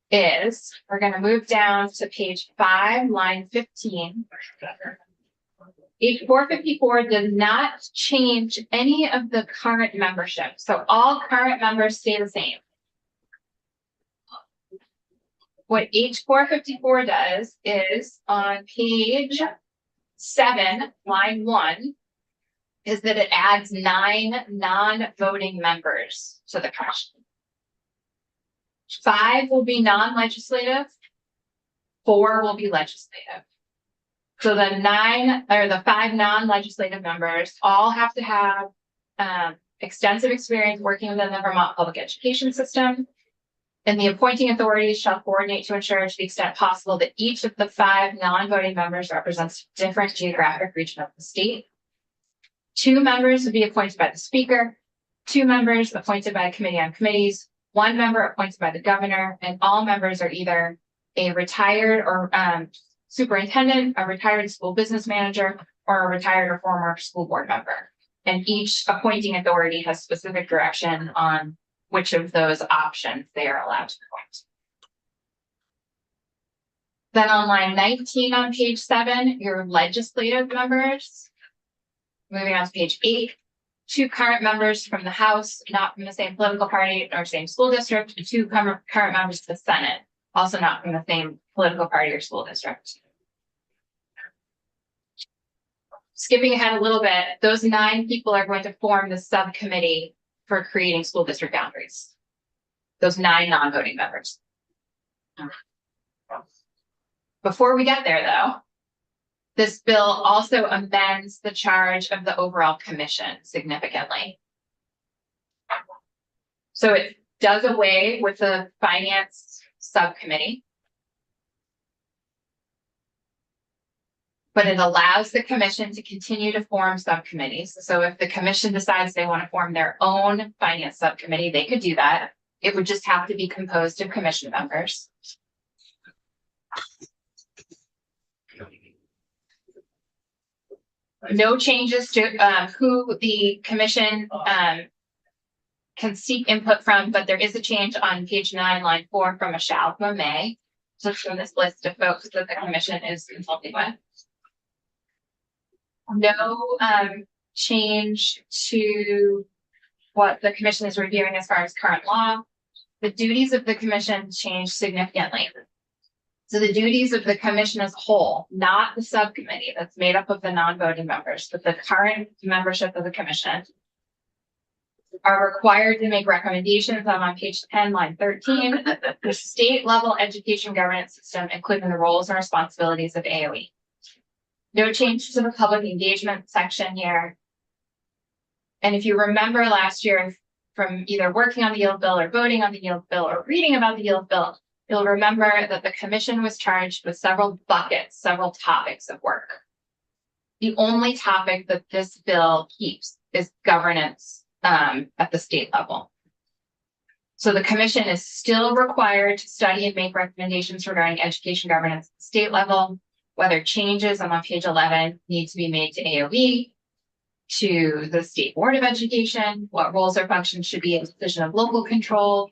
is, we're going to move down to page 5, line 15. H 454 does not change any of the current membership. So all current members stay the same. What H 454 does is on page 7, line 1, is that it adds 9 non-voting members to the commission. 5 will be non-legislative, 4 will be legislative. So the 5 non-legislative members all have to have extensive experience working within the Vermont public education system. And the appointing authorities shall coordinate to ensure to the extent possible that each of the 5 non-voting members represents a different geographic region of the state. 2 members would be appointed by the speaker, 2 members appointed by a committee on committees, 1 member appointed by the governor, and all members are either a retired or superintendent, a retired school business manager, or a retired or former school board member. And each appointing authority has specific direction on which of those options they are allowed to appoint. Then on line 19 on page 7, your legislative members. Moving on to page 8, two current members from the House, not from the same political party or same school district, and two current members to the Senate, also not from the same political party or school district. Skipping ahead a little bit, those 9 people are going to form the subcommittee for creating school district boundaries. Those 9 non-voting members. Before we get there, though, this bill also amends the charge of the overall commission significantly. So it does away with the finance subcommittee, but it allows the commission to continue to form subcommittees. So if the commission decides they want to form their own finance subcommittee, they could do that. It would just have to be composed of commission members. No changes to who the commission can seek input from, but there is a change on page 9, line 4 from a shall to a may. So from this list of folks that the commission is consulting with. No change to what the commission is reviewing as far as current law. The duties of the commission change significantly. So the duties of the commission as a whole, not the subcommittee that's made up of the non-voting members, but the current membership of the commission, are required to make recommendations. I'm on page 10, line 13, the state level education governance system, including the roles and responsibilities of AOE. No change to the public engagement section here. And if you remember last year from either working on the yield bill or voting on the yield bill or reading about the yield bill, you'll remember that the commission was charged with several buckets, several topics of work. The only topic that this bill keeps is governance at the state level. So the commission is still required to study and make recommendations regarding education governance at the state level, whether changes, I'm on page 11, need to be made to AOE, to the State Board of Education, what roles or functions should be a decision of local control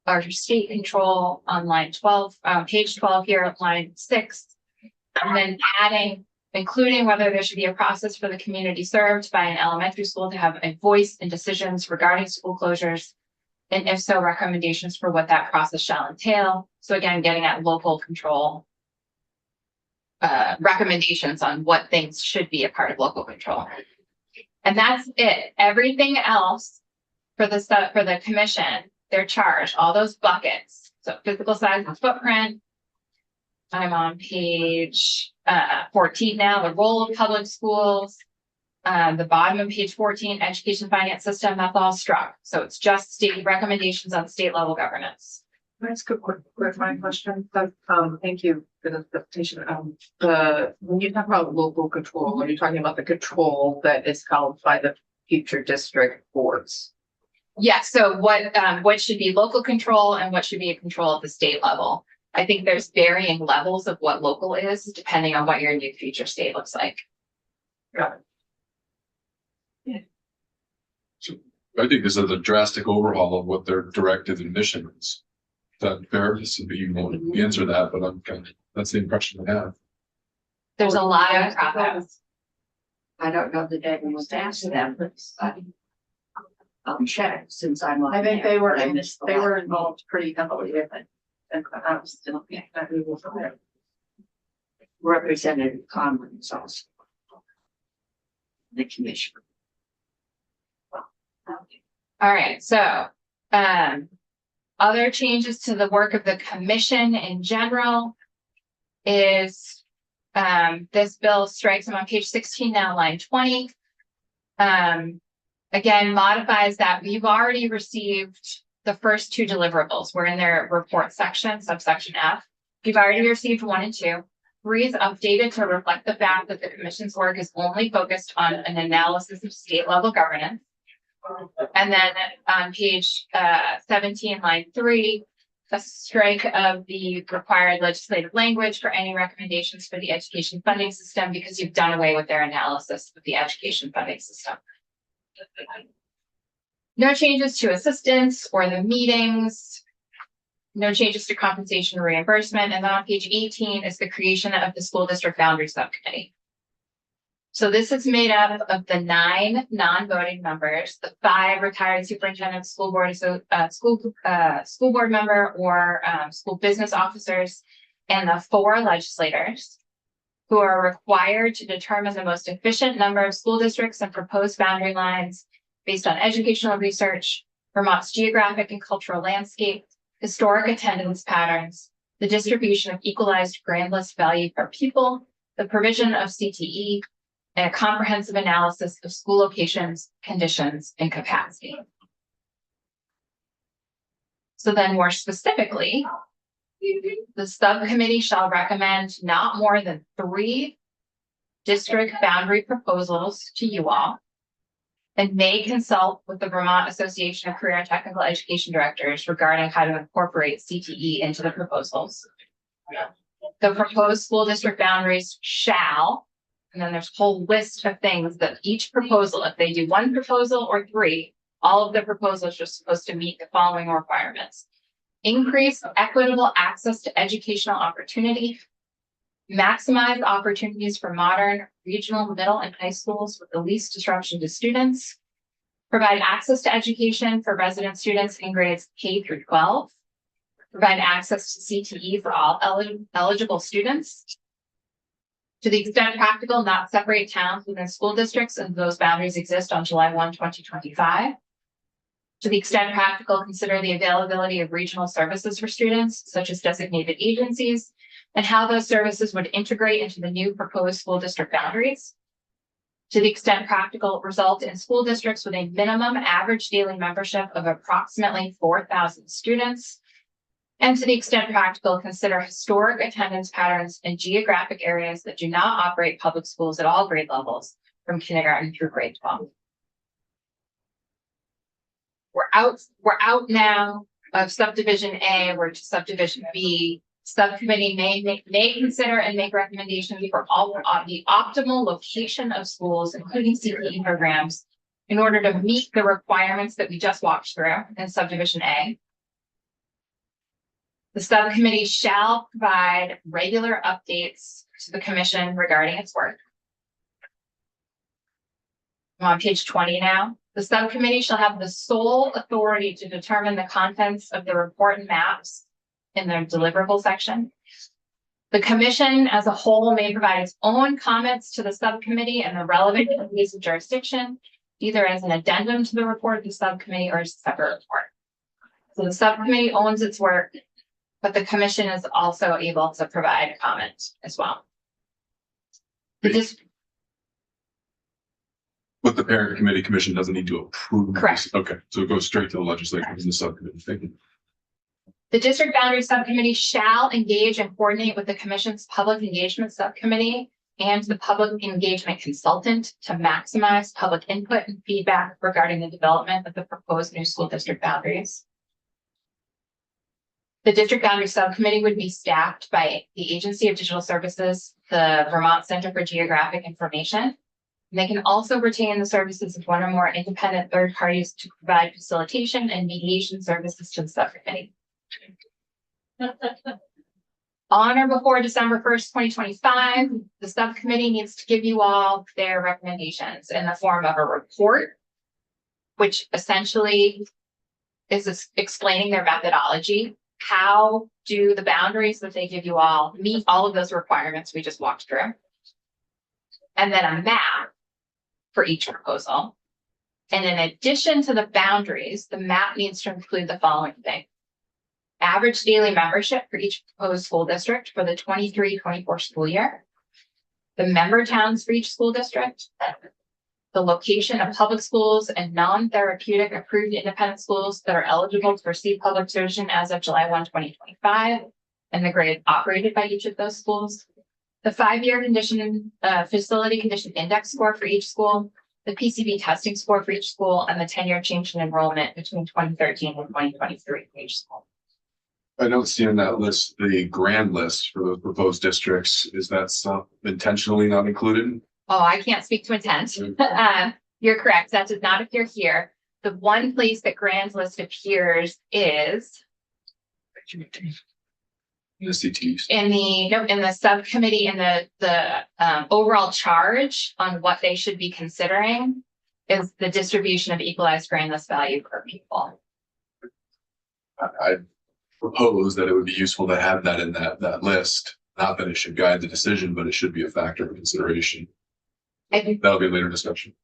or state control on line 12, page 12 here, line 6, and then adding, including whether there should be a process for the community served by an elementary school to have a voice in decisions regarding school closures, and if so, recommendations for what that process shall entail. So again, getting at local control, recommendations on what things should be a part of local control. And that's it. Everything else for the commission, their charge, all those buckets. So physical size and footprint. I'm on page 14 now, the role of public schools. The bottom of page 14, education finance system, that's all struck. So it's just state recommendations on state level governance. That's a quick clarifying question. Thank you for the presentation. When you talk about local control, when you're talking about the control that is held by the future district boards. Yeah, so what should be local control and what should be a control at the state level? I think there's varying levels of what local is depending on what your new future state looks like. Got it. I think this is a drastic overhaul of what their directive and mission is. Is that fair? You won't answer that, but that's the impression I have. There's a lot of process. I don't know that anyone was asked them, but I'll check since I'm on. I think there, they were but I missed the last involved pretty heavily in it. And I was still Representative Conlon is also the commission. All right, so other changes to the work of the commission in general is this bill strikes them on page 16 now, line 20. Again, modifies that. We've already received the first 2 deliverables. We're in their report section, subsection F. We've already received 1 and 2. 3 is updated to reflect the fact that the commission's work is only focused on an analysis of state level governance. And then on page 17, line 3, a strike of the required legislative language for any recommendations for the education funding system because you've done away with their analysis of the education funding system. No changes to assistance or the meetings. No changes to compensation or reimbursement. And then on page 18 is the creation of the school district boundary subcommittee. So this is made up of the 9 non-voting members, the 5 retired superintendent, school board, school board member or school business officers, and the 4 legislators who are required to determine the most efficient number of school districts and proposed boundary lines based on educational research, Vermont's geographic and cultural landscape, historic attendance patterns, the distribution of equalized grand list value per pupil, the provision of CTE, and a comprehensive analysis of school locations, conditions, and capacity. So then more specifically, the subcommittee shall recommend not more than 3 district boundary proposals to you all and may consult with the Vermont Association of Career and Technical Education Directors regarding how to incorporate CTE into the proposals. The proposed school district boundaries shall, and then there's a whole list of things that each proposal, if they do 1 proposal or 3, all of the proposals are supposed to meet the following requirements. Increase equitable access to educational opportunity, maximize opportunities for modern, regional, middle, and high schools with the least disruption to students, provide access to education for resident students in grades K through 12, provide access to CTE for all eligible students, to the extent practical, not separate towns within school districts and those boundaries exist on July 1, 2025. To the extent practical, consider the availability of regional services for students, such as designated agencies, and how those services would integrate into the new proposed school district boundaries. To the extent practical, result in school districts with a minimum average daily membership of approximately 4,000 students. And to the extent practical, consider historic attendance patterns in geographic areas that do not operate public schools at all grade levels from kindergarten through grade 12. We're out now of subdivision A, we're to subdivision B. Subcommittee may consider and make recommendations for all the optimal location of schools, including CTE programs, in order to meet the requirements that we just walked through in subdivision A. The subcommittee shall provide regular updates to the commission regarding its work. I'm on page 20 now. The subcommittee shall have the sole authority to determine the contents of the report and maps in their deliverable section. The commission as a whole may provide its own comments to the subcommittee and the relevant committees of jurisdiction, either as an addendum to the report of the subcommittee or as a separate report. So the subcommittee owns its work, but the commission is also able to provide comment as well. But the parent committee commission doesn't need to approve. Correct. This. Okay, so it goes straight to the legislature and the subcommittee. Thank you. The district boundary subcommittee shall engage and coordinate with the commission's public engagement subcommittee and the public engagement consultant to maximize public input and feedback regarding the development of the proposed new school district boundaries. The district boundary subcommittee would be staffed by the Agency of Digital Services, the Vermont Center for Geographic Information. They can also retain the services of 1 or more independent third parties to provide facilitation and mediation services to the subcommittee. On or before December 1st, 2025, the subcommittee needs to give you all their recommendations in the form of a report, which essentially is explaining their methodology. How do the boundaries that they give you all meet all of those requirements we just walked through? And then a map for each proposal. And in addition to the boundaries, the map needs to include the following thing. Average daily membership for each proposed school district for the 23-24 school year. The member towns for each school district. The location of public schools and non-therapeutic approved independent schools that are eligible to receive public tuition as of July 1, 2025, and the grade operated by each of those schools. The 5-year facility condition index score for each school, the PCB testing score for each school, and the 10-year change in enrollment between 2013 and 2023 for each school. I don't see in that list the grand list for those proposed districts. Is that intentionally not included? Oh, I can't speak to intent. You're correct. That does not appear here. The one place that grand list appears is in the CTs. in the subcommittee, in the overall charge on what they should be considering is the distribution of equalized brainless value per pupil. I propose that it would be useful to have that in that list. Not that it should guide the decision, but it should be a factor of consideration. I think, That'll be a later discussion.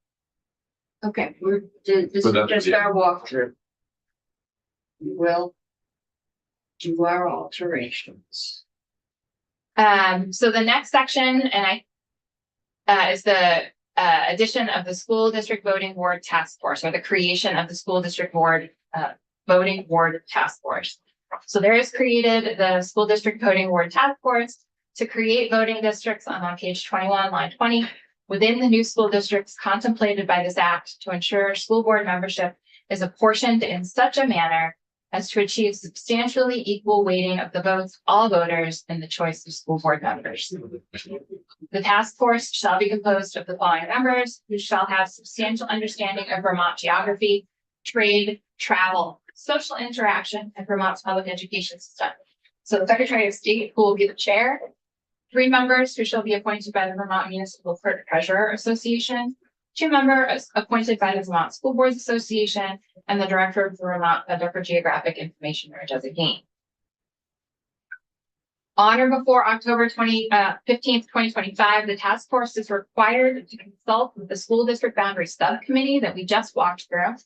Okay, this is But that- just our walkthrough. We will do our alterations. so the next section, and is the addition of the school district voting board task force, or the creation of the school district board voting board task force. So there is created the school district voting board task force to create voting districts on page 21, line 20, within the new school districts contemplated by this act to ensure school board membership is apportioned in such a manner as to achieve substantially equal weighting of the votes of all voters in the choice of school board members. The task force shall be composed of the following members who shall have substantial understanding of Vermont geography, trade, travel, social interaction, and Vermont's public education system. So the Secretary of State, who will be the chair, 3 members who shall be appointed by the Vermont Municipal Clerk Treasurer Association, 2 members appointed by the Vermont School Boards Association, and the Director of the Vermont Center for Geographic Information, or designee. On or before October 15th, 2025, the task force is required to consult with the school district boundary subcommittee that we just walked through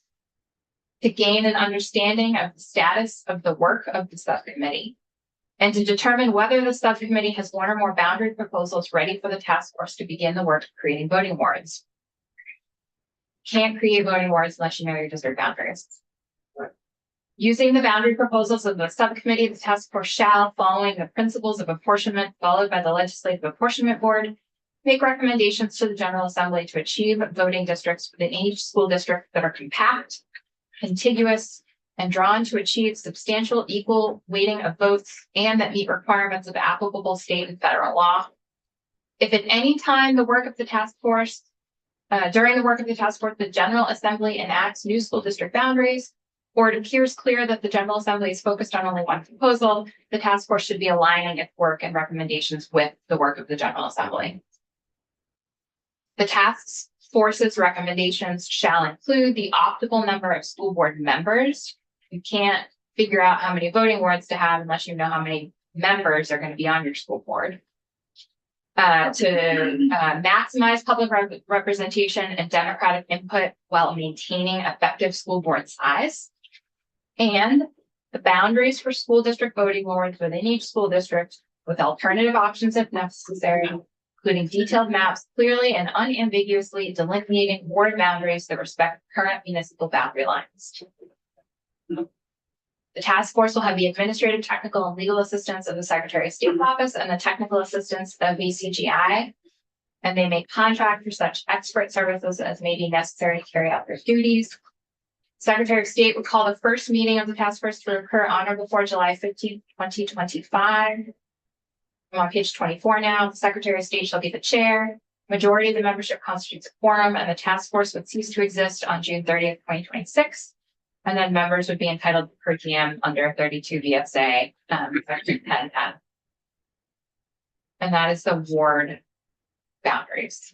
to gain an understanding of the status of the work of the subcommittee and to determine whether the subcommittee has 1 or more boundary proposals ready for the task force to begin the work of creating voting wards. Can't create voting wards unless you know your district boundaries. Using the boundary proposals of the subcommittee, the task force shall, following the principles of apportionment followed by the Legislative Apportionment Board, make recommendations to the General Assembly to achieve voting districts within each school district that are compact, contiguous, and drawn to achieve substantial equal weighting of votes and that meet requirements of applicable state and federal law. If at any time the work of the task force, during the work of the task force, the General Assembly enacts new school district boundaries, or it appears clear that the General Assembly is focused on only one proposal, the task force should be aligning its work and recommendations with the work of the General Assembly. The task force's recommendations shall include the optimal number of school board members. You can't figure out how many voting wards to have unless you know how many members are going to be on your school board. To maximize public representation and democratic input while maintaining effective school board size. And the boundaries for school district voting wards within each school district with alternative options if necessary, including detailed maps clearly and unambiguously delineating ward boundaries that respect current municipal boundary lines. The task force will have the administrative, technical, and legal assistance of the Secretary of State's office and the technical assistance of VCGI. And they may contract for such expert services as may be necessary to carry out their duties. Secretary of State will call the first meeting of the task force to occur on or before July 15th, 2025. I'm on page 24 now. The Secretary of State shall be the chair. Majority of the membership constitutes a quorum, and the task force would cease to exist on June 30th, 2026. And then members would be entitled to per diem under 32 VSA, section 1010. And that is the ward boundaries.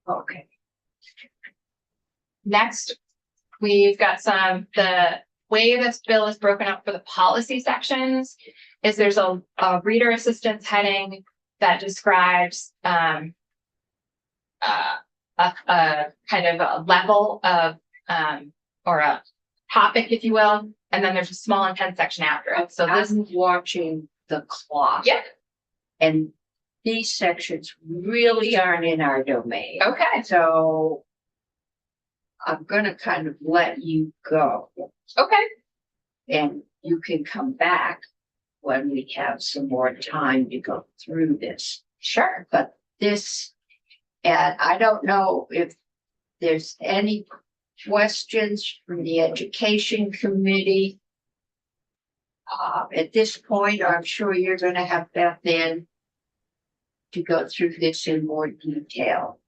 Okay. Next, we've got the way this bill is broken up for the policy sections is there's a reader assistance heading that describes a kind of a level of or a topic, if you will, and then there's a small intent section after it. So this I'm watching the clock. Yeah. And these sections really aren't in our domain. Okay. So I'm gonna kind of let you go Okay. and you can come back when we have some more time to go through this. Sure. But this, and I don't know if there's any questions from the education committee. At this point, I'm sure you're gonna have Beth in to go through this in more detail.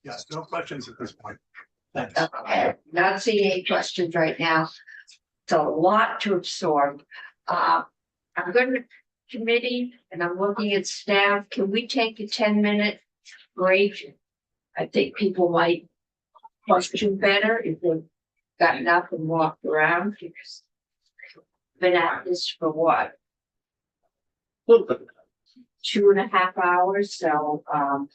Yes, no questions at this point. Thanks. Okay, not seeing any questions right now. It's a lot to absorb. I'm going to committee, and I'm looking at staff, can we take a 10-minute break? I think people might function better if they've gotten up and walked around. Because been at this for what? 2.5 hours, so,